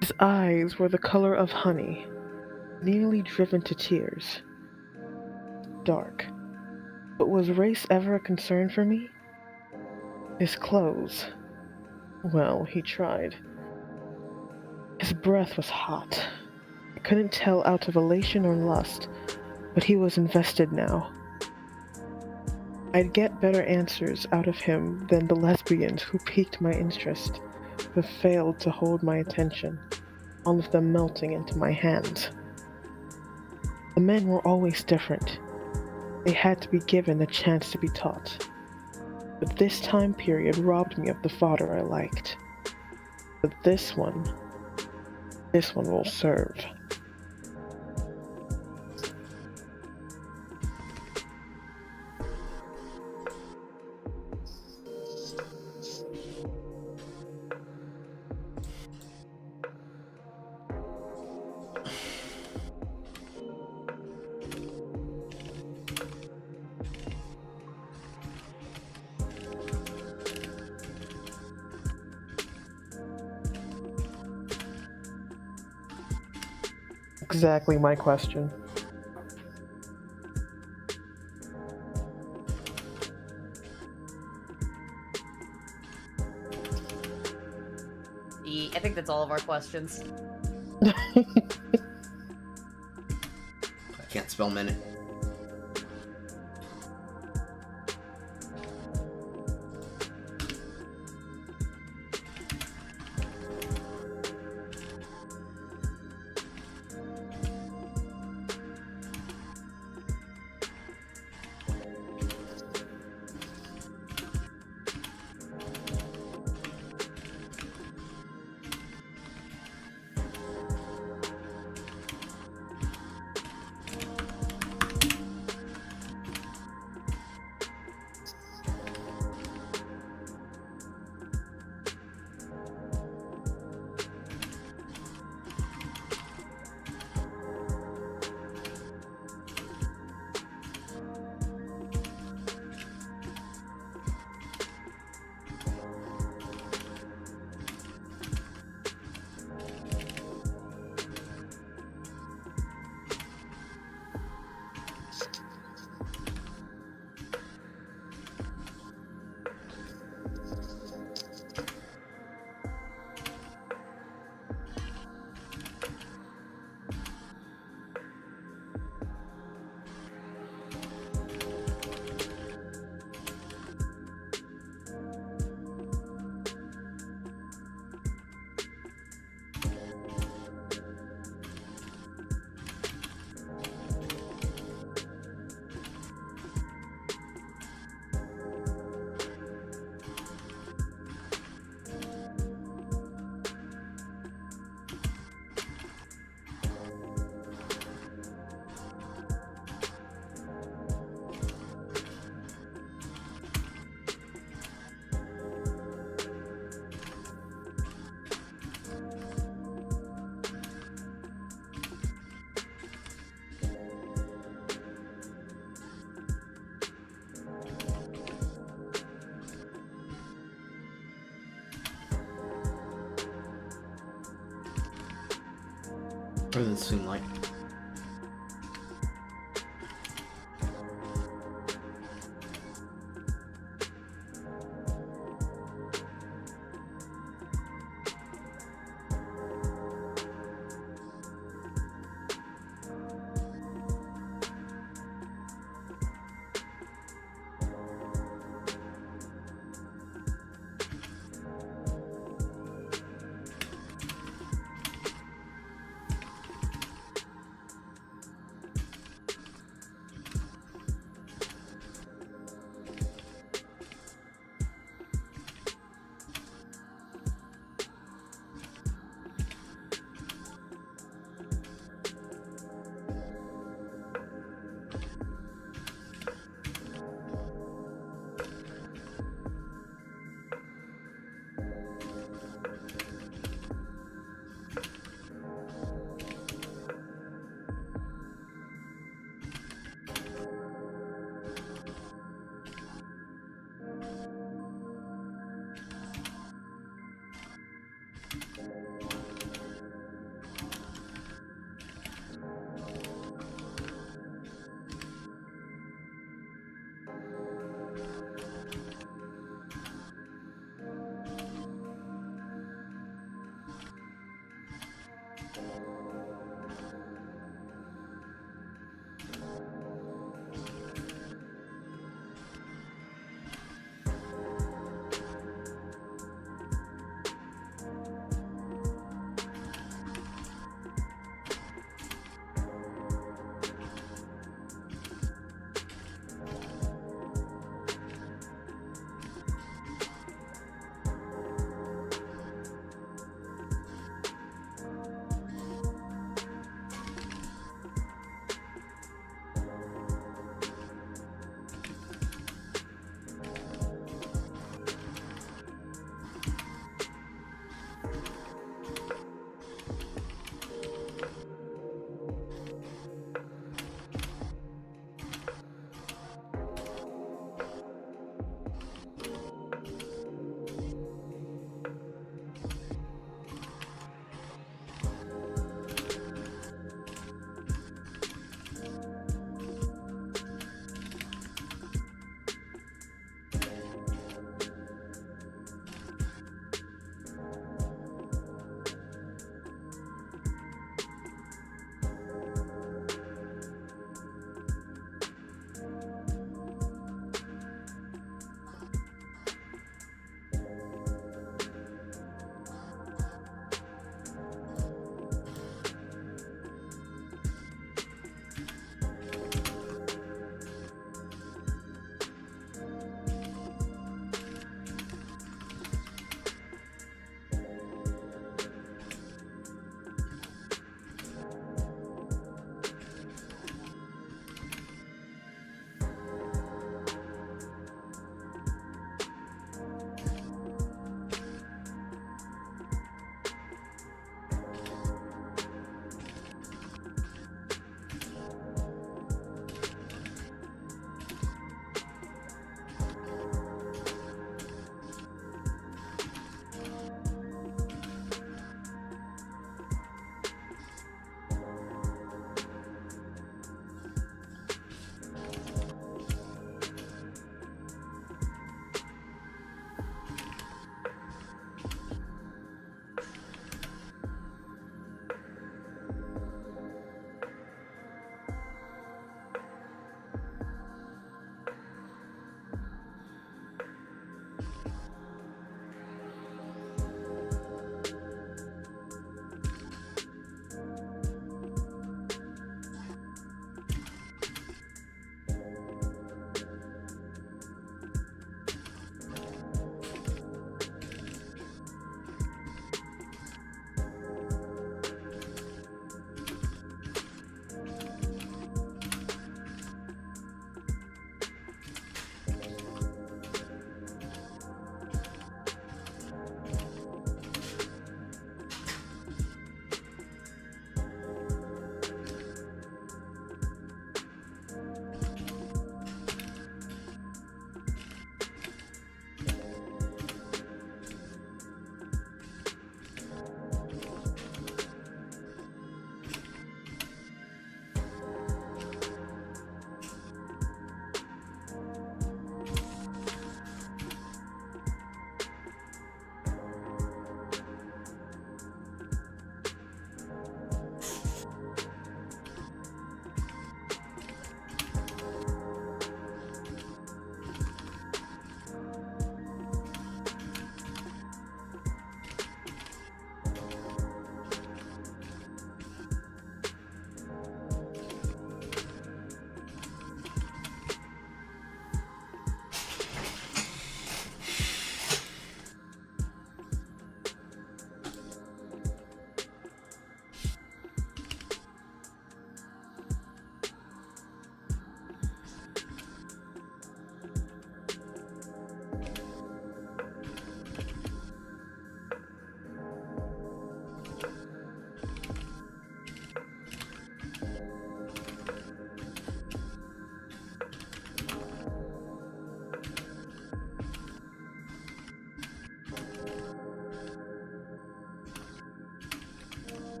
His eyes were the color of honey, nearly driven to tears. Dark. But was race ever a concern for me? His clothes. Well, he tried. His breath was hot. I couldn't tell out of elation or lust, but he was invested now. I'd get better answers out of him than the lesbians who piqued my interest, but failed to hold my attention, all of them melting into my hands. The men were always different. They had to be given the chance to be taught. But this time period robbed me of the fodder I liked. But this one will serve. Exactly my question. I think that's all of our questions. I can't spell minute. What does it seem like?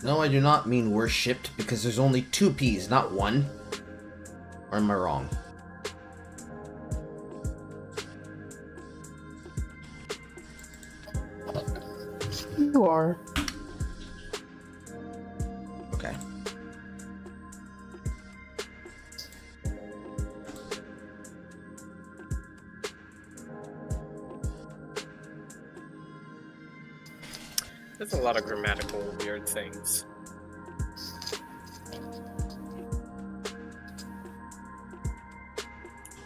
No, I do not mean worshipped, because there's only 2 P's, not 1. Or am I wrong? You are. Okay. There's a lot of grammatical weird things.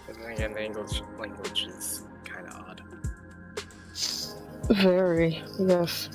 And then again, the English language is kind of odd. Very, yes.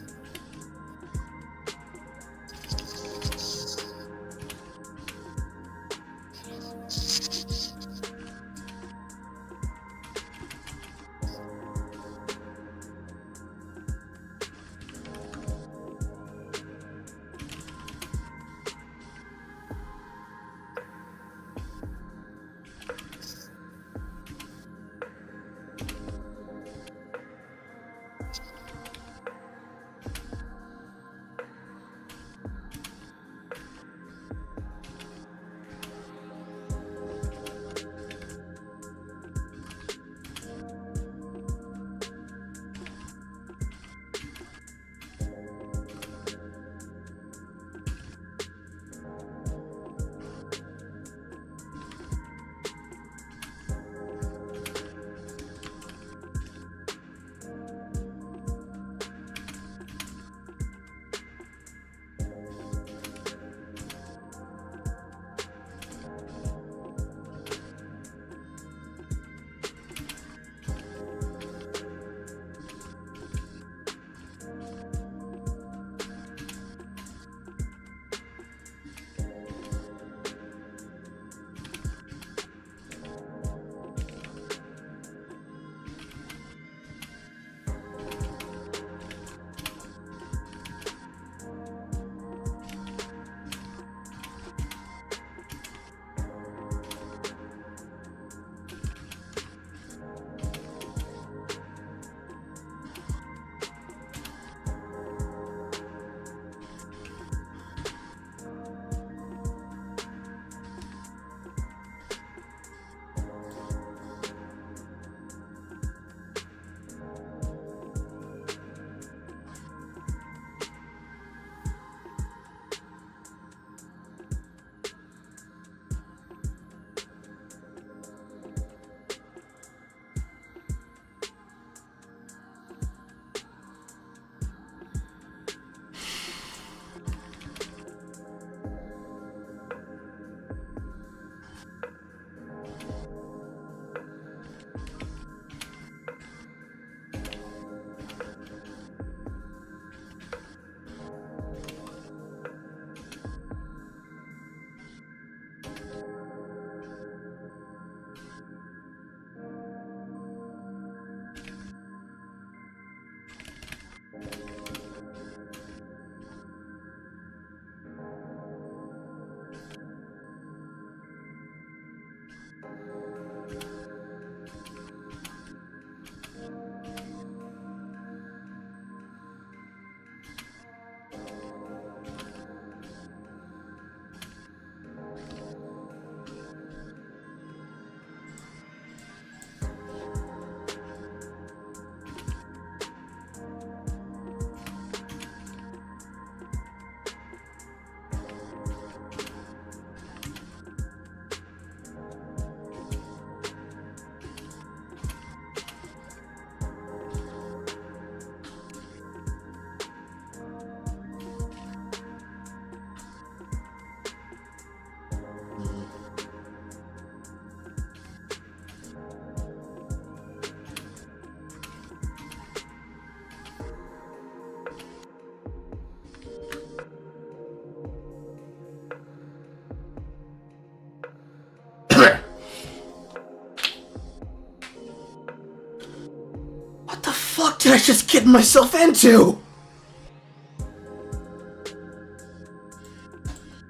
What the fuck did I just get myself into?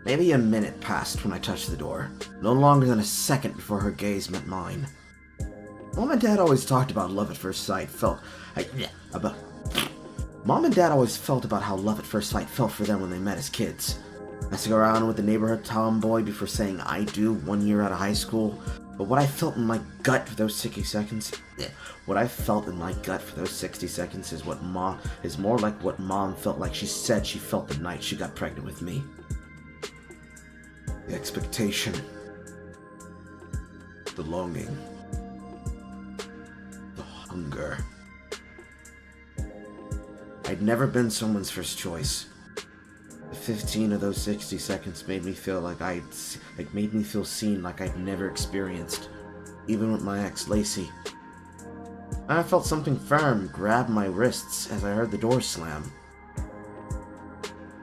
Maybe a minute passed when I touched the door. No longer than a second before her gaze met mine. Mom and Dad always talked about love at first sight. Mom and Dad always felt about how love at first sight felt for them when they met as kids. Messing around with the neighborhood tomboy before saying I do 1 year out of high school. But what I felt in my gut for those 60 seconds, is more like what Mom felt like she said she felt the night she got pregnant with me. The expectation, the longing, the hunger. I'd never been someone's first choice. The 15 of those 60 seconds made me feel seen like I'd never experienced, even with my ex, Lacey. I felt something firm grab my wrists as I heard the door slam.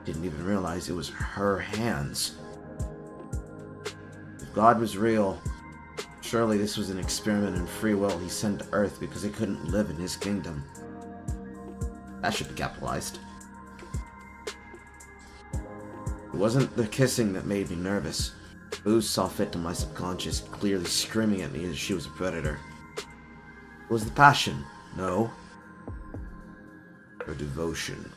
Didn't even realize it was her hands. If God was real, surely this was an experiment in free will he sent to Earth because he couldn't live in his kingdom. That should be capitalized. It wasn't the kissing that made me nervous. Booze saw fit to my subconscious, clearly screaming at me as she was a predator. It was the passion, no. Her devotion.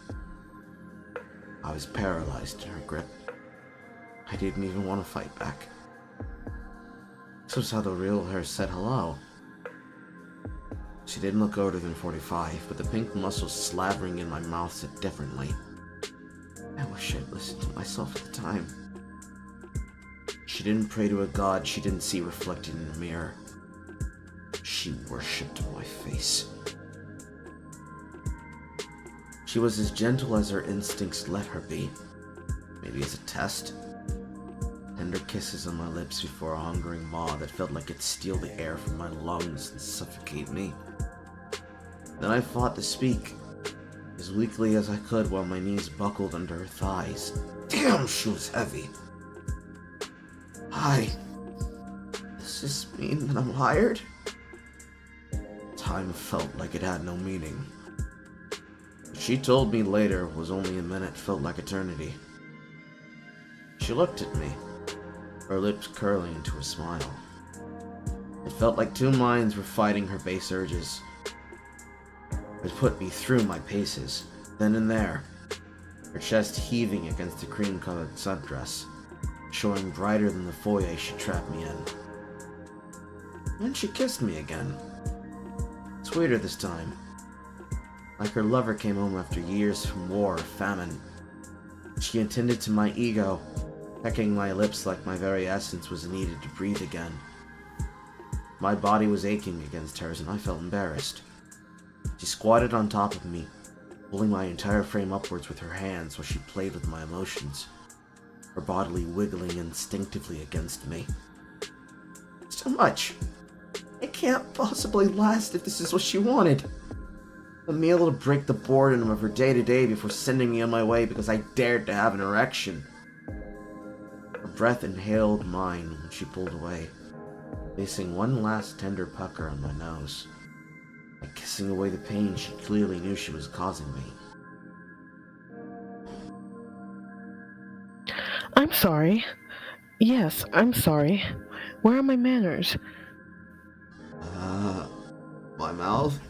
I was paralyzed in her grip. I didn't even want to fight back. This was how the real her said hello. She didn't look older than 45, but the pink muscles slavering in my mouth said differently. I wish I'd listened to myself at the time. She didn't pray to a god she didn't see reflected in the mirror. She worshipped my face. She was as gentle as her instincts let her be. Maybe as a test. Tender kisses on my lips before a hungering maw that felt like it'd steal the air from my lungs and suffocate me. Then I fought to speak, as weakly as I could while my knees buckled under her thighs. Damn, she was heavy. Hi. Does this mean that I'm hired? Time felt like it had no meaning. What she told me later was only a minute felt like eternity. She looked at me, her lips curling into a smile. It felt like two minds were fighting her base urges. It put me through my paces, then and there, her chest heaving against the cream-colored sundress, showing brighter than the foyer she trapped me in. Then she kissed me again. Sweeter this time. Like her lover came home after years from war or famine. She attended to my ego, pecking my lips like my very essence was needed to breathe again. My body was aching against hers and I felt embarrassed. She squatted on top of me, pulling my entire frame upwards with her hands while she played with my emotions, her body wiggling instinctively against me. It's too much. It can't possibly last if this is what she wanted. A meal to break the boredom of her day-to-day before sending me on my way because I dared to have an erection. Her breath inhaled mine when she pulled away, facing one last tender pucker on my nose. Like kissing away the pain she clearly knew she was causing me. I'm sorry. Yes, I'm sorry. Where are my manners? My mouth?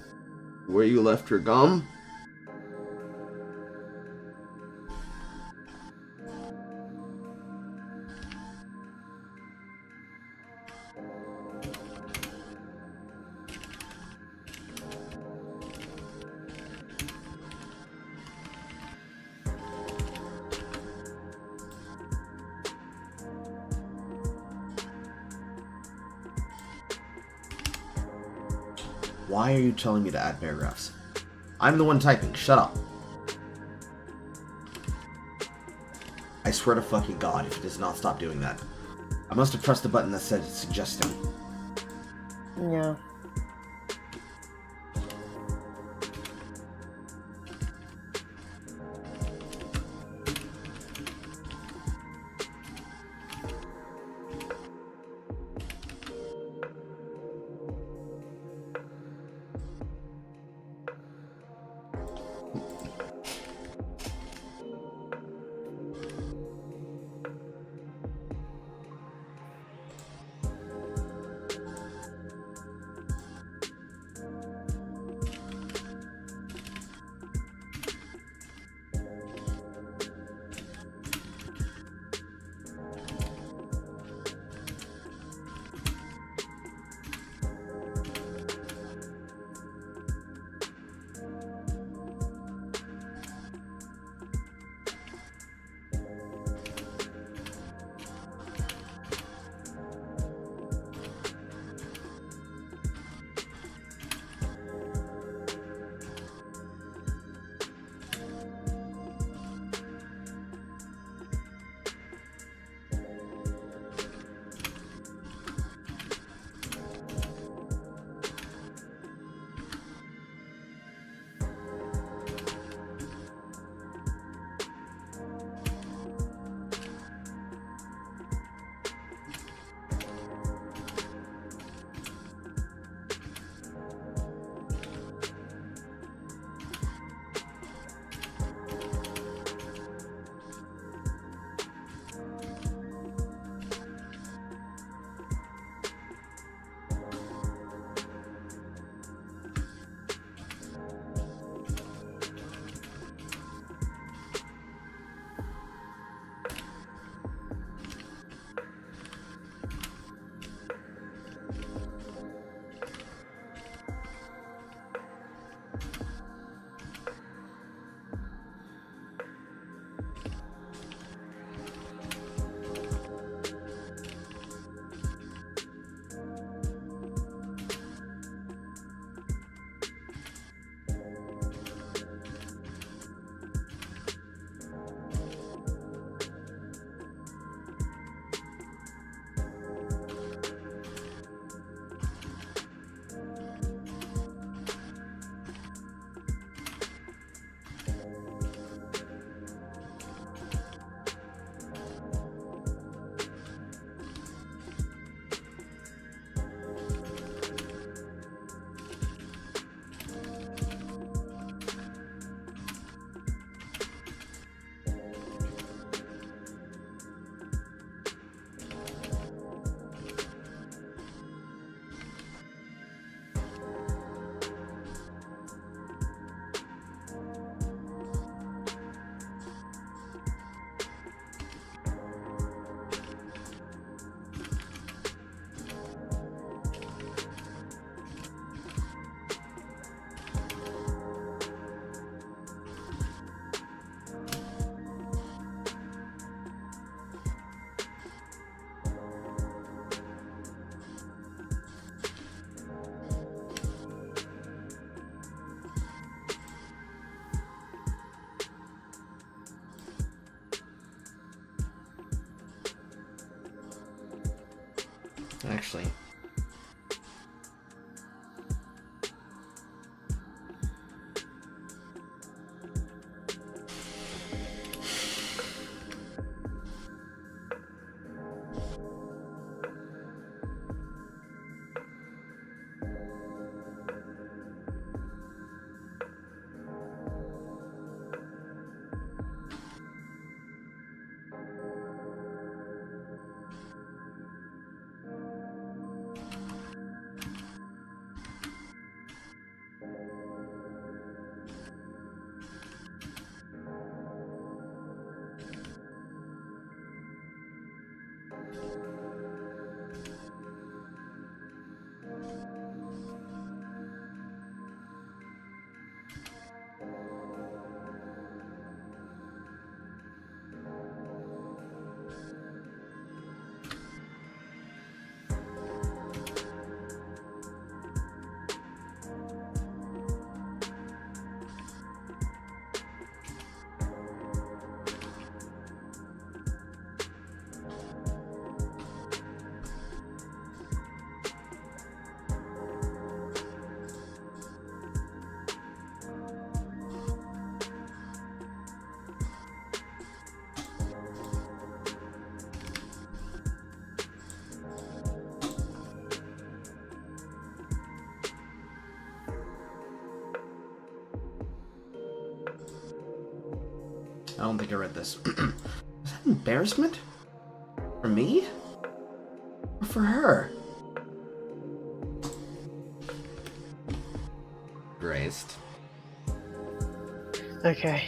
Where you left your gum? Why are you telling me to add paragraphs? I'm the one typing, shut up. I swear to fucking God if it does not stop doing that. I must have pressed the button that said suggesting. Yeah. actually. I don't think I read this. Is that embarrassment? For me? Or for her? Graced. Okay.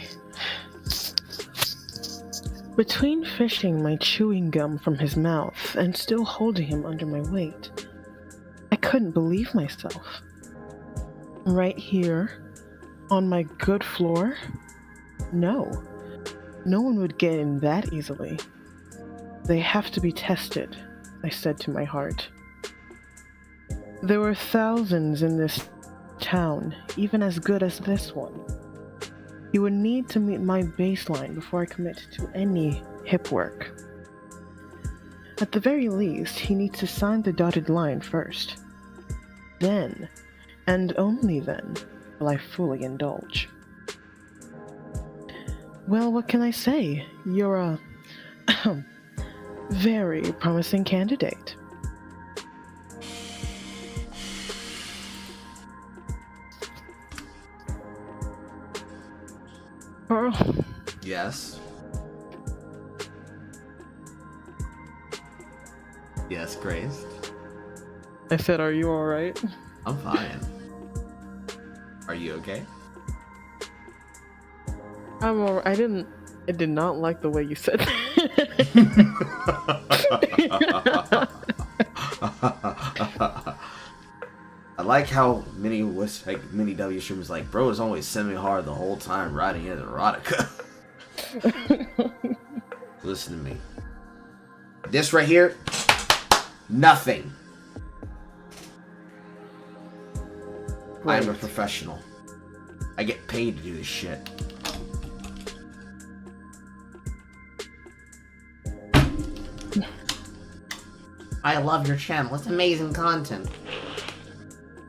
Between fishing my chewing gum from his mouth and still holding him under my weight, I couldn't believe myself. Right here, on my good floor? No. No one would get in that easily. They have to be tested, I said to my heart. There were thousands in this town, even as good as this one. He would need to meet my baseline before I commit to any hip work. At the very least, he needs to sign the dotted line first. Then, and only then, will I fully indulge. Well, what can I say? You're a very promising candidate. Carl? Yes. Yes, Graced. I said, are you alright? I'm fine. Are you okay? I'm alright. I did not like the way you said that. I like how Mini W stream was like, bro is always semi-hard the whole time writing in erotica. Listen to me. This right here, nothing. I am a professional. I get paid to do this shit. I love your channel. It's amazing content.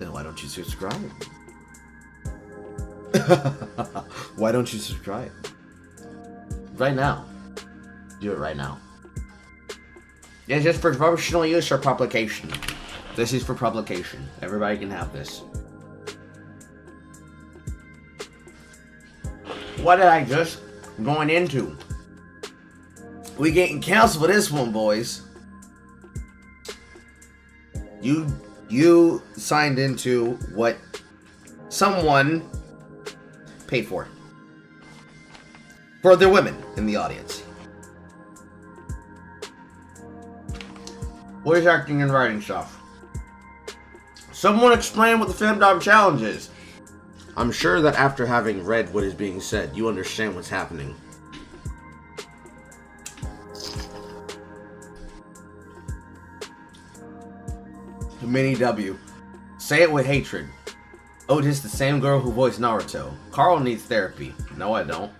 Then why don't you subscribe? Why don't you subscribe? Right now. Do it right now. It's just for promotional use or publication. This is for publication. Everybody can have this. What did I just going into? We getting canceled for this one, boys. You signed into what someone paid for the women in the audience. Voice acting and writing stuff. Someone explain what the FemDom challenge is. I'm sure that after having read what is being said, you understand what's happening. Mini W. Say it with hatred. Oh, just the same girl who voiced Naruto. Carl needs therapy. No, I don't.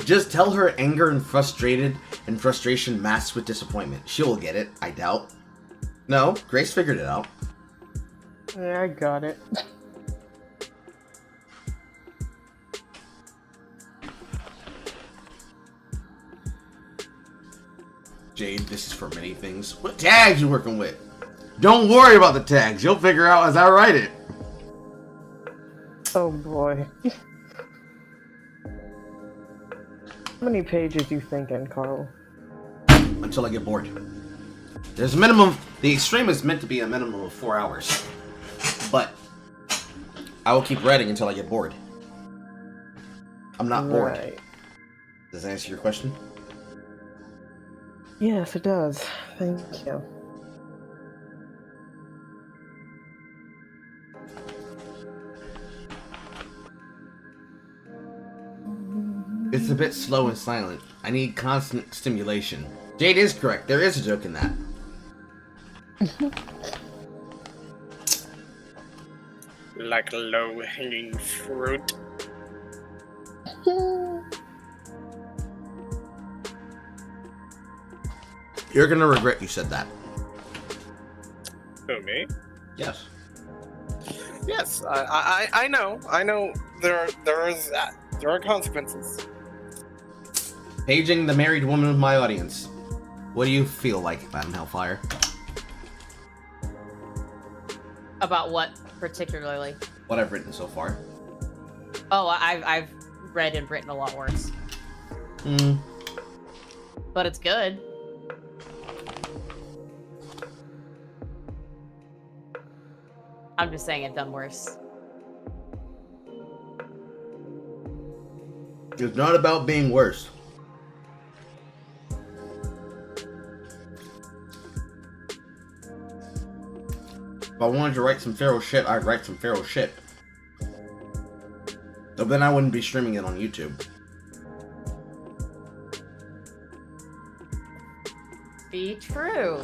Just tell her anger and frustrated and frustration masked with disappointment. She will get it, I doubt. No, Grace figured it out. Yeah, I got it. Jade, this is for many things. What tags you working with? Don't worry about the tags. You'll figure out as I write it. Oh boy. How many pages you thinking, Carl? Until I get bored. There's a minimum. The extreme is meant to be a minimum of 4 hours. But I will keep writing until I get bored. I'm not bored. Right. Does that answer your question? Yes, it does. Thank you. It's a bit slow and silent. I need constant stimulation. Jade is correct. There is a joke in that. Like low-hanging fruit. You're gonna regret you said that. Who, me? Yes. Yes, I know. I know there are consequences. Paging the married woman of my audience. What do you feel like, Madam Hellfire? About what particularly? What I've written so far. Oh, I've read and written a lot worse. Hmm. But it's good. I'm just saying I've done worse. It's not about being worse. If I wanted to write some feral shit, I'd write some feral shit. But then I wouldn't be streaming it on YouTube. Be true.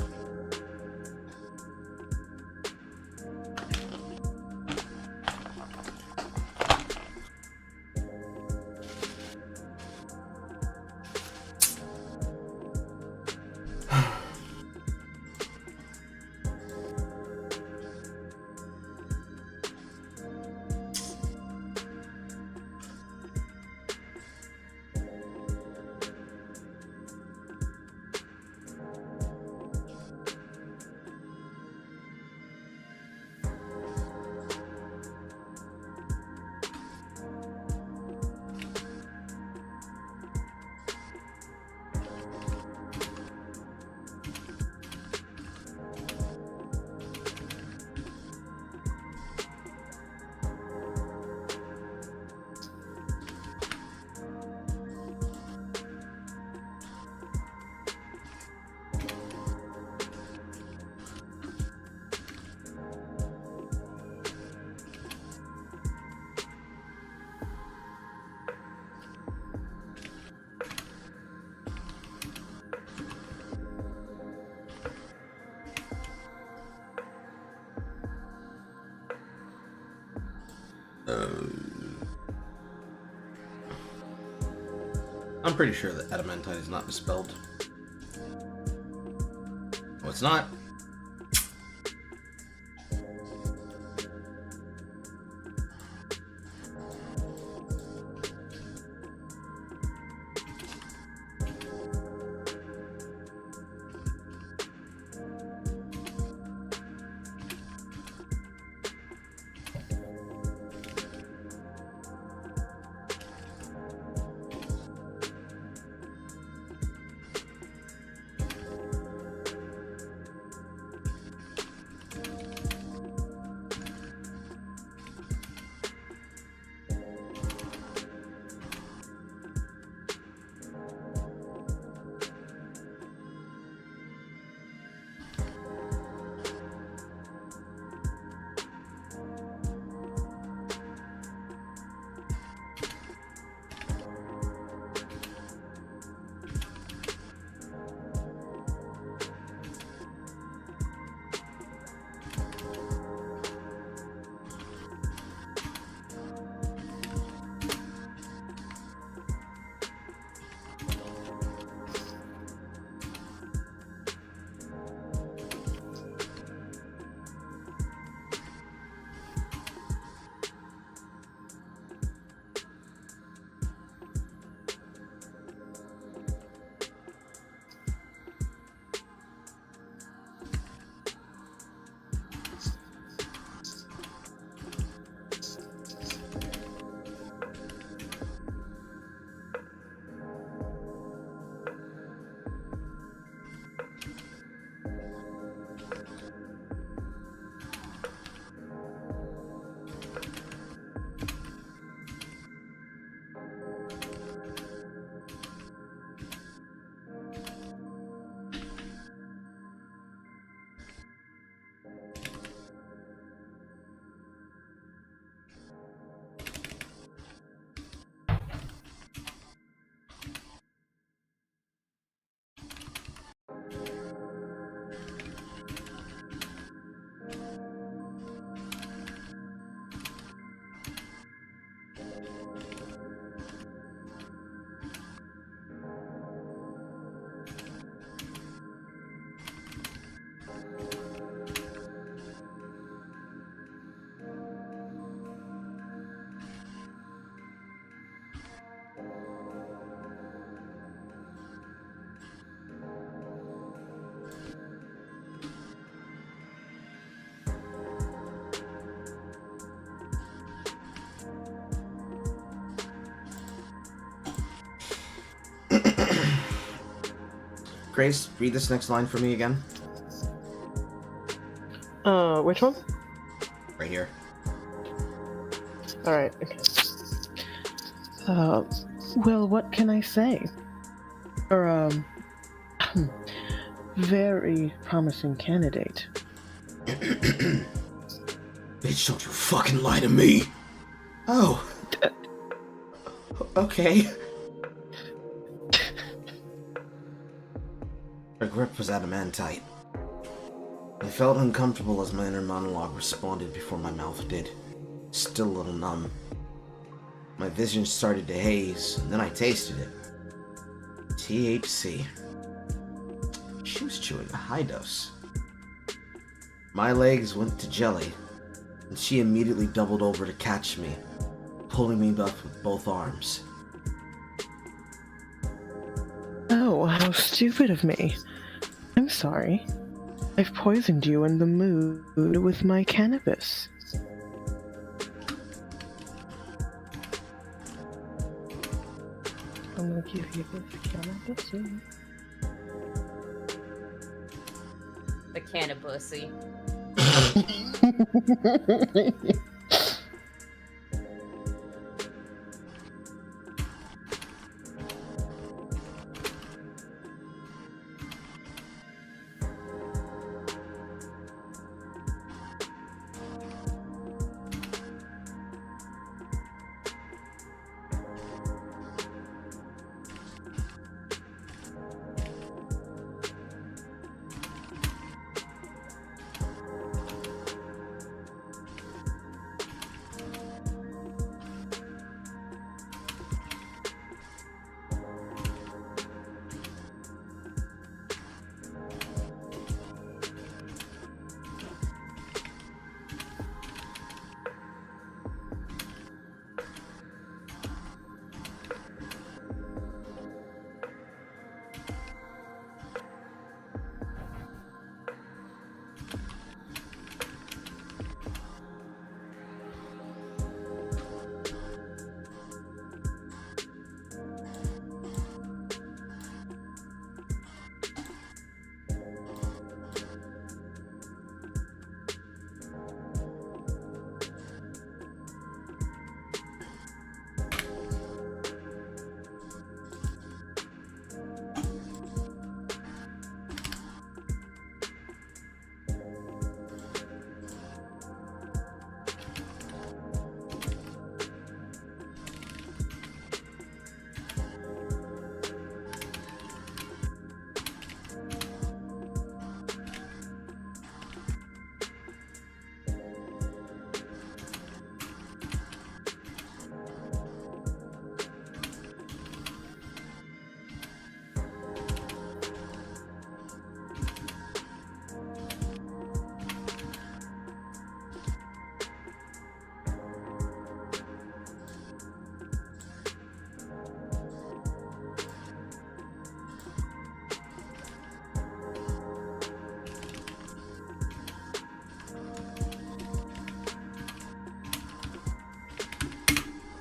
I'm pretty sure that adamantine is not misspelled. Oh, it's not. Grace, read this next line for me again. Which one? Right here. Alright, okay. Well, what can I say? Or, very promising candidate. Bitch, don't you fucking lie to me! Oh. Okay. Her grip was adamantite. I felt uncomfortable as my inner monologue responded before my mouth did. Still a little numb. My vision started to haze, and then I tasted it. THC. She was chewing a high dose. My legs went to jelly, and she immediately doubled over to catch me, pulling me up with both arms. Oh, how stupid of me. I'm sorry. I've poisoned you in the mood with my cannabis. I'm gonna give you this cannabis. The cannabussy.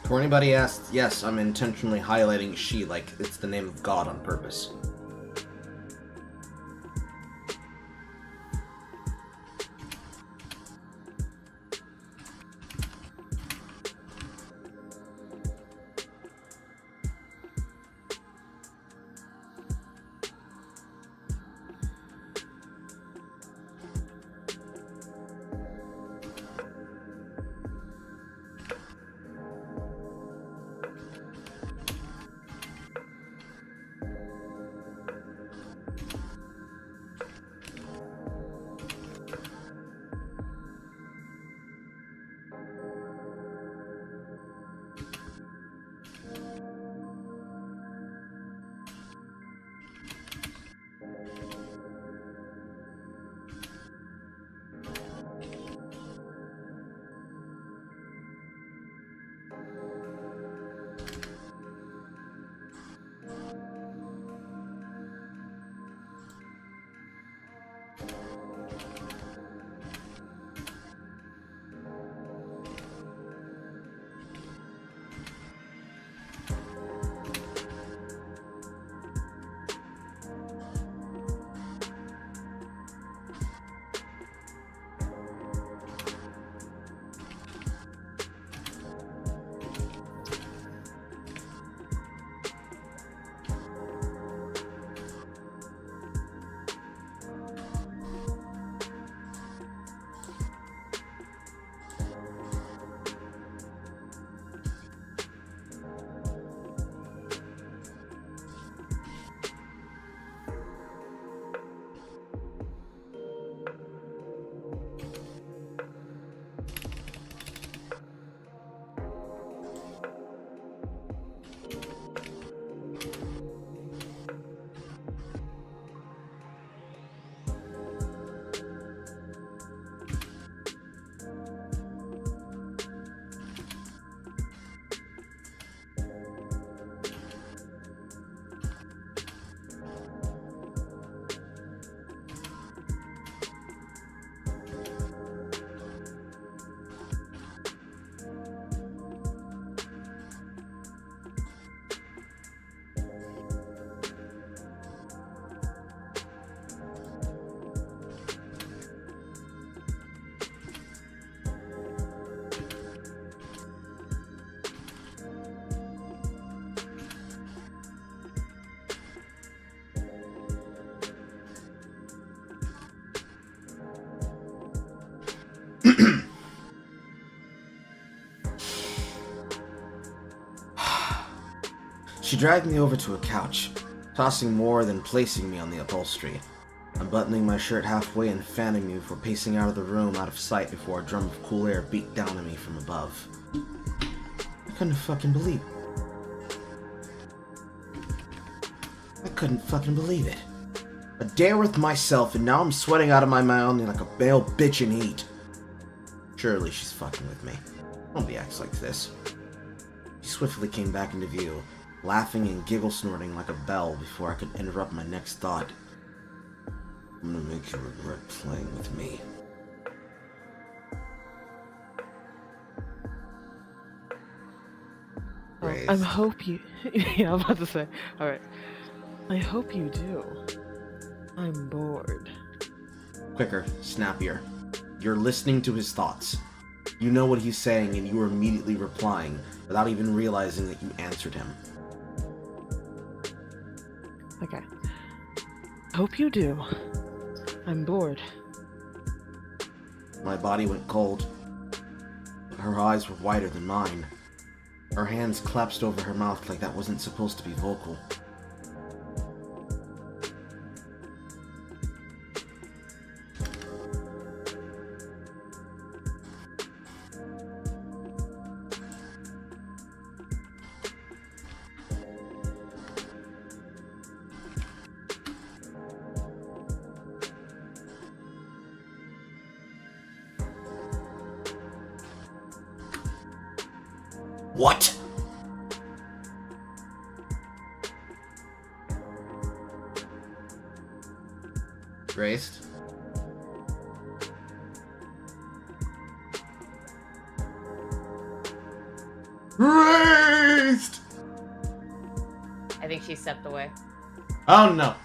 For anybody asked, yes, I'm intentionally highlighting she like it's the name of God on purpose. She dragged me over to a couch, tossing more than placing me on the upholstery, unbuttoning my shirt halfway and fanning me before pacing out of the room out of sight before a drum of cool air beat down on me from above. I couldn't fucking believe it. A dare with myself, and now I'm sweating out of my mouth like a male bitch in heat. Surely she's fucking with me. Nobody acts like this. She swiftly came back into view, laughing and giggle snorting like a bell before I could interrupt my next thought. I'm gonna make you regret playing with me. I hope you... yeah, I was about to say. Alright. I hope you do. I'm bored. Quicker, snappier. You're listening to his thoughts. You know what he's saying and you are immediately replying without even realizing that you answered him. Okay. Hope you do. I'm bored. My body went cold. Her eyes were wider than mine. Her hands collapsed over her mouth like that wasn't supposed to be vocal. What? Graced? Graced! I think she stepped away. Oh no.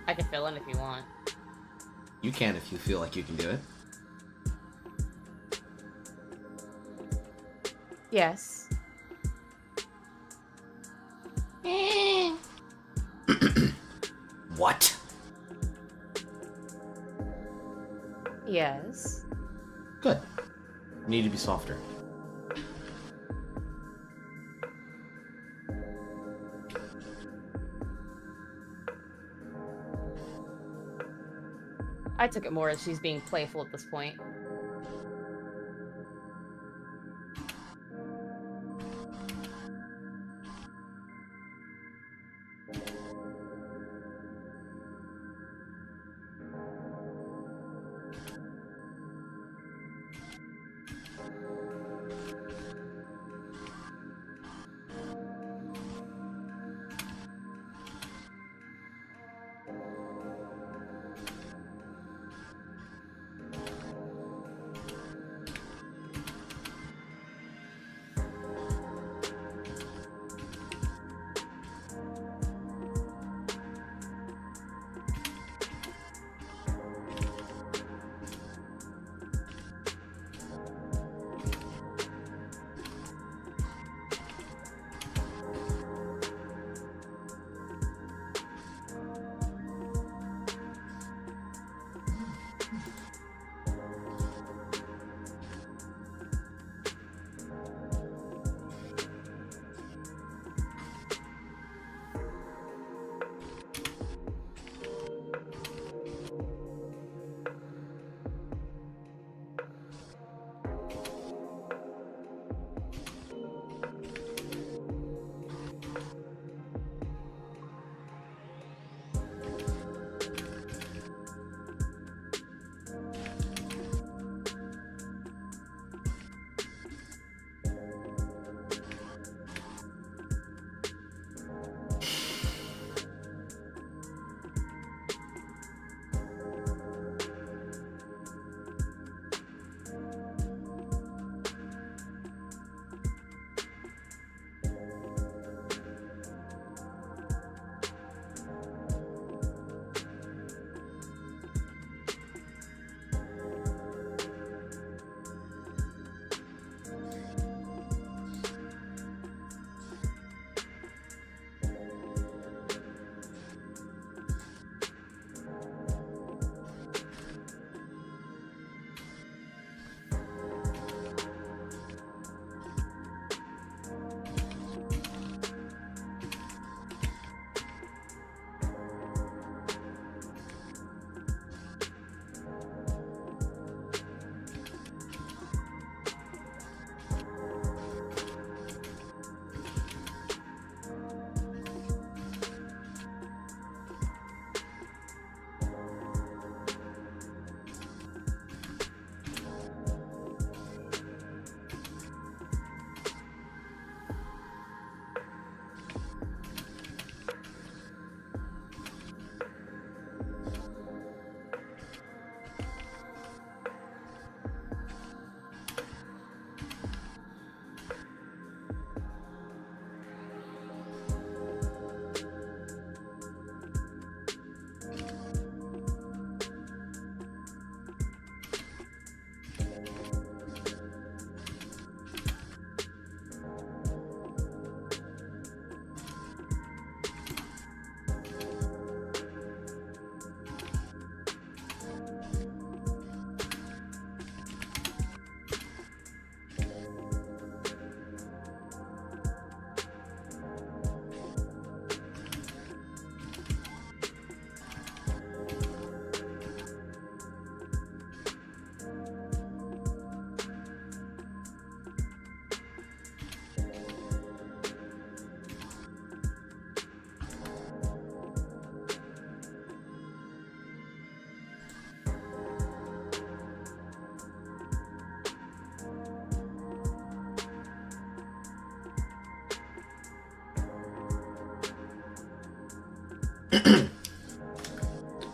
I can fill in if you want. You can if you feel like you can do it. Yes. What? Yes. Good. You need to be softer. I took it more as she's being playful at this point.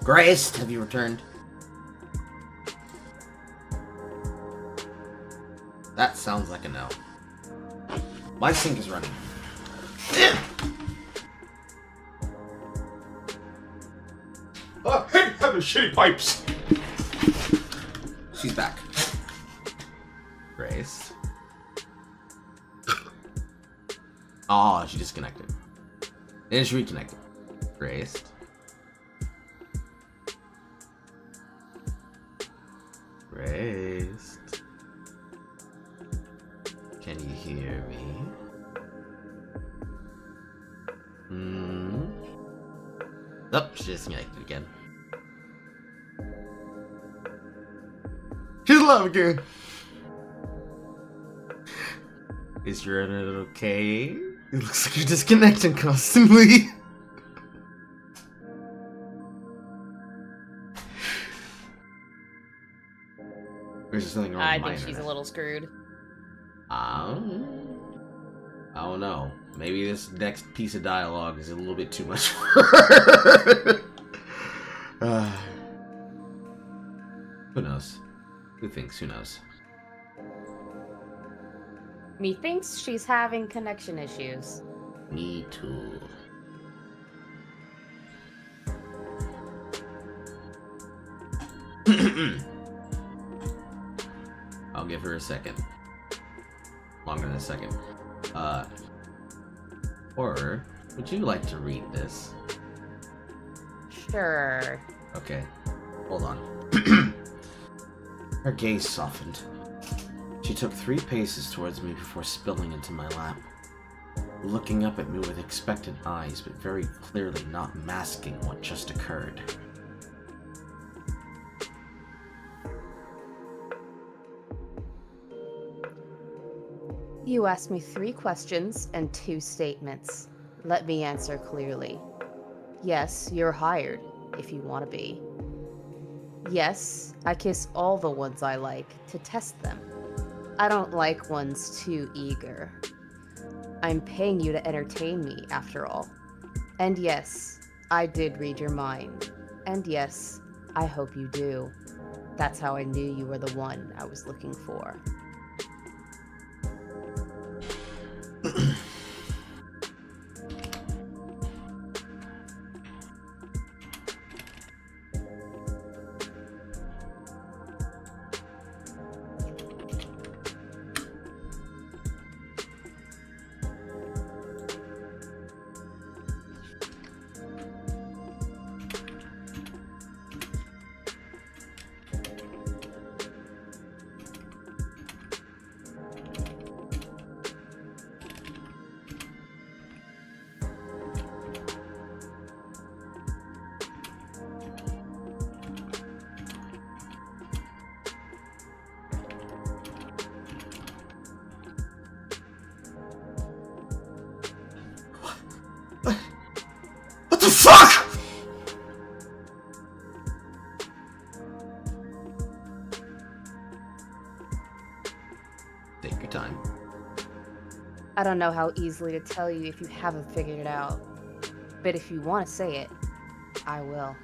Grace, have you returned? That sounds like a no. My sink is running. I hate having shitty pipes. She's back. Grace. Oh, she disconnected. Then she reconnected. Grace. Grace. Can you hear me? Oh, she disconnected again. She's alive again. Is your internet okay? It looks like you're disconnecting constantly. Or is there something wrong I with my think she's internet? a little screwed. I don't know. Maybe this next piece of dialogue is a little bit too much for her. Who knows? Who thinks? Who knows? Methinks she's having connection issues. Me too. I'll give her a second. Longer than a second. Or would you like to read this? Sure. Okay. Hold on. Her gaze softened. She took 3 paces towards me before spilling into my lap, looking up at me with expectant eyes, but very clearly not masking what just occurred. You asked me 3 questions and 2 statements. Let me answer clearly. Yes, you're hired, if you want to be. Yes, I kiss all the ones I like to test them. I don't like ones too eager. I'm paying you to entertain me, after all. And yes, I did read your mind. And yes, I hope you do. That's how I knew you were the one I was looking for. What the fuck?! Take your time. I don't know how easily to tell you if you haven't figured it out. But if you want to say it, I will.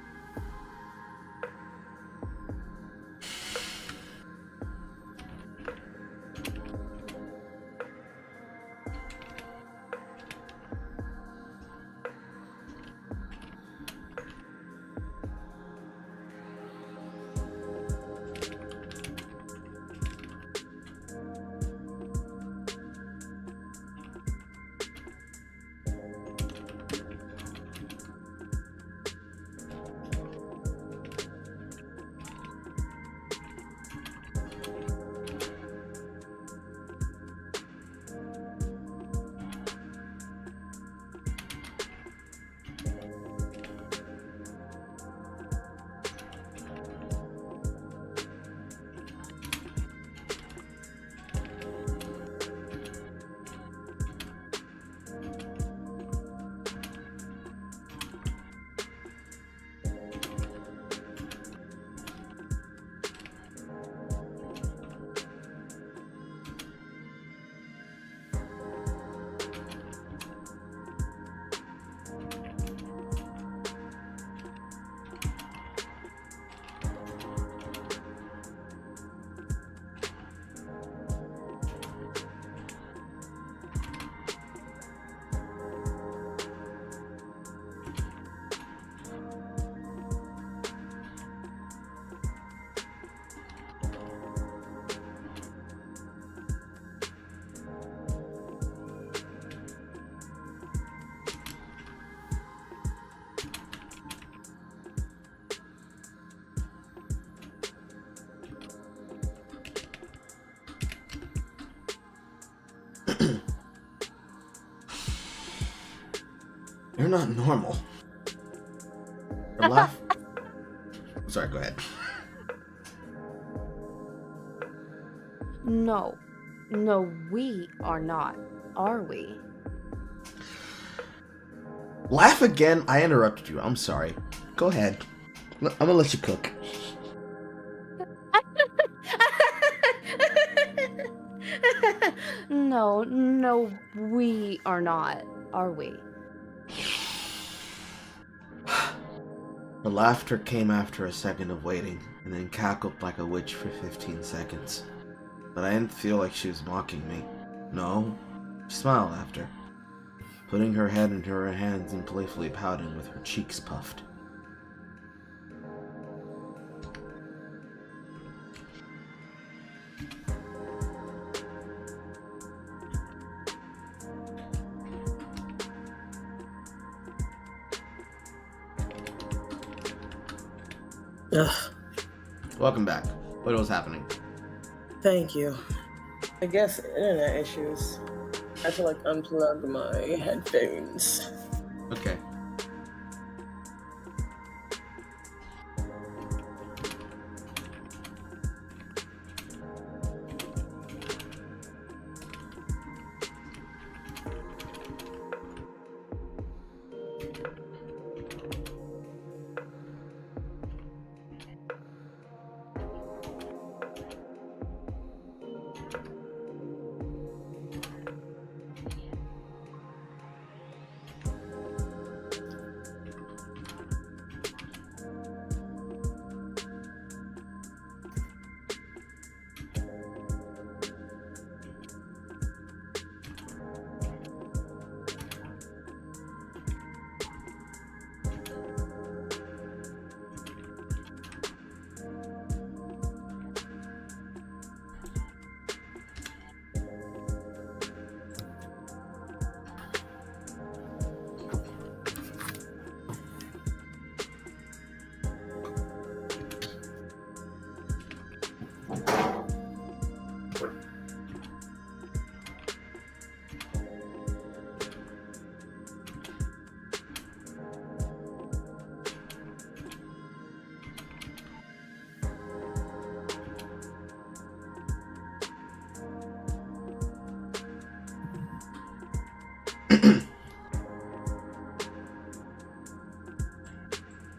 You're not normal. Her laugh. Sorry, go ahead. No. No, we are not, are we? Laugh again? I interrupted you. I'm sorry. Go ahead. I'm gonna let you cook. No, we are not, are we? The laughter came after a second of waiting, and then cackled like a witch for 15 seconds. But I didn't feel like she was mocking me. No, she smiled after, putting her head into her hands and playfully pouting with her cheeks puffed. Ugh, Welcome back. What was happening? thank you. I guess internet issues. I had to like unplug my headphones. Okay.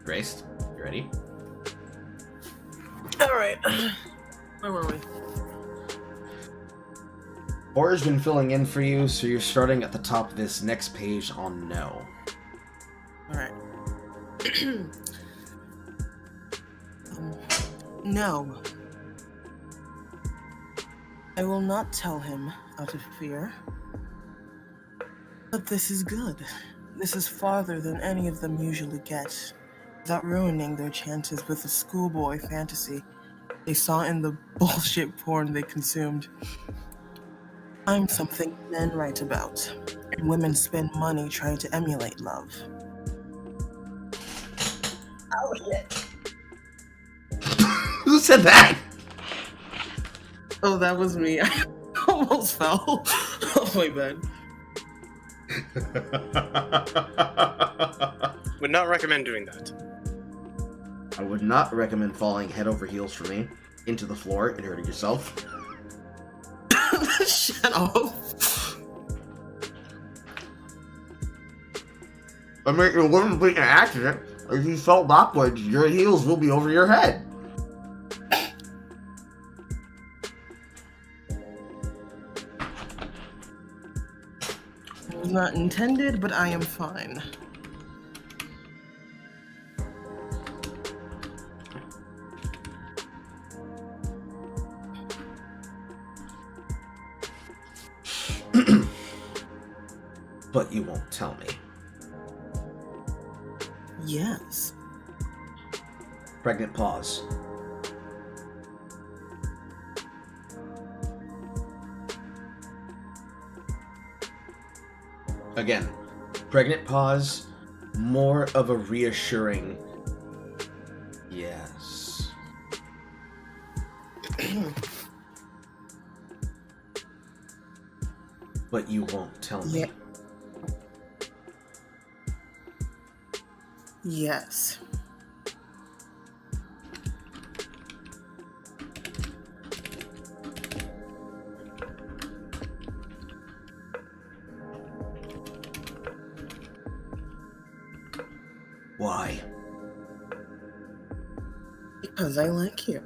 Grace, you ready? Alright. Where were we? Horror's been filling in for you, so you're starting at the top of this next page on no. Alright. No. I will not tell him out of fear. But this is good. This is farther than any of them usually get, without ruining their chances with the schoolboy fantasy they saw in the bullshit porn they consumed. I'm something men write about, and women spend money trying to emulate love. Oh shit. Who said that? Oh, that was me. I almost fell. Oh my bad. Would not recommend doing that. I would not recommend falling head over heels for me into the floor and hurting yourself. Shut up. I mean, it wouldn't be an accident. If you fell backwards, your heels will be over your head. It was not intended, but I am fine. But you won't tell me. Yes. Pregnant pause. Again, pregnant pause, more of a reassuring yes. But you won't tell me. Yeah. Yes. Why? Because I like you.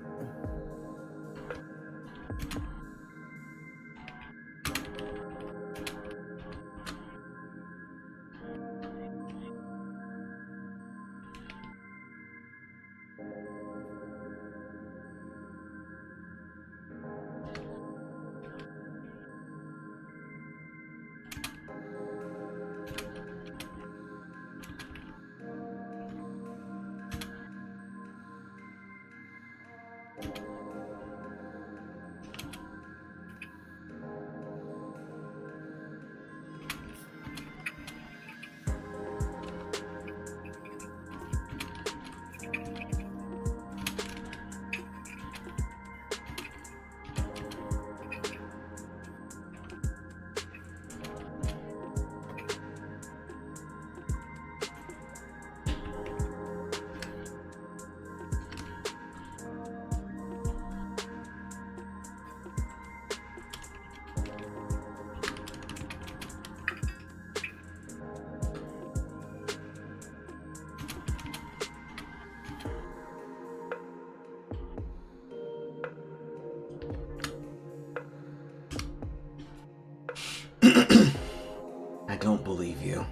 I don't believe you.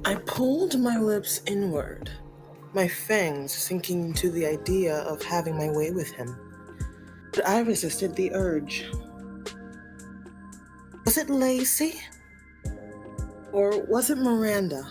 I pulled my lips inward, my fangs sinking into the idea of having my way with him. But I resisted the urge. Was it Lacey? Or was it Miranda?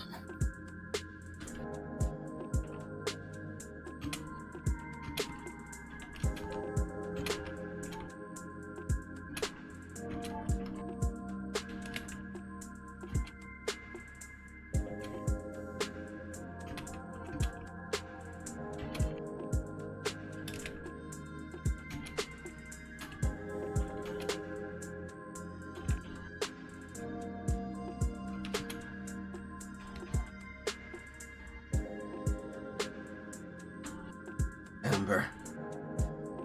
Amber.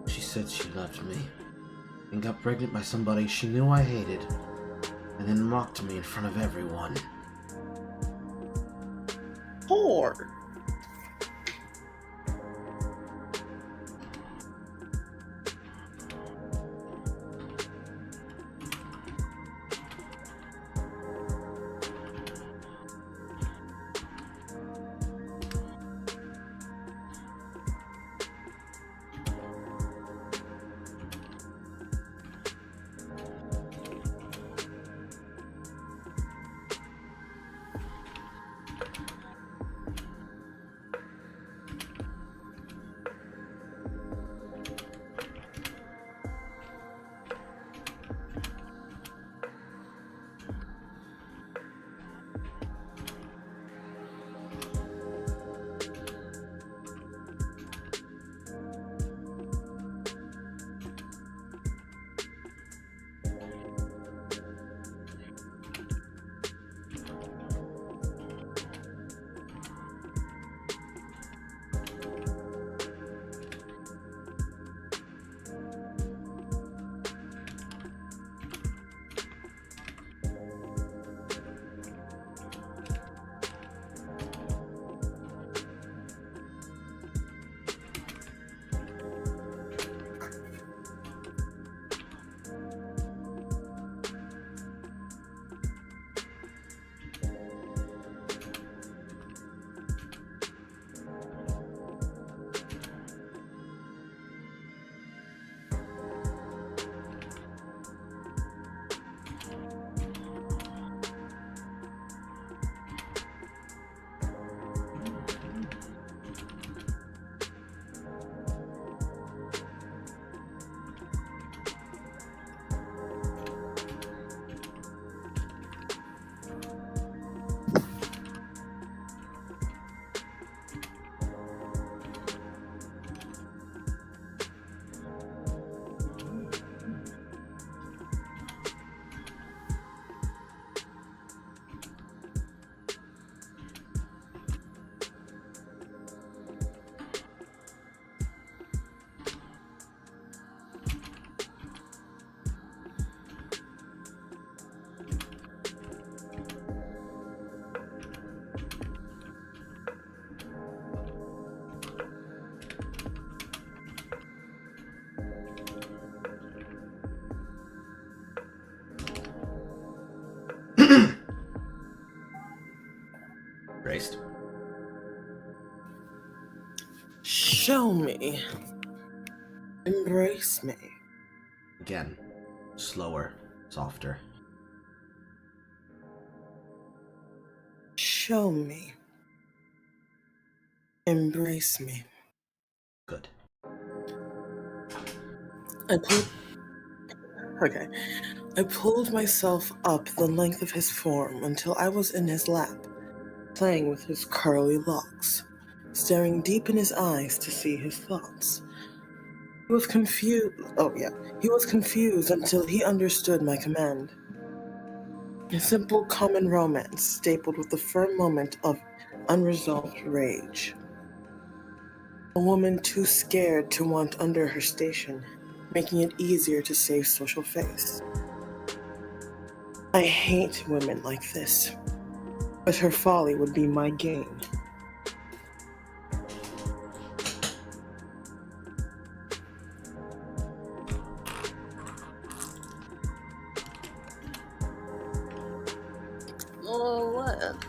She said she loved me and got pregnant by somebody she knew I hated and then mocked me in front of everyone. Whore. Show me. Embrace me. Again, slower, softer. Show me. Embrace me. Good. I pulled myself up the length of his form until I was in his lap, playing with his curly locks, staring deep in his eyes to see his thoughts. He was confused. He was confused until he understood my command. A simple common romance stapled with a firm moment of unresolved rage. A woman too scared to want under her station, making it easier to save social face. I hate women like this, but her folly would be my gain. Oh, what?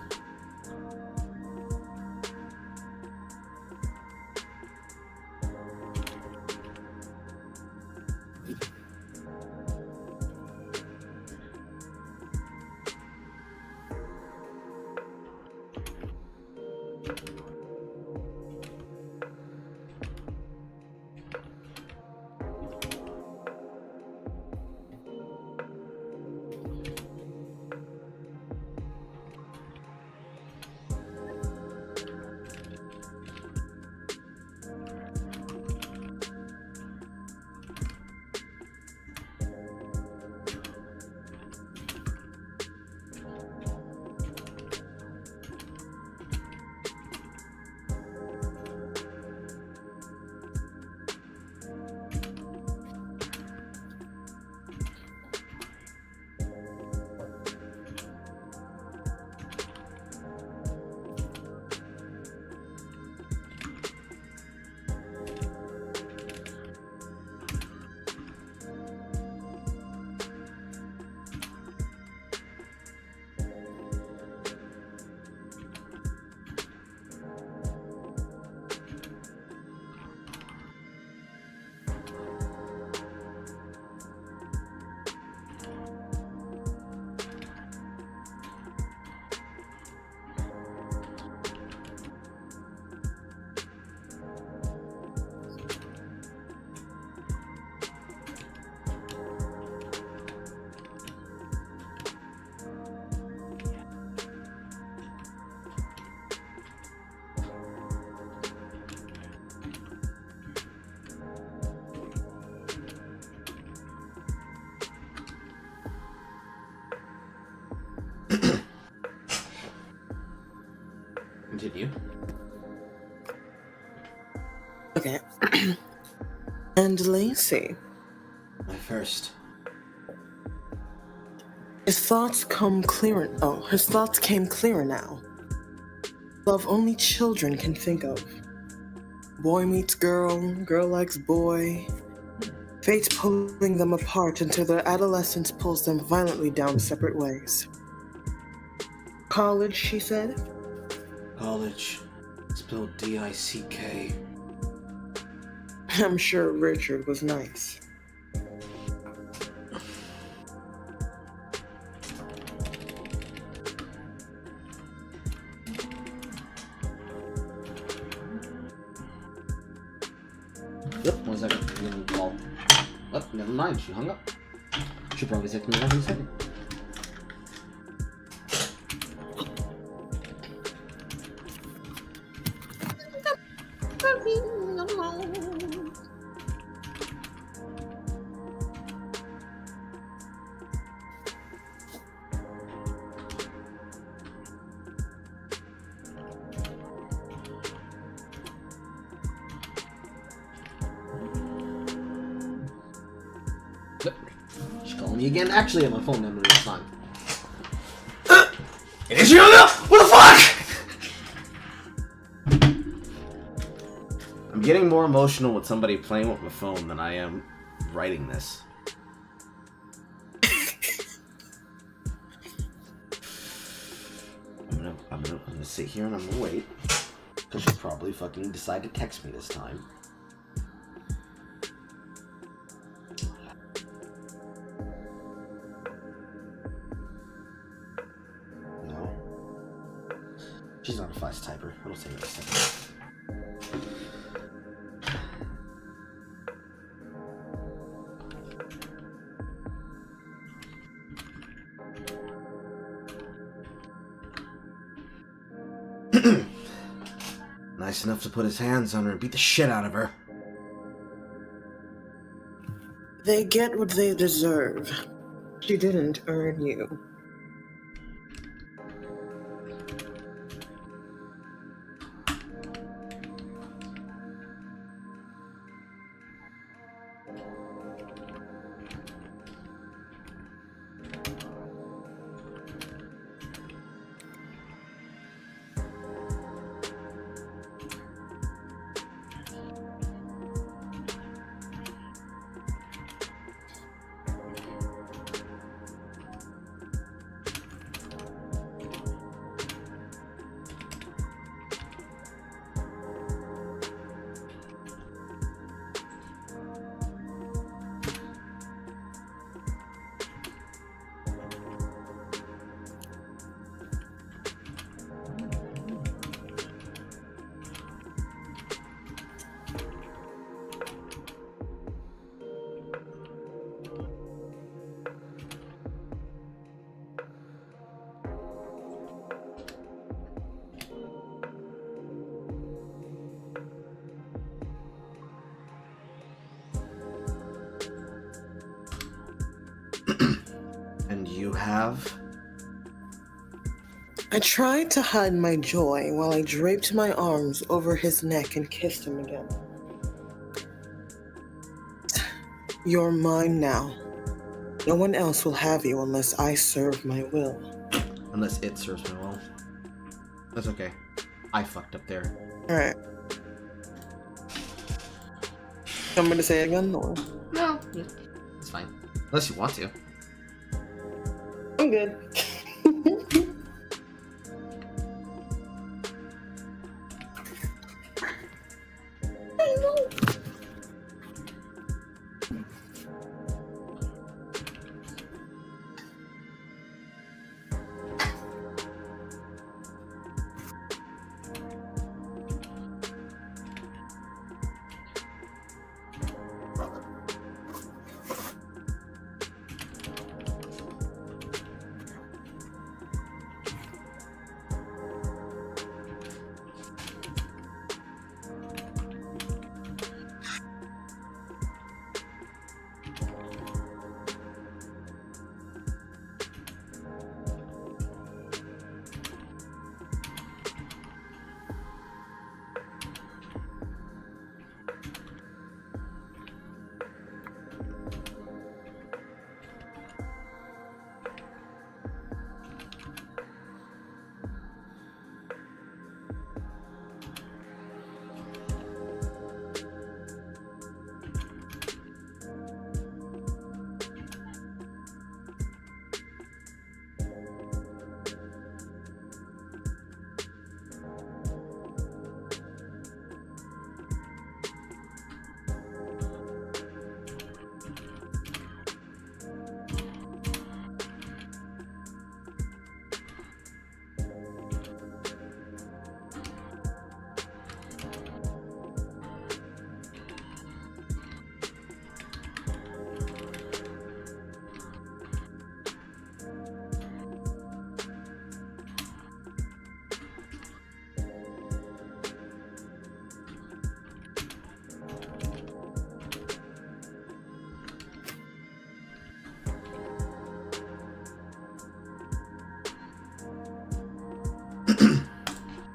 Continue. Okay. And Lacey. My first. His thoughts came clearer now. Love only children can think of. Boy meets girl, girl likes boy. Fate pulling them apart until their adolescence pulls them violently down separate ways. College, she said. College. Spelled D-I-C-K. I'm sure Richard was nice. Yep, 1 second. I'm gonna call. Oh, never mind. She hung up. She'll probably text me back in a second. She's calling me again. Actually, I have my phone number this time. It is you now! What the fuck? I'm getting more emotional with somebody playing with my phone than I am writing this. I'm gonna sit here and I'm gonna wait. Because she'll probably fucking decide to text me this time. No. She's not a fast typer. It'll take her a second. Nice enough to put his hands on her and beat the shit out of her. They get what they deserve. She didn't earn you. And you have? I tried to hide my joy while I draped my arms over his neck and kissed him again. You're mine now. No one else will have you unless I serve my will. Unless it serves me well. That's okay. I fucked up there. Alright. Want me to say it again, or? No. It's fine. Unless you want to. I'm good.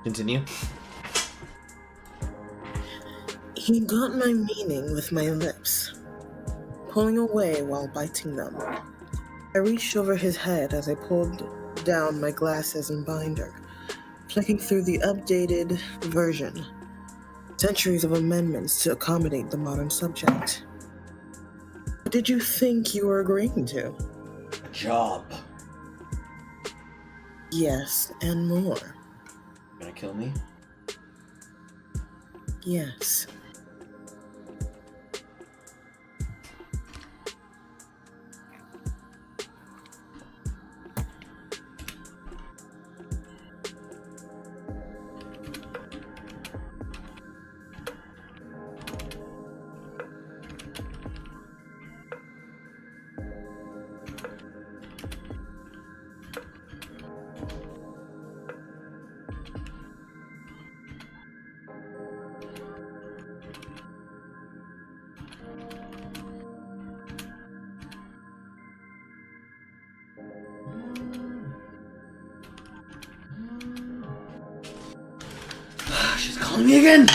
Continue. He got my meaning with my lips, pulling away while biting them. I reached over his head as I pulled down my glasses and binder, flicking through the updated version. Centuries of amendments to accommodate the modern subject. What did you think you were agreeing to? A job. Yes, and more. Gonna kill me? Yes. She's calling me again!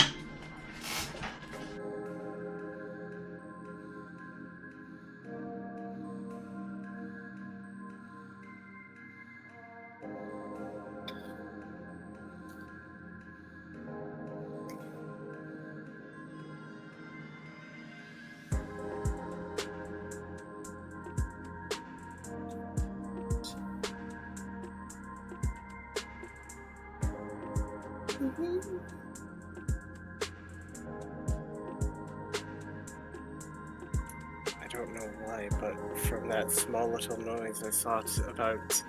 I don't know why, but from that small little noise, I thought about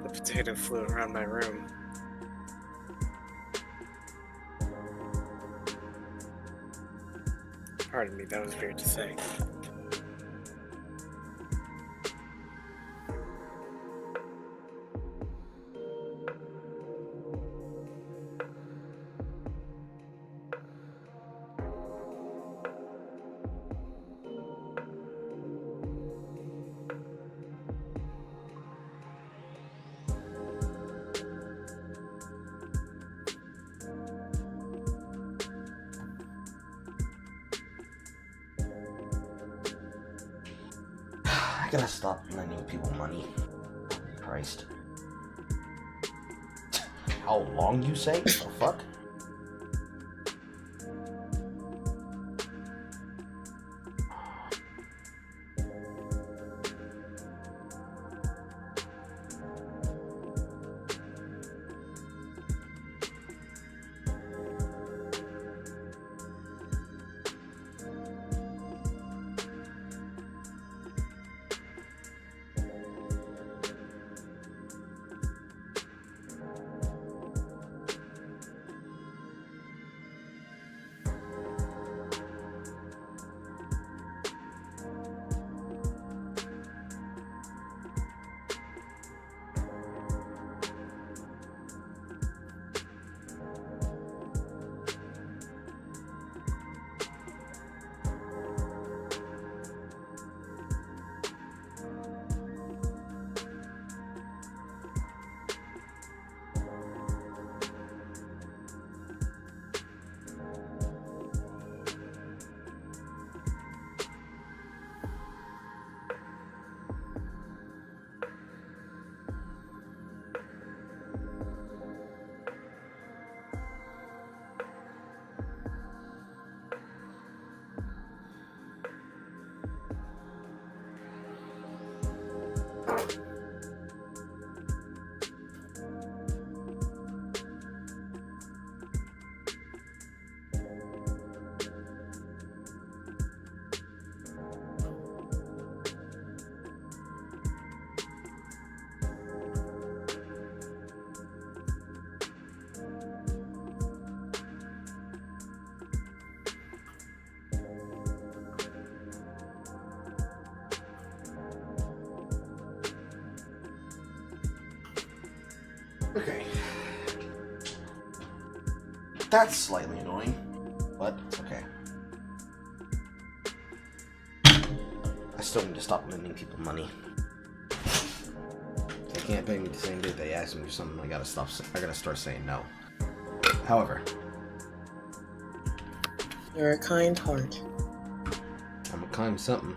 the potato float around my room. Pardon me, that was weird to say. I gotta stop lending people money. Christ. How long, you say? What the fuck? Okay. That's slightly annoying, but it's okay. I still need to stop lending people money. They can't pay me the same day they ask me for something. I gotta start saying no. However, You're a kind heart. I'm a kind something.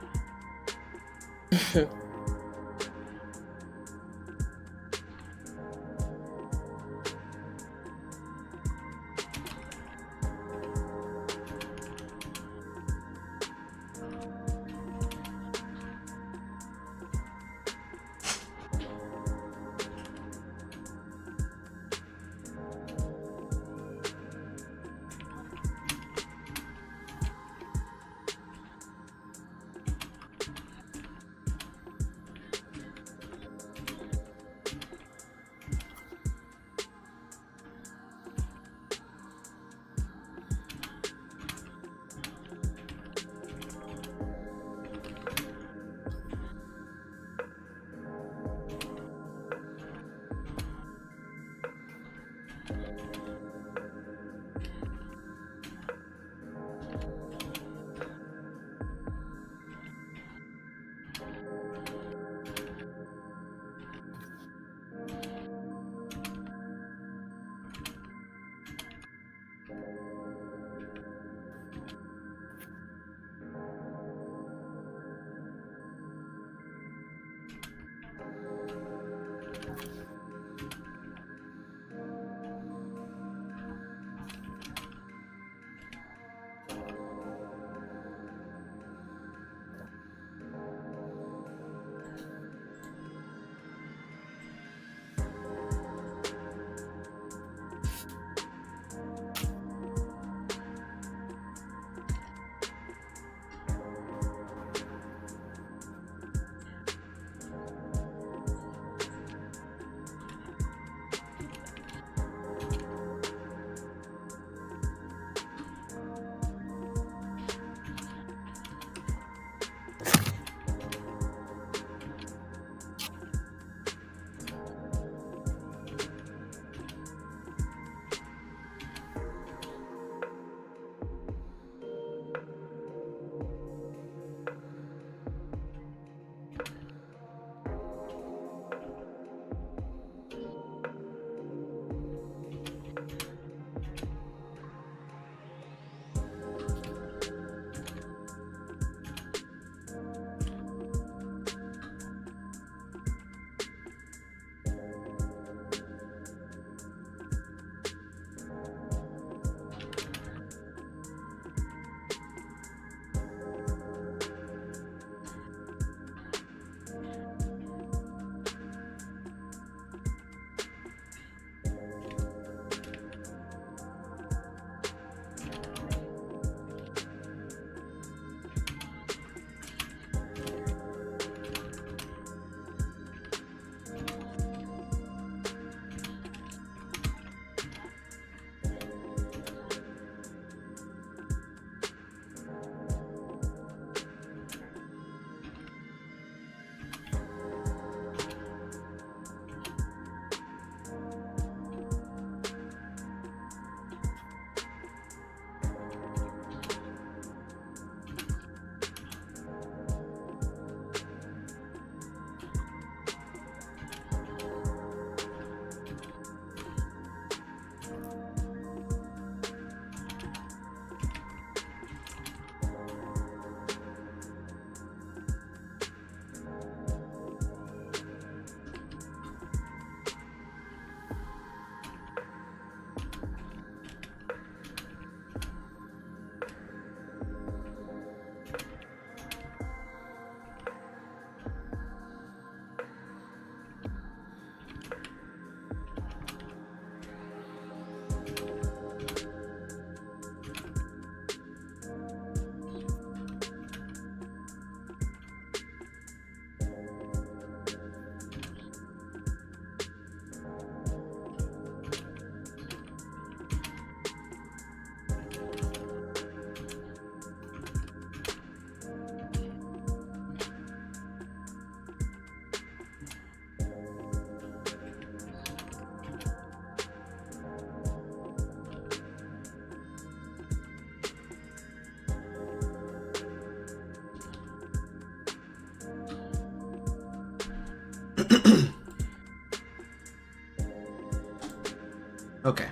Okay.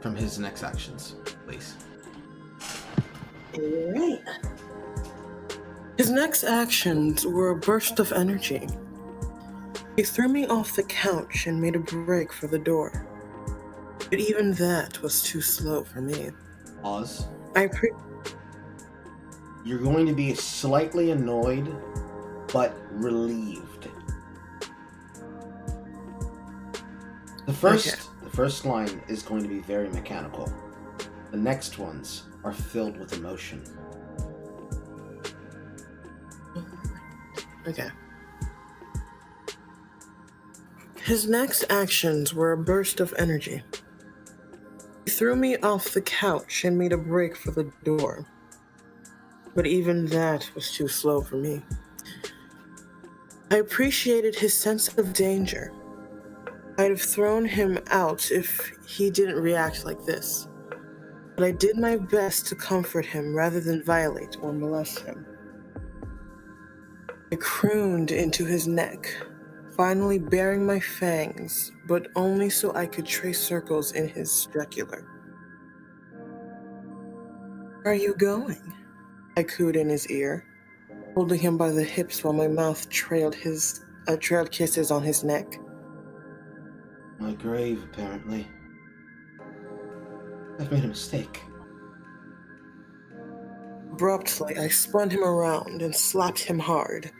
From his next actions, please. Alright. His next actions were a burst of energy. He threw me off the couch and made a break for the door. But even that was too slow for me. Pause. I You're going to be slightly annoyed, but relieved. The first line is going to be very mechanical. The next ones are filled with emotion. Okay. His next actions were a burst of energy. He threw me off the couch and made a break for the door. But even that was too slow for me. I appreciated his sense of danger. I'd have thrown him out if he didn't react like this. But I did my best to comfort him rather than violate or molest him. I crooned into his neck, finally baring my fangs, but only so I could trace circles in his jugular. "Where are you going?" I cooed in his ear, holding him by the hips while my mouth trailed kisses on his neck. My grave, apparently. I've made a mistake. Abruptly, I spun him around and slapped him hard,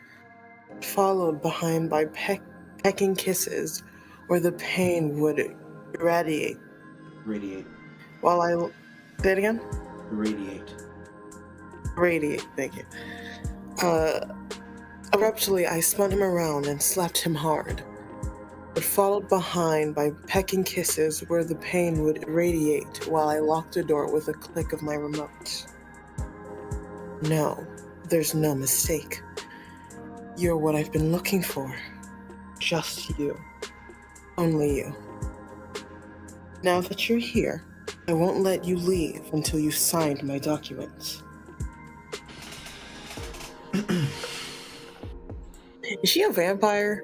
followed behind by pecking kisses where the pain would irradiate. Radiate. While I... Say it again? Radiate. Radiate, thank you. Abruptly, I spun him around and slapped him hard, but followed behind by pecking kisses where the pain would irradiate while I locked the door with a click of my remote. No, there's no mistake. You're what I've been looking for. Just you. Only you. Now that you're here, I won't let you leave until you signed my documents. Is she a vampire?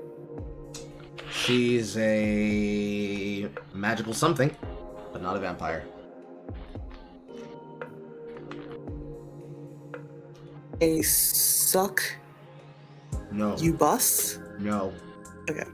She's a magical something, but not a vampire. A suck? No. You bus? No. Okay.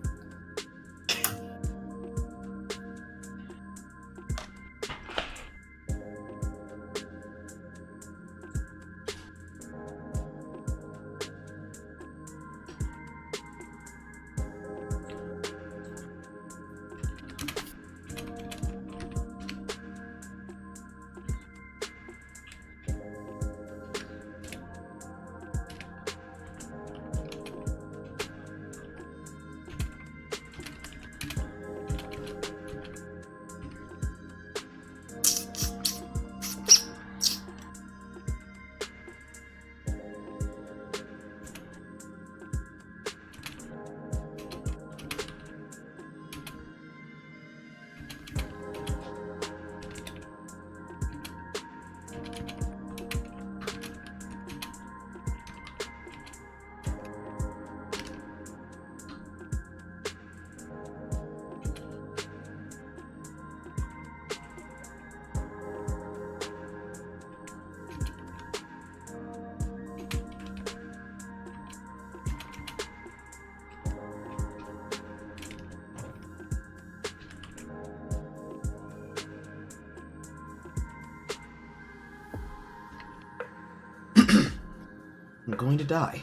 I'm going to die.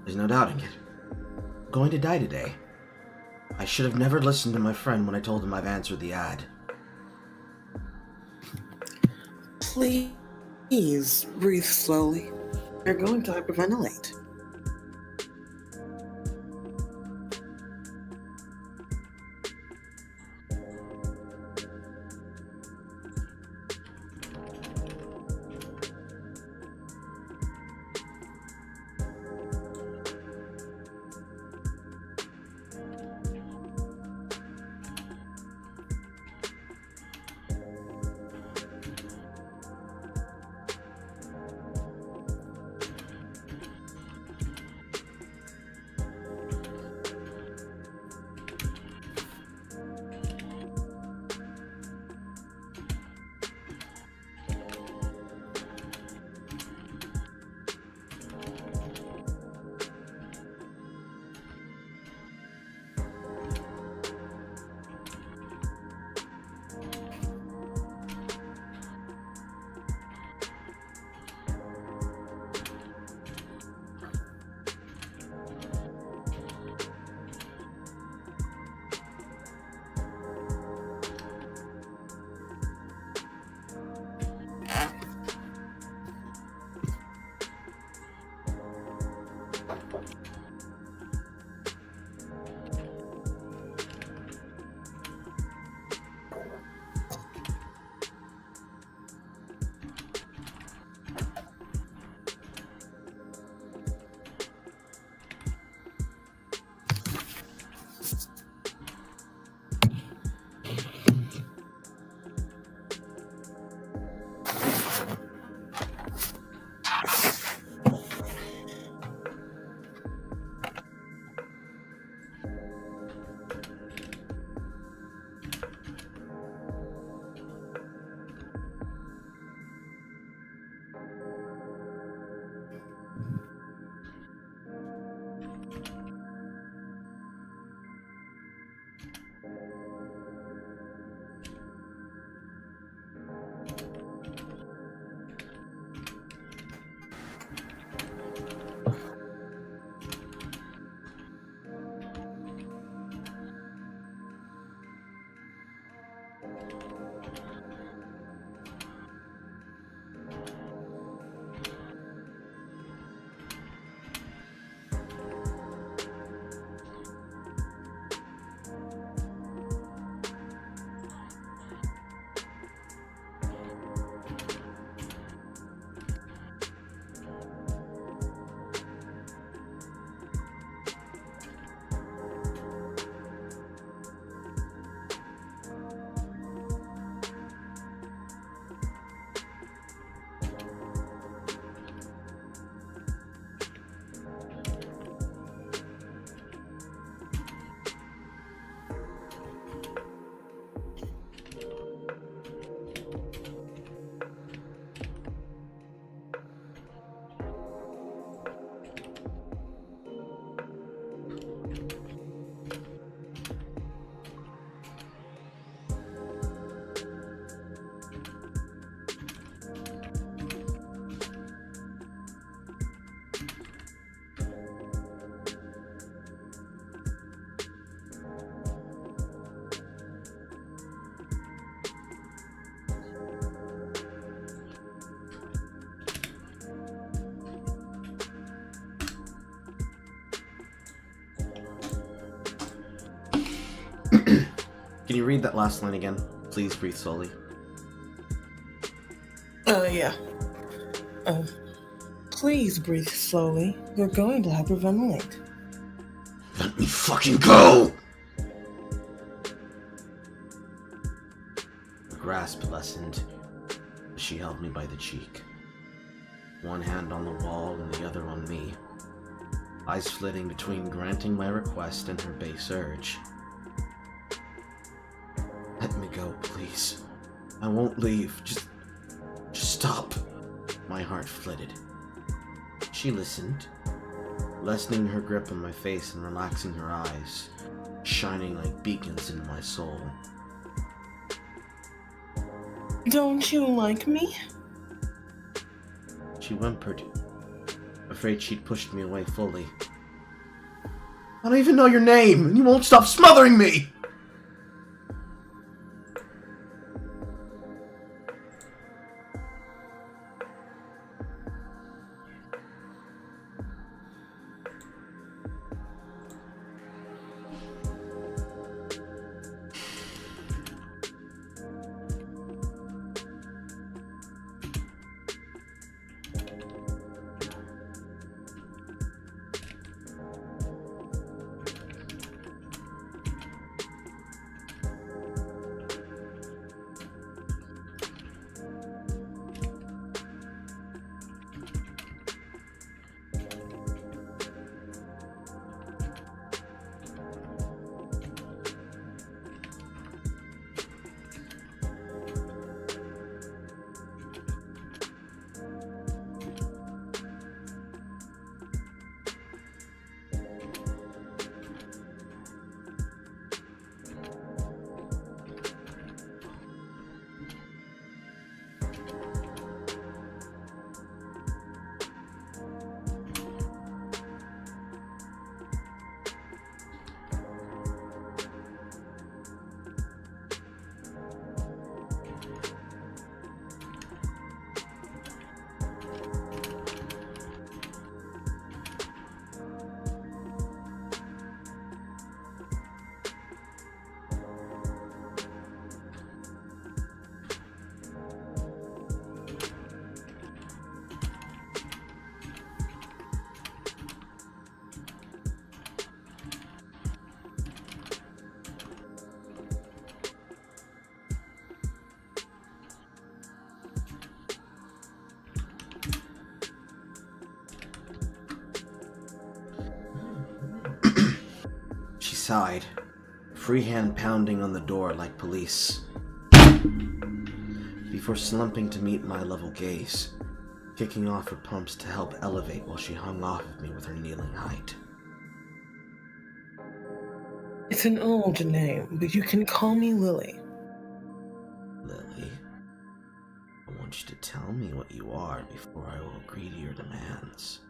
There's no doubting it. I'm going to die today. I should have never listened to my friend when I told him I've answered the ad. Please breathe slowly. You're going to hyperventilate. Can you read that last line again? Please breathe slowly. Yeah. Please breathe slowly. You're going to hyperventilate. Let me fucking go! Her grasp lessened as she held me by the cheek. One hand on the wall and the other on me. Eyes flitting between granting my request and her base urge. Let me go, please. I won't leave. Just stop. My heart flitted. She listened, lessening her grip on my face and relaxing her eyes, shining like beacons into my soul. Don't you like me? She whimpered, afraid she'd pushed me away fully. I don't even know your name, and you won't stop smothering me! She sighed, free hand pounding on the door like police, before slumping to meet my level gaze, kicking off her pumps to help elevate while she hung off of me with her kneeling height. It's an old name, but you can call me Lily. Lily, I want you to tell me what you are before I will agree to your demands.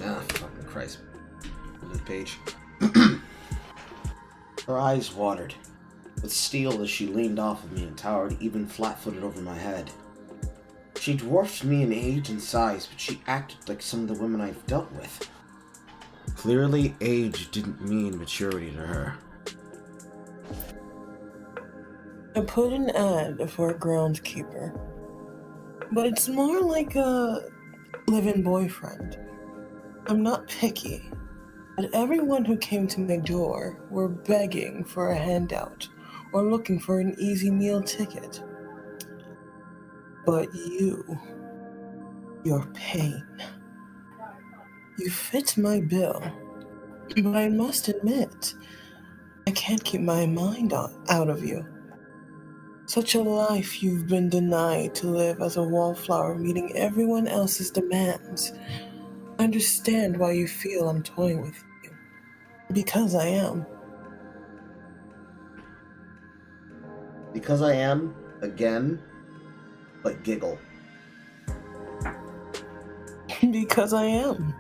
Ah, fucking Christ. Blue page. Her eyes watered with steel as she leaned off of me and towered even flat-footed over my head. She dwarfed me in age and size, but she acted like some of the women I've dealt with. Clearly, age didn't mean maturity to her. I put an ad for a groundskeeper, but it's more like a live-in boyfriend. I'm not picky, but everyone who came to my door were begging for a handout or looking for an easy meal ticket. But your pain. You fit my bill, but I must admit, I can't keep my mind out of you. Such a life you've been denied to live as a wallflower meeting everyone else's demands. I understand why you feel I'm toying with you. Because I am. Because I am, again, but giggle. Because I am.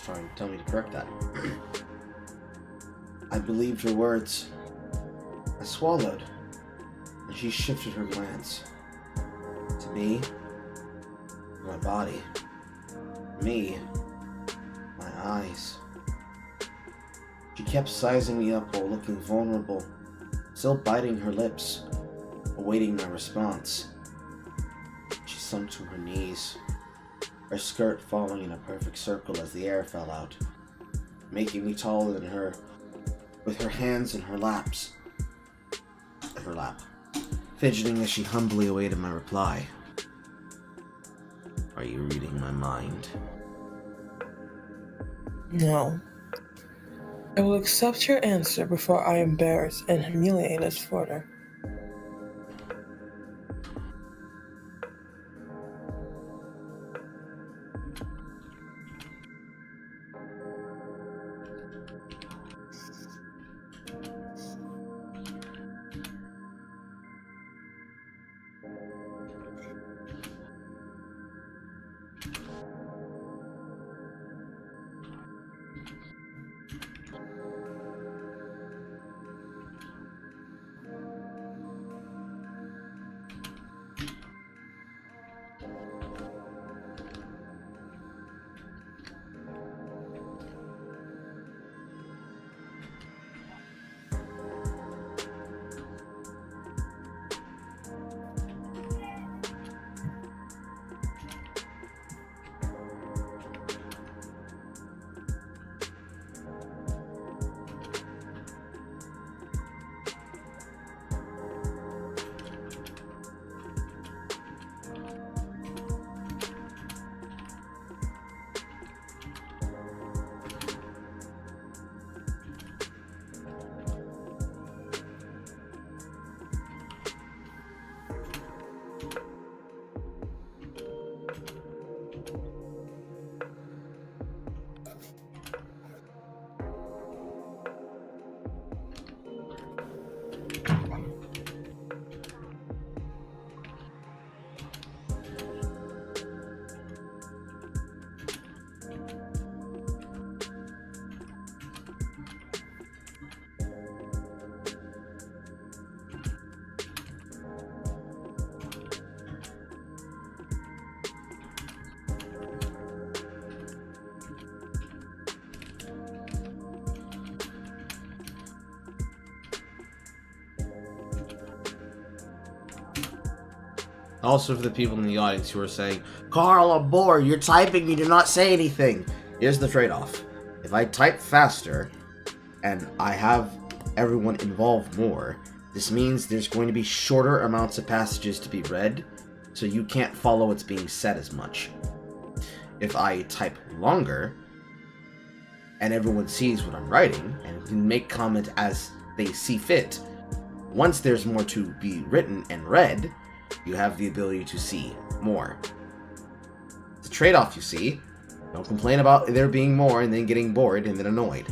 Trying to tell me to correct that. I believed her words. I swallowed, and she shifted her glance. To me, My body. Me. My eyes. She kept sizing me up while looking vulnerable, still biting her lips, awaiting my response. She sunk to her knees, her skirt falling in a perfect circle as the air fell out, making me taller than her, with her hands in her lap, fidgeting as she humbly awaited my reply. Are you reading my mind? No. I will accept your answer before I embarrass and humiliate us further. Also for the people in the audience who are saying, Carl, I'm bored, you're typing, you do not say anything. Here's the trade-off. If I type faster, and I have everyone involved more, this means there's going to be shorter amounts of passages to be read, so you can't follow what's being said as much. If I type longer, and everyone sees what I'm writing, and can make comment as they see fit, once there's more to be written and read, you have the ability to see more. It's a trade-off, you see. Don't complain about there being more and then getting bored and then annoyed.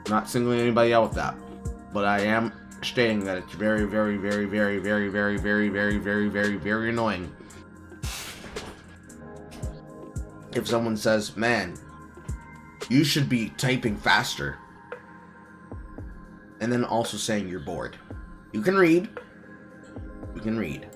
Not singling anybody out with that, but I am stating that it's very, very, very, very, very, very, very, very, very, very, very annoying if someone says, man, you should be typing faster, and then also saying you're bored. You can read. You can read.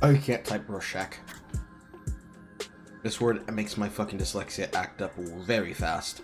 I can't type Rorschach. This word makes my fucking dyslexia act up very fast.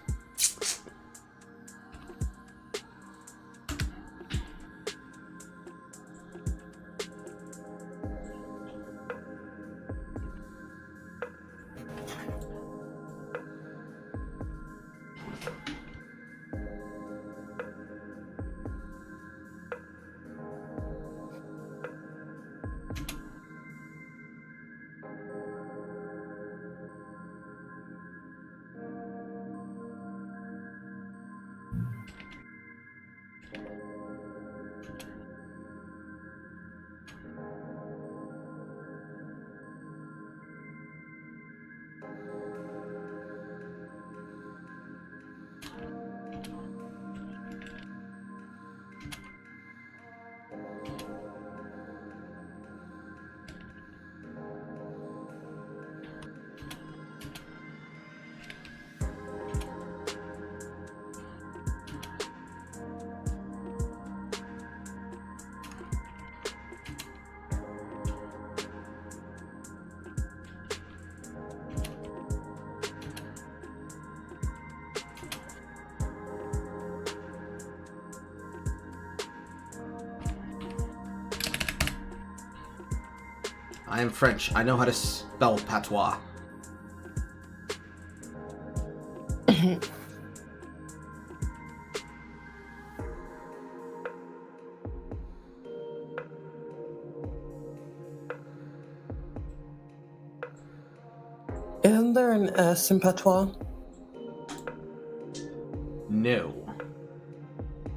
I am French. I know how to spell patois. Isn't there an S in patois? No.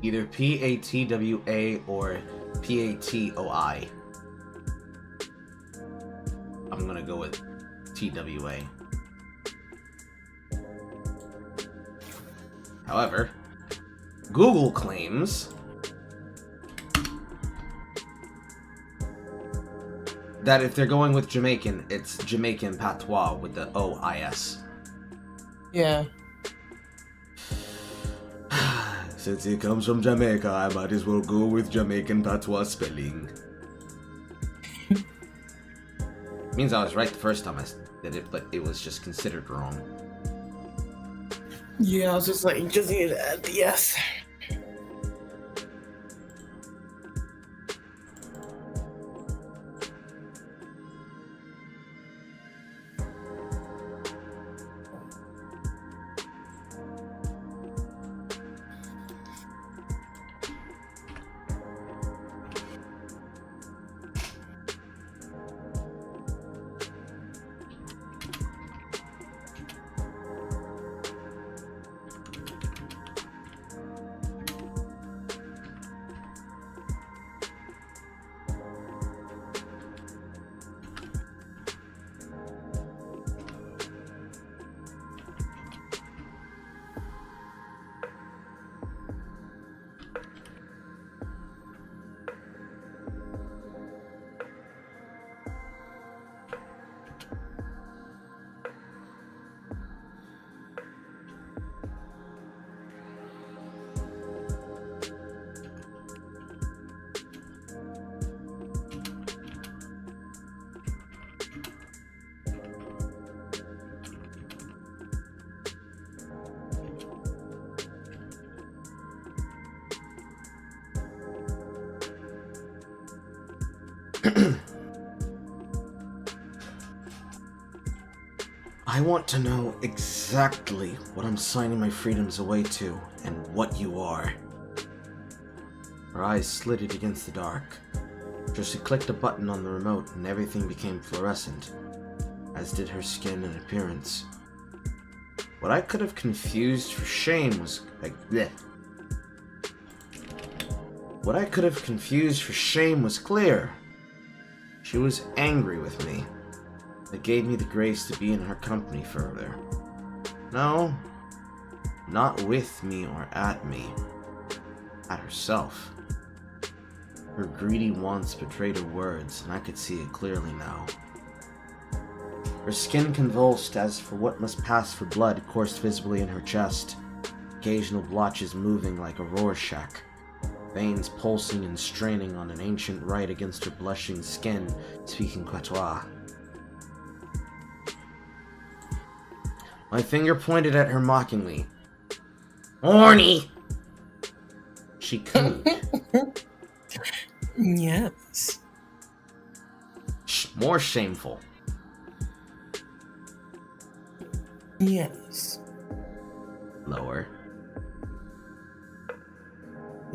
Either P-A-T-W-A or P-A-T-O-I. I'm gonna go with T-W-A. However, Google claims that if they're going with Jamaican, it's Jamaican patois with the O-I-S. Yeah. Since it comes from Jamaica, I might as well go with Jamaican patois spelling. Means I was right the first time I did it, but it was just considered wrong. Yeah, I was just like, you just need to add the S. I want to know exactly what I'm signing my freedoms away to, and what you are. Her eyes slitted against the dark. Josie clicked a button on the remote and everything became fluorescent, as did her skin and appearance. What I could have confused for shame was What I could have confused for shame was clear. She was angry with me. That gave me the grace to be in her company further. No, not with me or at me. At herself. Her greedy wants betrayed her words, and I could see it clearly now. Her skin convulsed as for what must pass for blood coursed visibly in her chest, occasional blotches moving like a Rorschach. veins pulsing and straining on an ancient rite against her blushing skin, speaking patois. My finger pointed at her mockingly. Horny! She cooed. Yes. More shameful. Yes. Lower.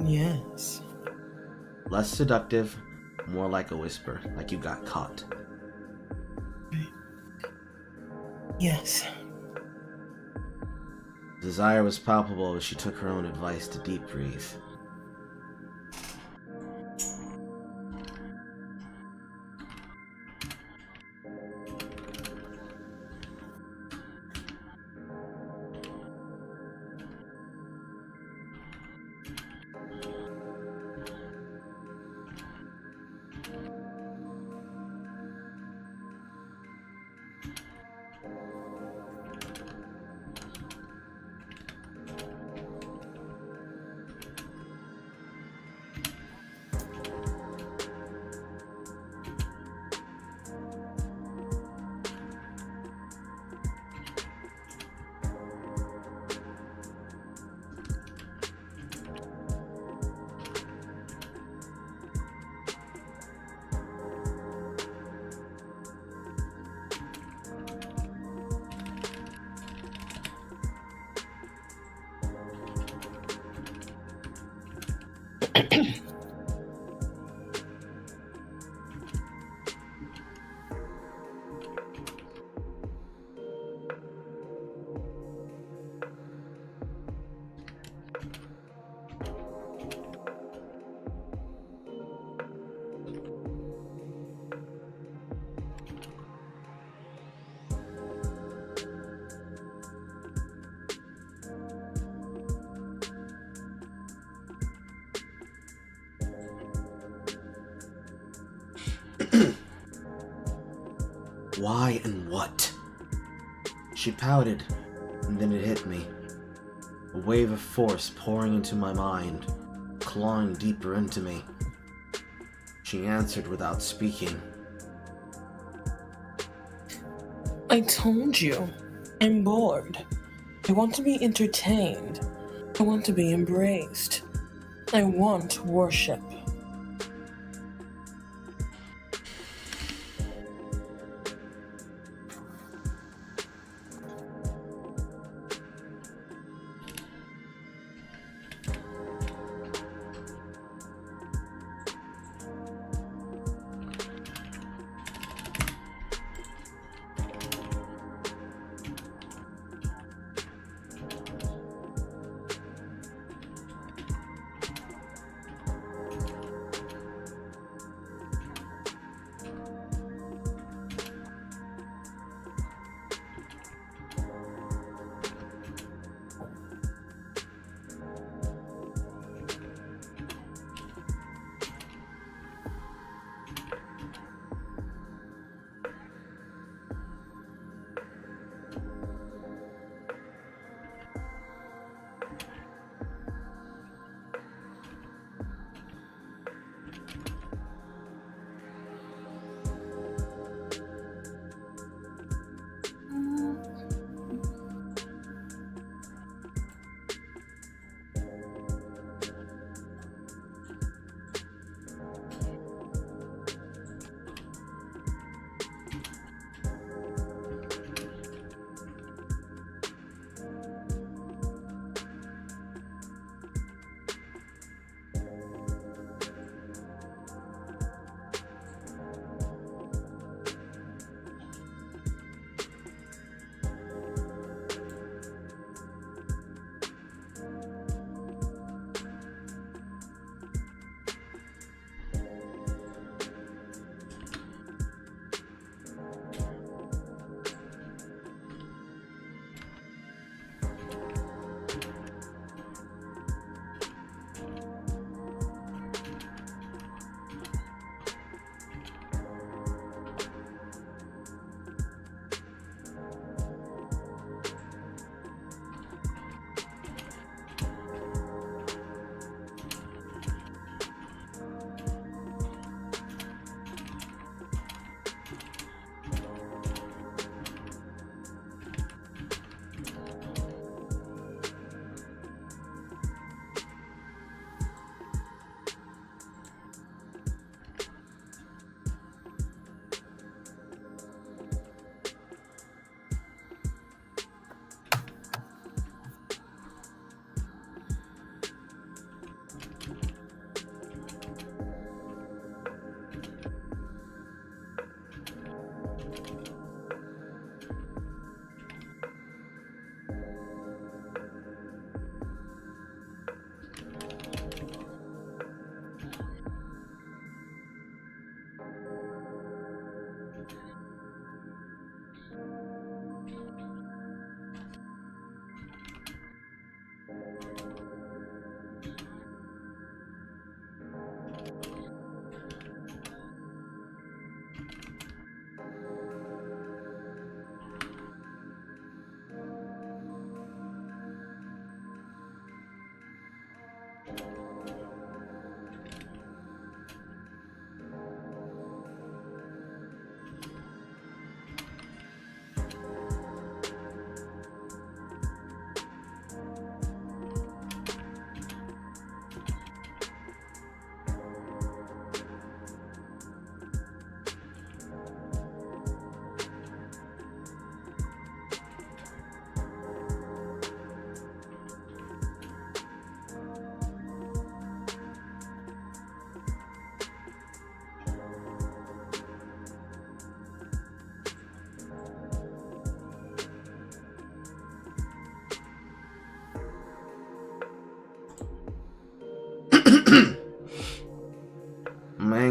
Yes. Less seductive, more like a whisper, like you got caught. Yes. Desire was palpable as she took her own advice to deep breathe. Why and what? She pouted, and then it hit me. A wave of force pouring into my mind, clawing deeper into me. She answered without speaking. I told you. I'm bored. I want to be entertained. I want to be embraced. I want worship.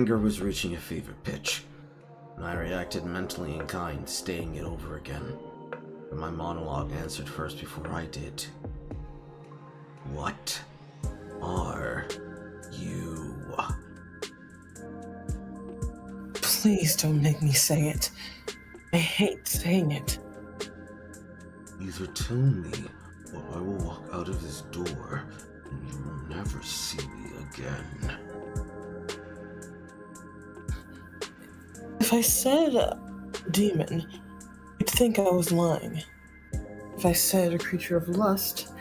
anger was reaching a fever pitch, and I reacted mentally in kind, stating it over again. But my monologue answered first before I did. What are you? Please don't make me say it. I hate saying it. Either tell me, or I will walk out of this door, and you will never see me again. If I said demon, you'd think I was lying. If I said a creature of lust,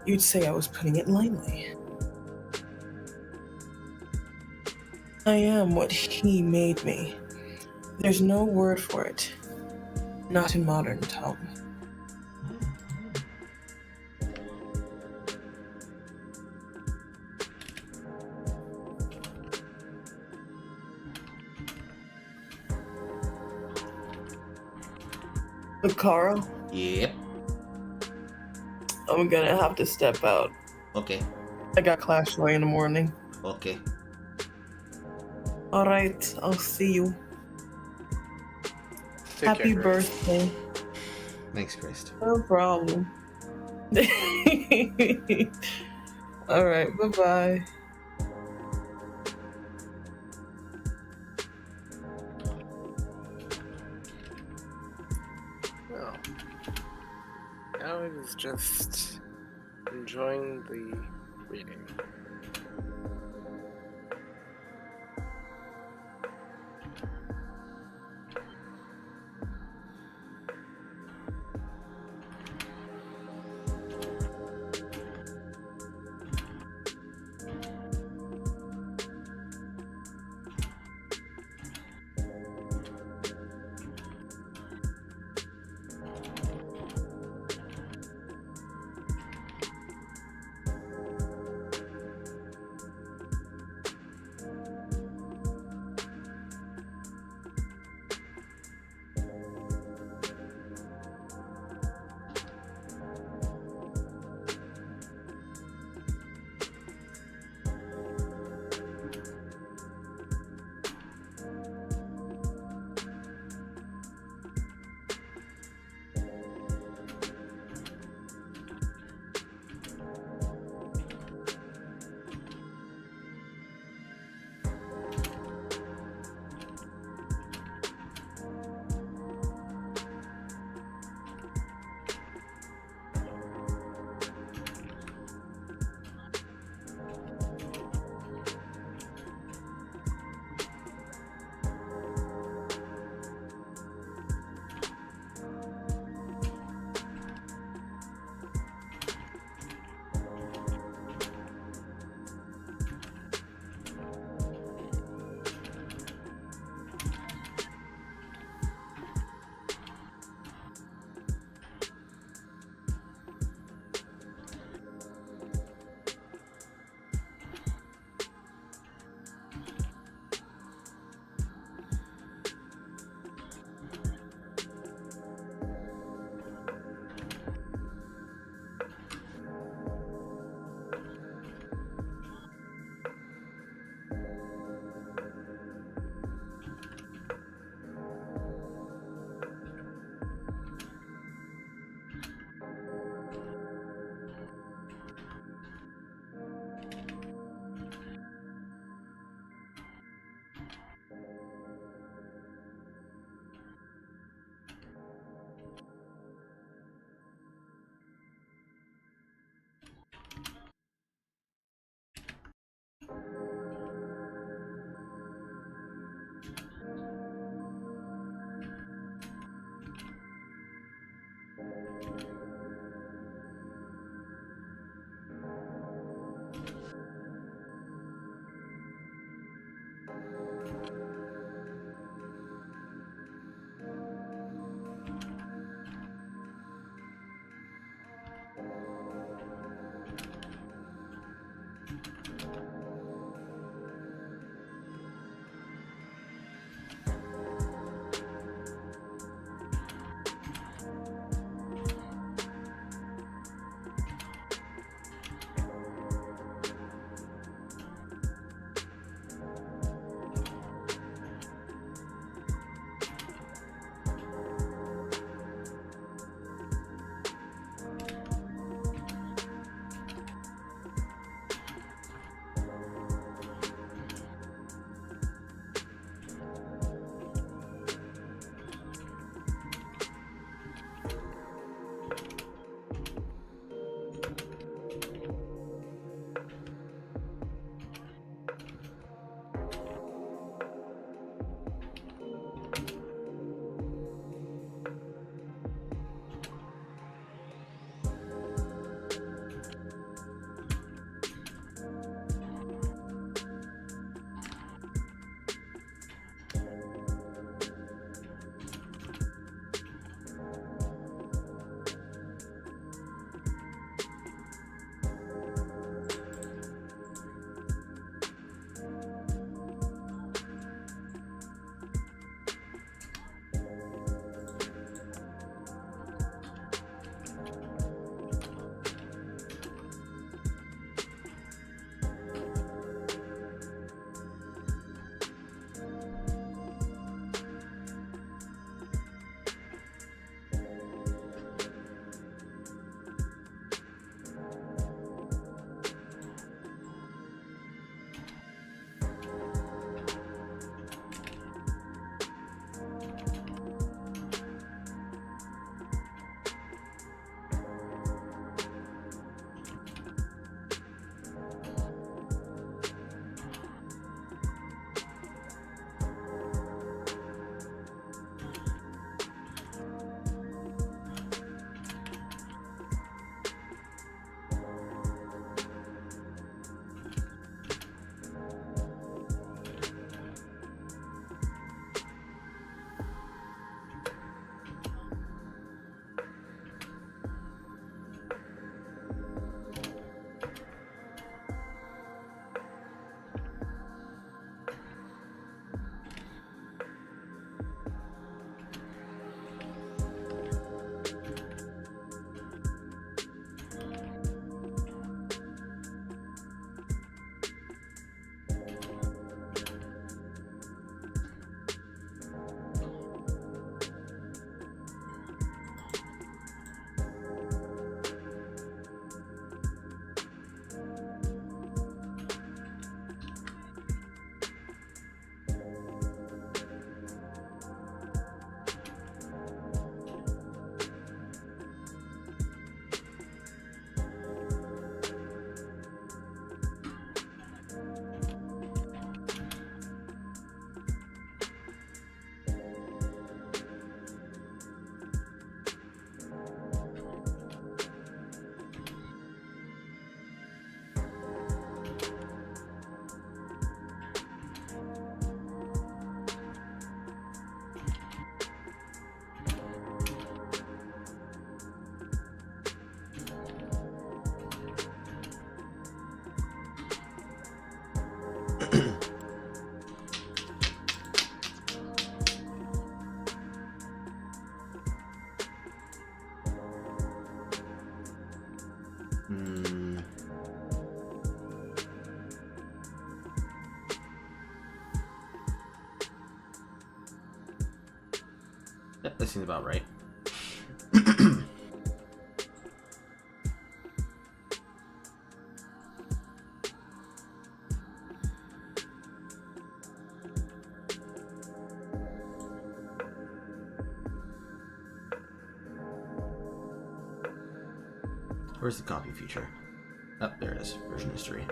you'd say I was putting it lightly. I am what he made me. There's no word for it. Not in modern tongue. Carl? Yep. I'm gonna have to step out. Okay. I got class early in the morning. Okay. Alright, I'll see you. Happy birthday. Thanks, Christ. No problem. Alright, bye-bye. Well, now I was just enjoying the reading. Yep, that seems about right. Where's the copy feature? Oh, there it is. Version history.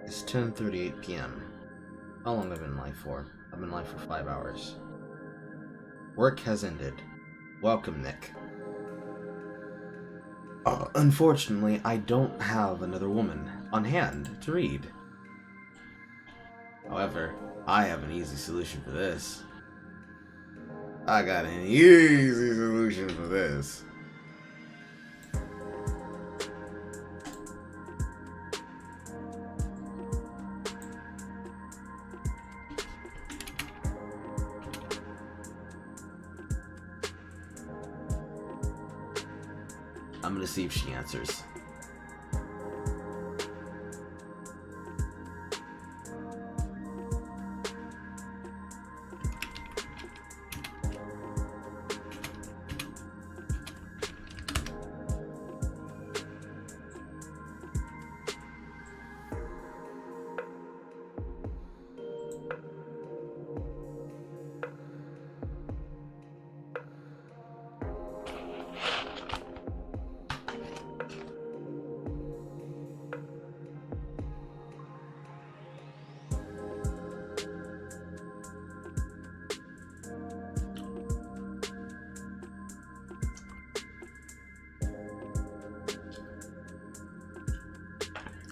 It's 10:38 p.m. How long have I been live for? I've been live for 5 hours. Work has ended. Welcome, Nick. Unfortunately, I don't have another woman on hand to read. However, I have an easy solution for this. I got an easy solution for this. I'm gonna see if she answers.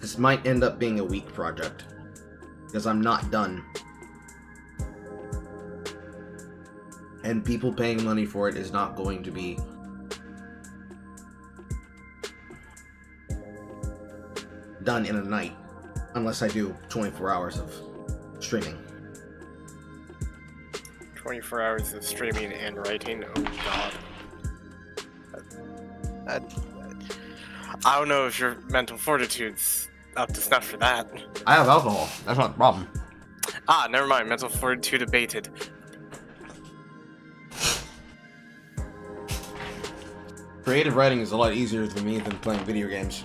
This might end up being a week project, because I'm not done. And people paying money for it is not going to be done in a night, unless I do 24 hours of streaming. 24 hours of streaming and writing. Oh god. I don't know if your mental fortitude's up to snuff for that. I have alcohol. That's not the problem. Ah, never mind. Mental fortitude abated. Creative writing is a lot easier for me than playing video games.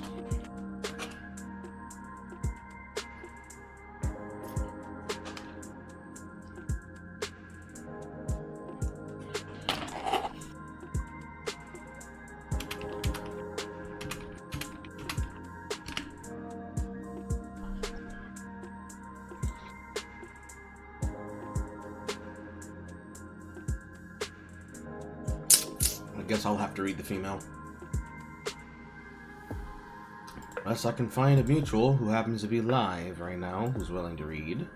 I guess I'll have to read the female. Unless I can find a mutual who happens to be live right now, who's willing to read.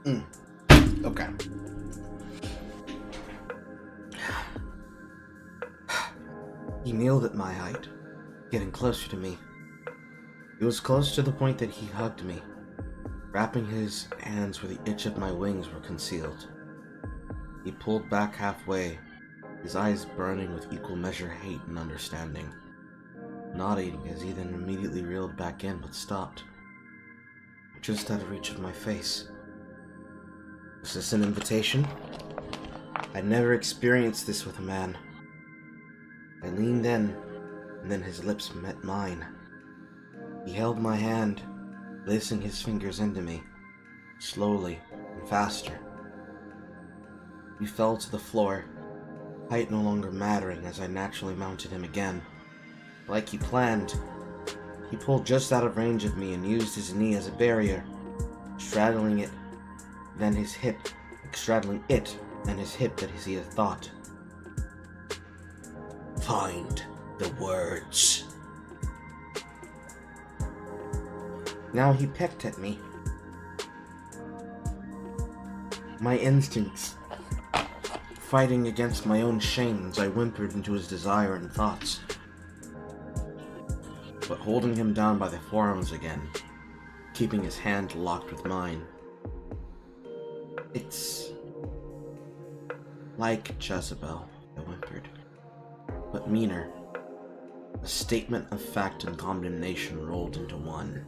Okay. He kneeled at my height, getting closer to me. He was close to the point that he hugged me, wrapping his hands where the itch of my wings were concealed. He pulled back halfway, his eyes burning with equal measure hate and understanding. Nodding as he then immediately reeled back in but stopped, just out of reach of my face. Was this an invitation? I'd never experienced this with a man. I leaned in, and then his lips met mine. He held my hand, placing his fingers into me, slowly and faster. We fell to the floor, height no longer mattering as I naturally mounted him again. Like he planned, he pulled just out of range of me and used his knee as a barrier, straddling it, then his hip, straddling it, and his hip that he had thought. Find the words. Now he pecked at me. My instincts fighting against my own shame as I whimpered into his desire and thoughts. But holding him down by the forearms again, keeping his hand locked with mine. It's like Jezebel, I whimpered, but meaner. A statement of fact and condemnation rolled into one.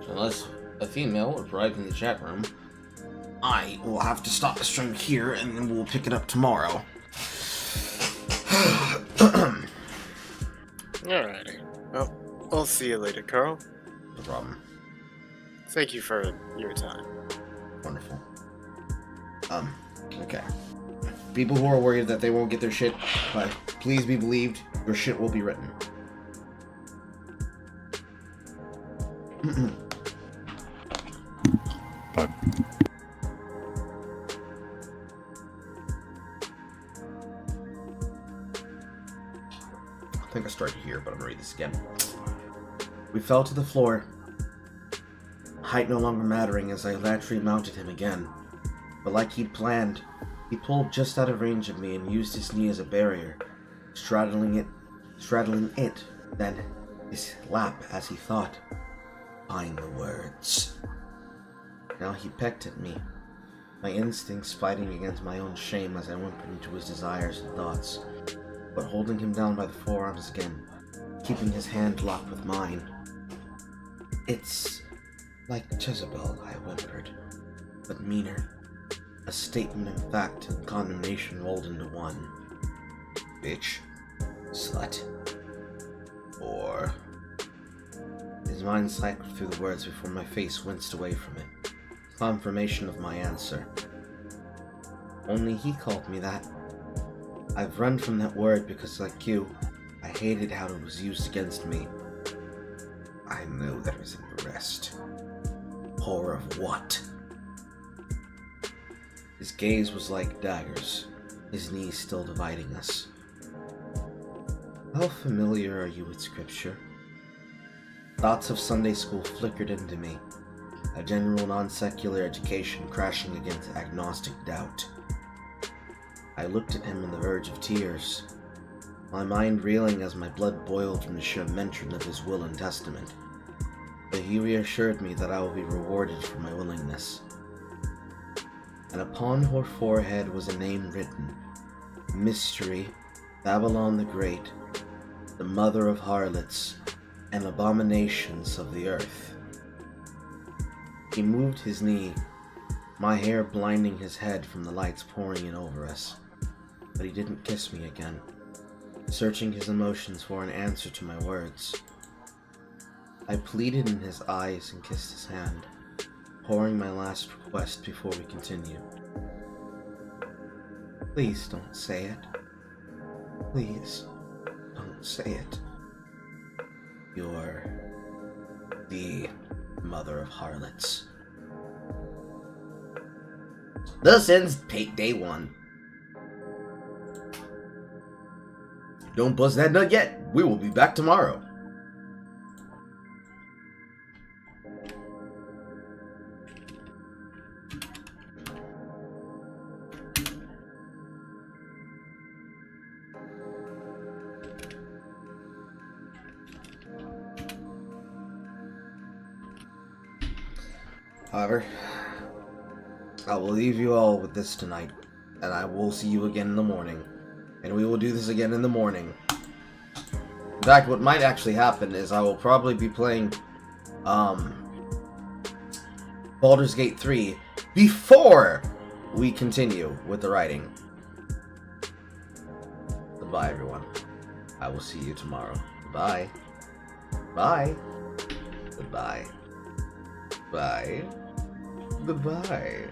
Unless a female arrives in the chat room, I will have to stop the stream here and then we'll pick it up tomorrow. Alrighty. Well, I'll see you later, Carl. No problem. Thank you for your time. Wonderful. Okay. People who are worried that they won't get their shit, but please be believed, your shit will be written. But I think I started here, but I'm gonna read this again. We fell to the floor, height no longer mattering as I laterally mounted him again. But like he'd planned, he pulled just out of range of me and used his knee as a barrier, straddling it, then his lap as he thought. Find the words. Now he pecked at me, my instincts fighting against my own shame as I whimpered into his desires and thoughts, but holding him down by the forearms again, keeping his hand locked with mine. It's like Jezebel, I whimpered, but meaner. A statement of fact and condemnation rolled into one. Bitch. Slut. Or... His mind cycled through the words before my face winced away from it. Confirmation of my answer. Only he called me that. I've run from that word because, like you, I hated how it was used against me. I knew that was embarrassed. Horror of what? His gaze was like daggers, his knees still dividing us. How familiar are you with scripture? Thoughts of Sunday school flickered into me, a general non-secular education crashing against agnostic doubt. I looked at him on the verge of tears, my mind reeling as my blood boiled from the sheer mention of his will and testament. But he reassured me that I will be rewarded for my willingness. And upon her forehead was a name written, Mystery, Babylon the Great, the mother of harlots, and abominations of the earth. He moved his knee, my hair blinding his head from the lights pouring in over us, but he didn't kiss me again, searching his emotions for an answer to my words. I pleaded in his eyes and kissed his hand, pouring my last request before we continue. Please don't say it. Please don't say it. You're the mother of harlots. Thus ends day one. Don't bust that nut yet. We will be back tomorrow. However, I will leave you all with this tonight, and I will see you again in the morning, and we will do this again in the morning. In fact, what might actually happen is I will probably be playing, Baldur's Gate 3 before we continue with the writing. Goodbye, everyone. I will see you tomorrow. Goodbye. Bye. Goodbye. Bye. Goodbye.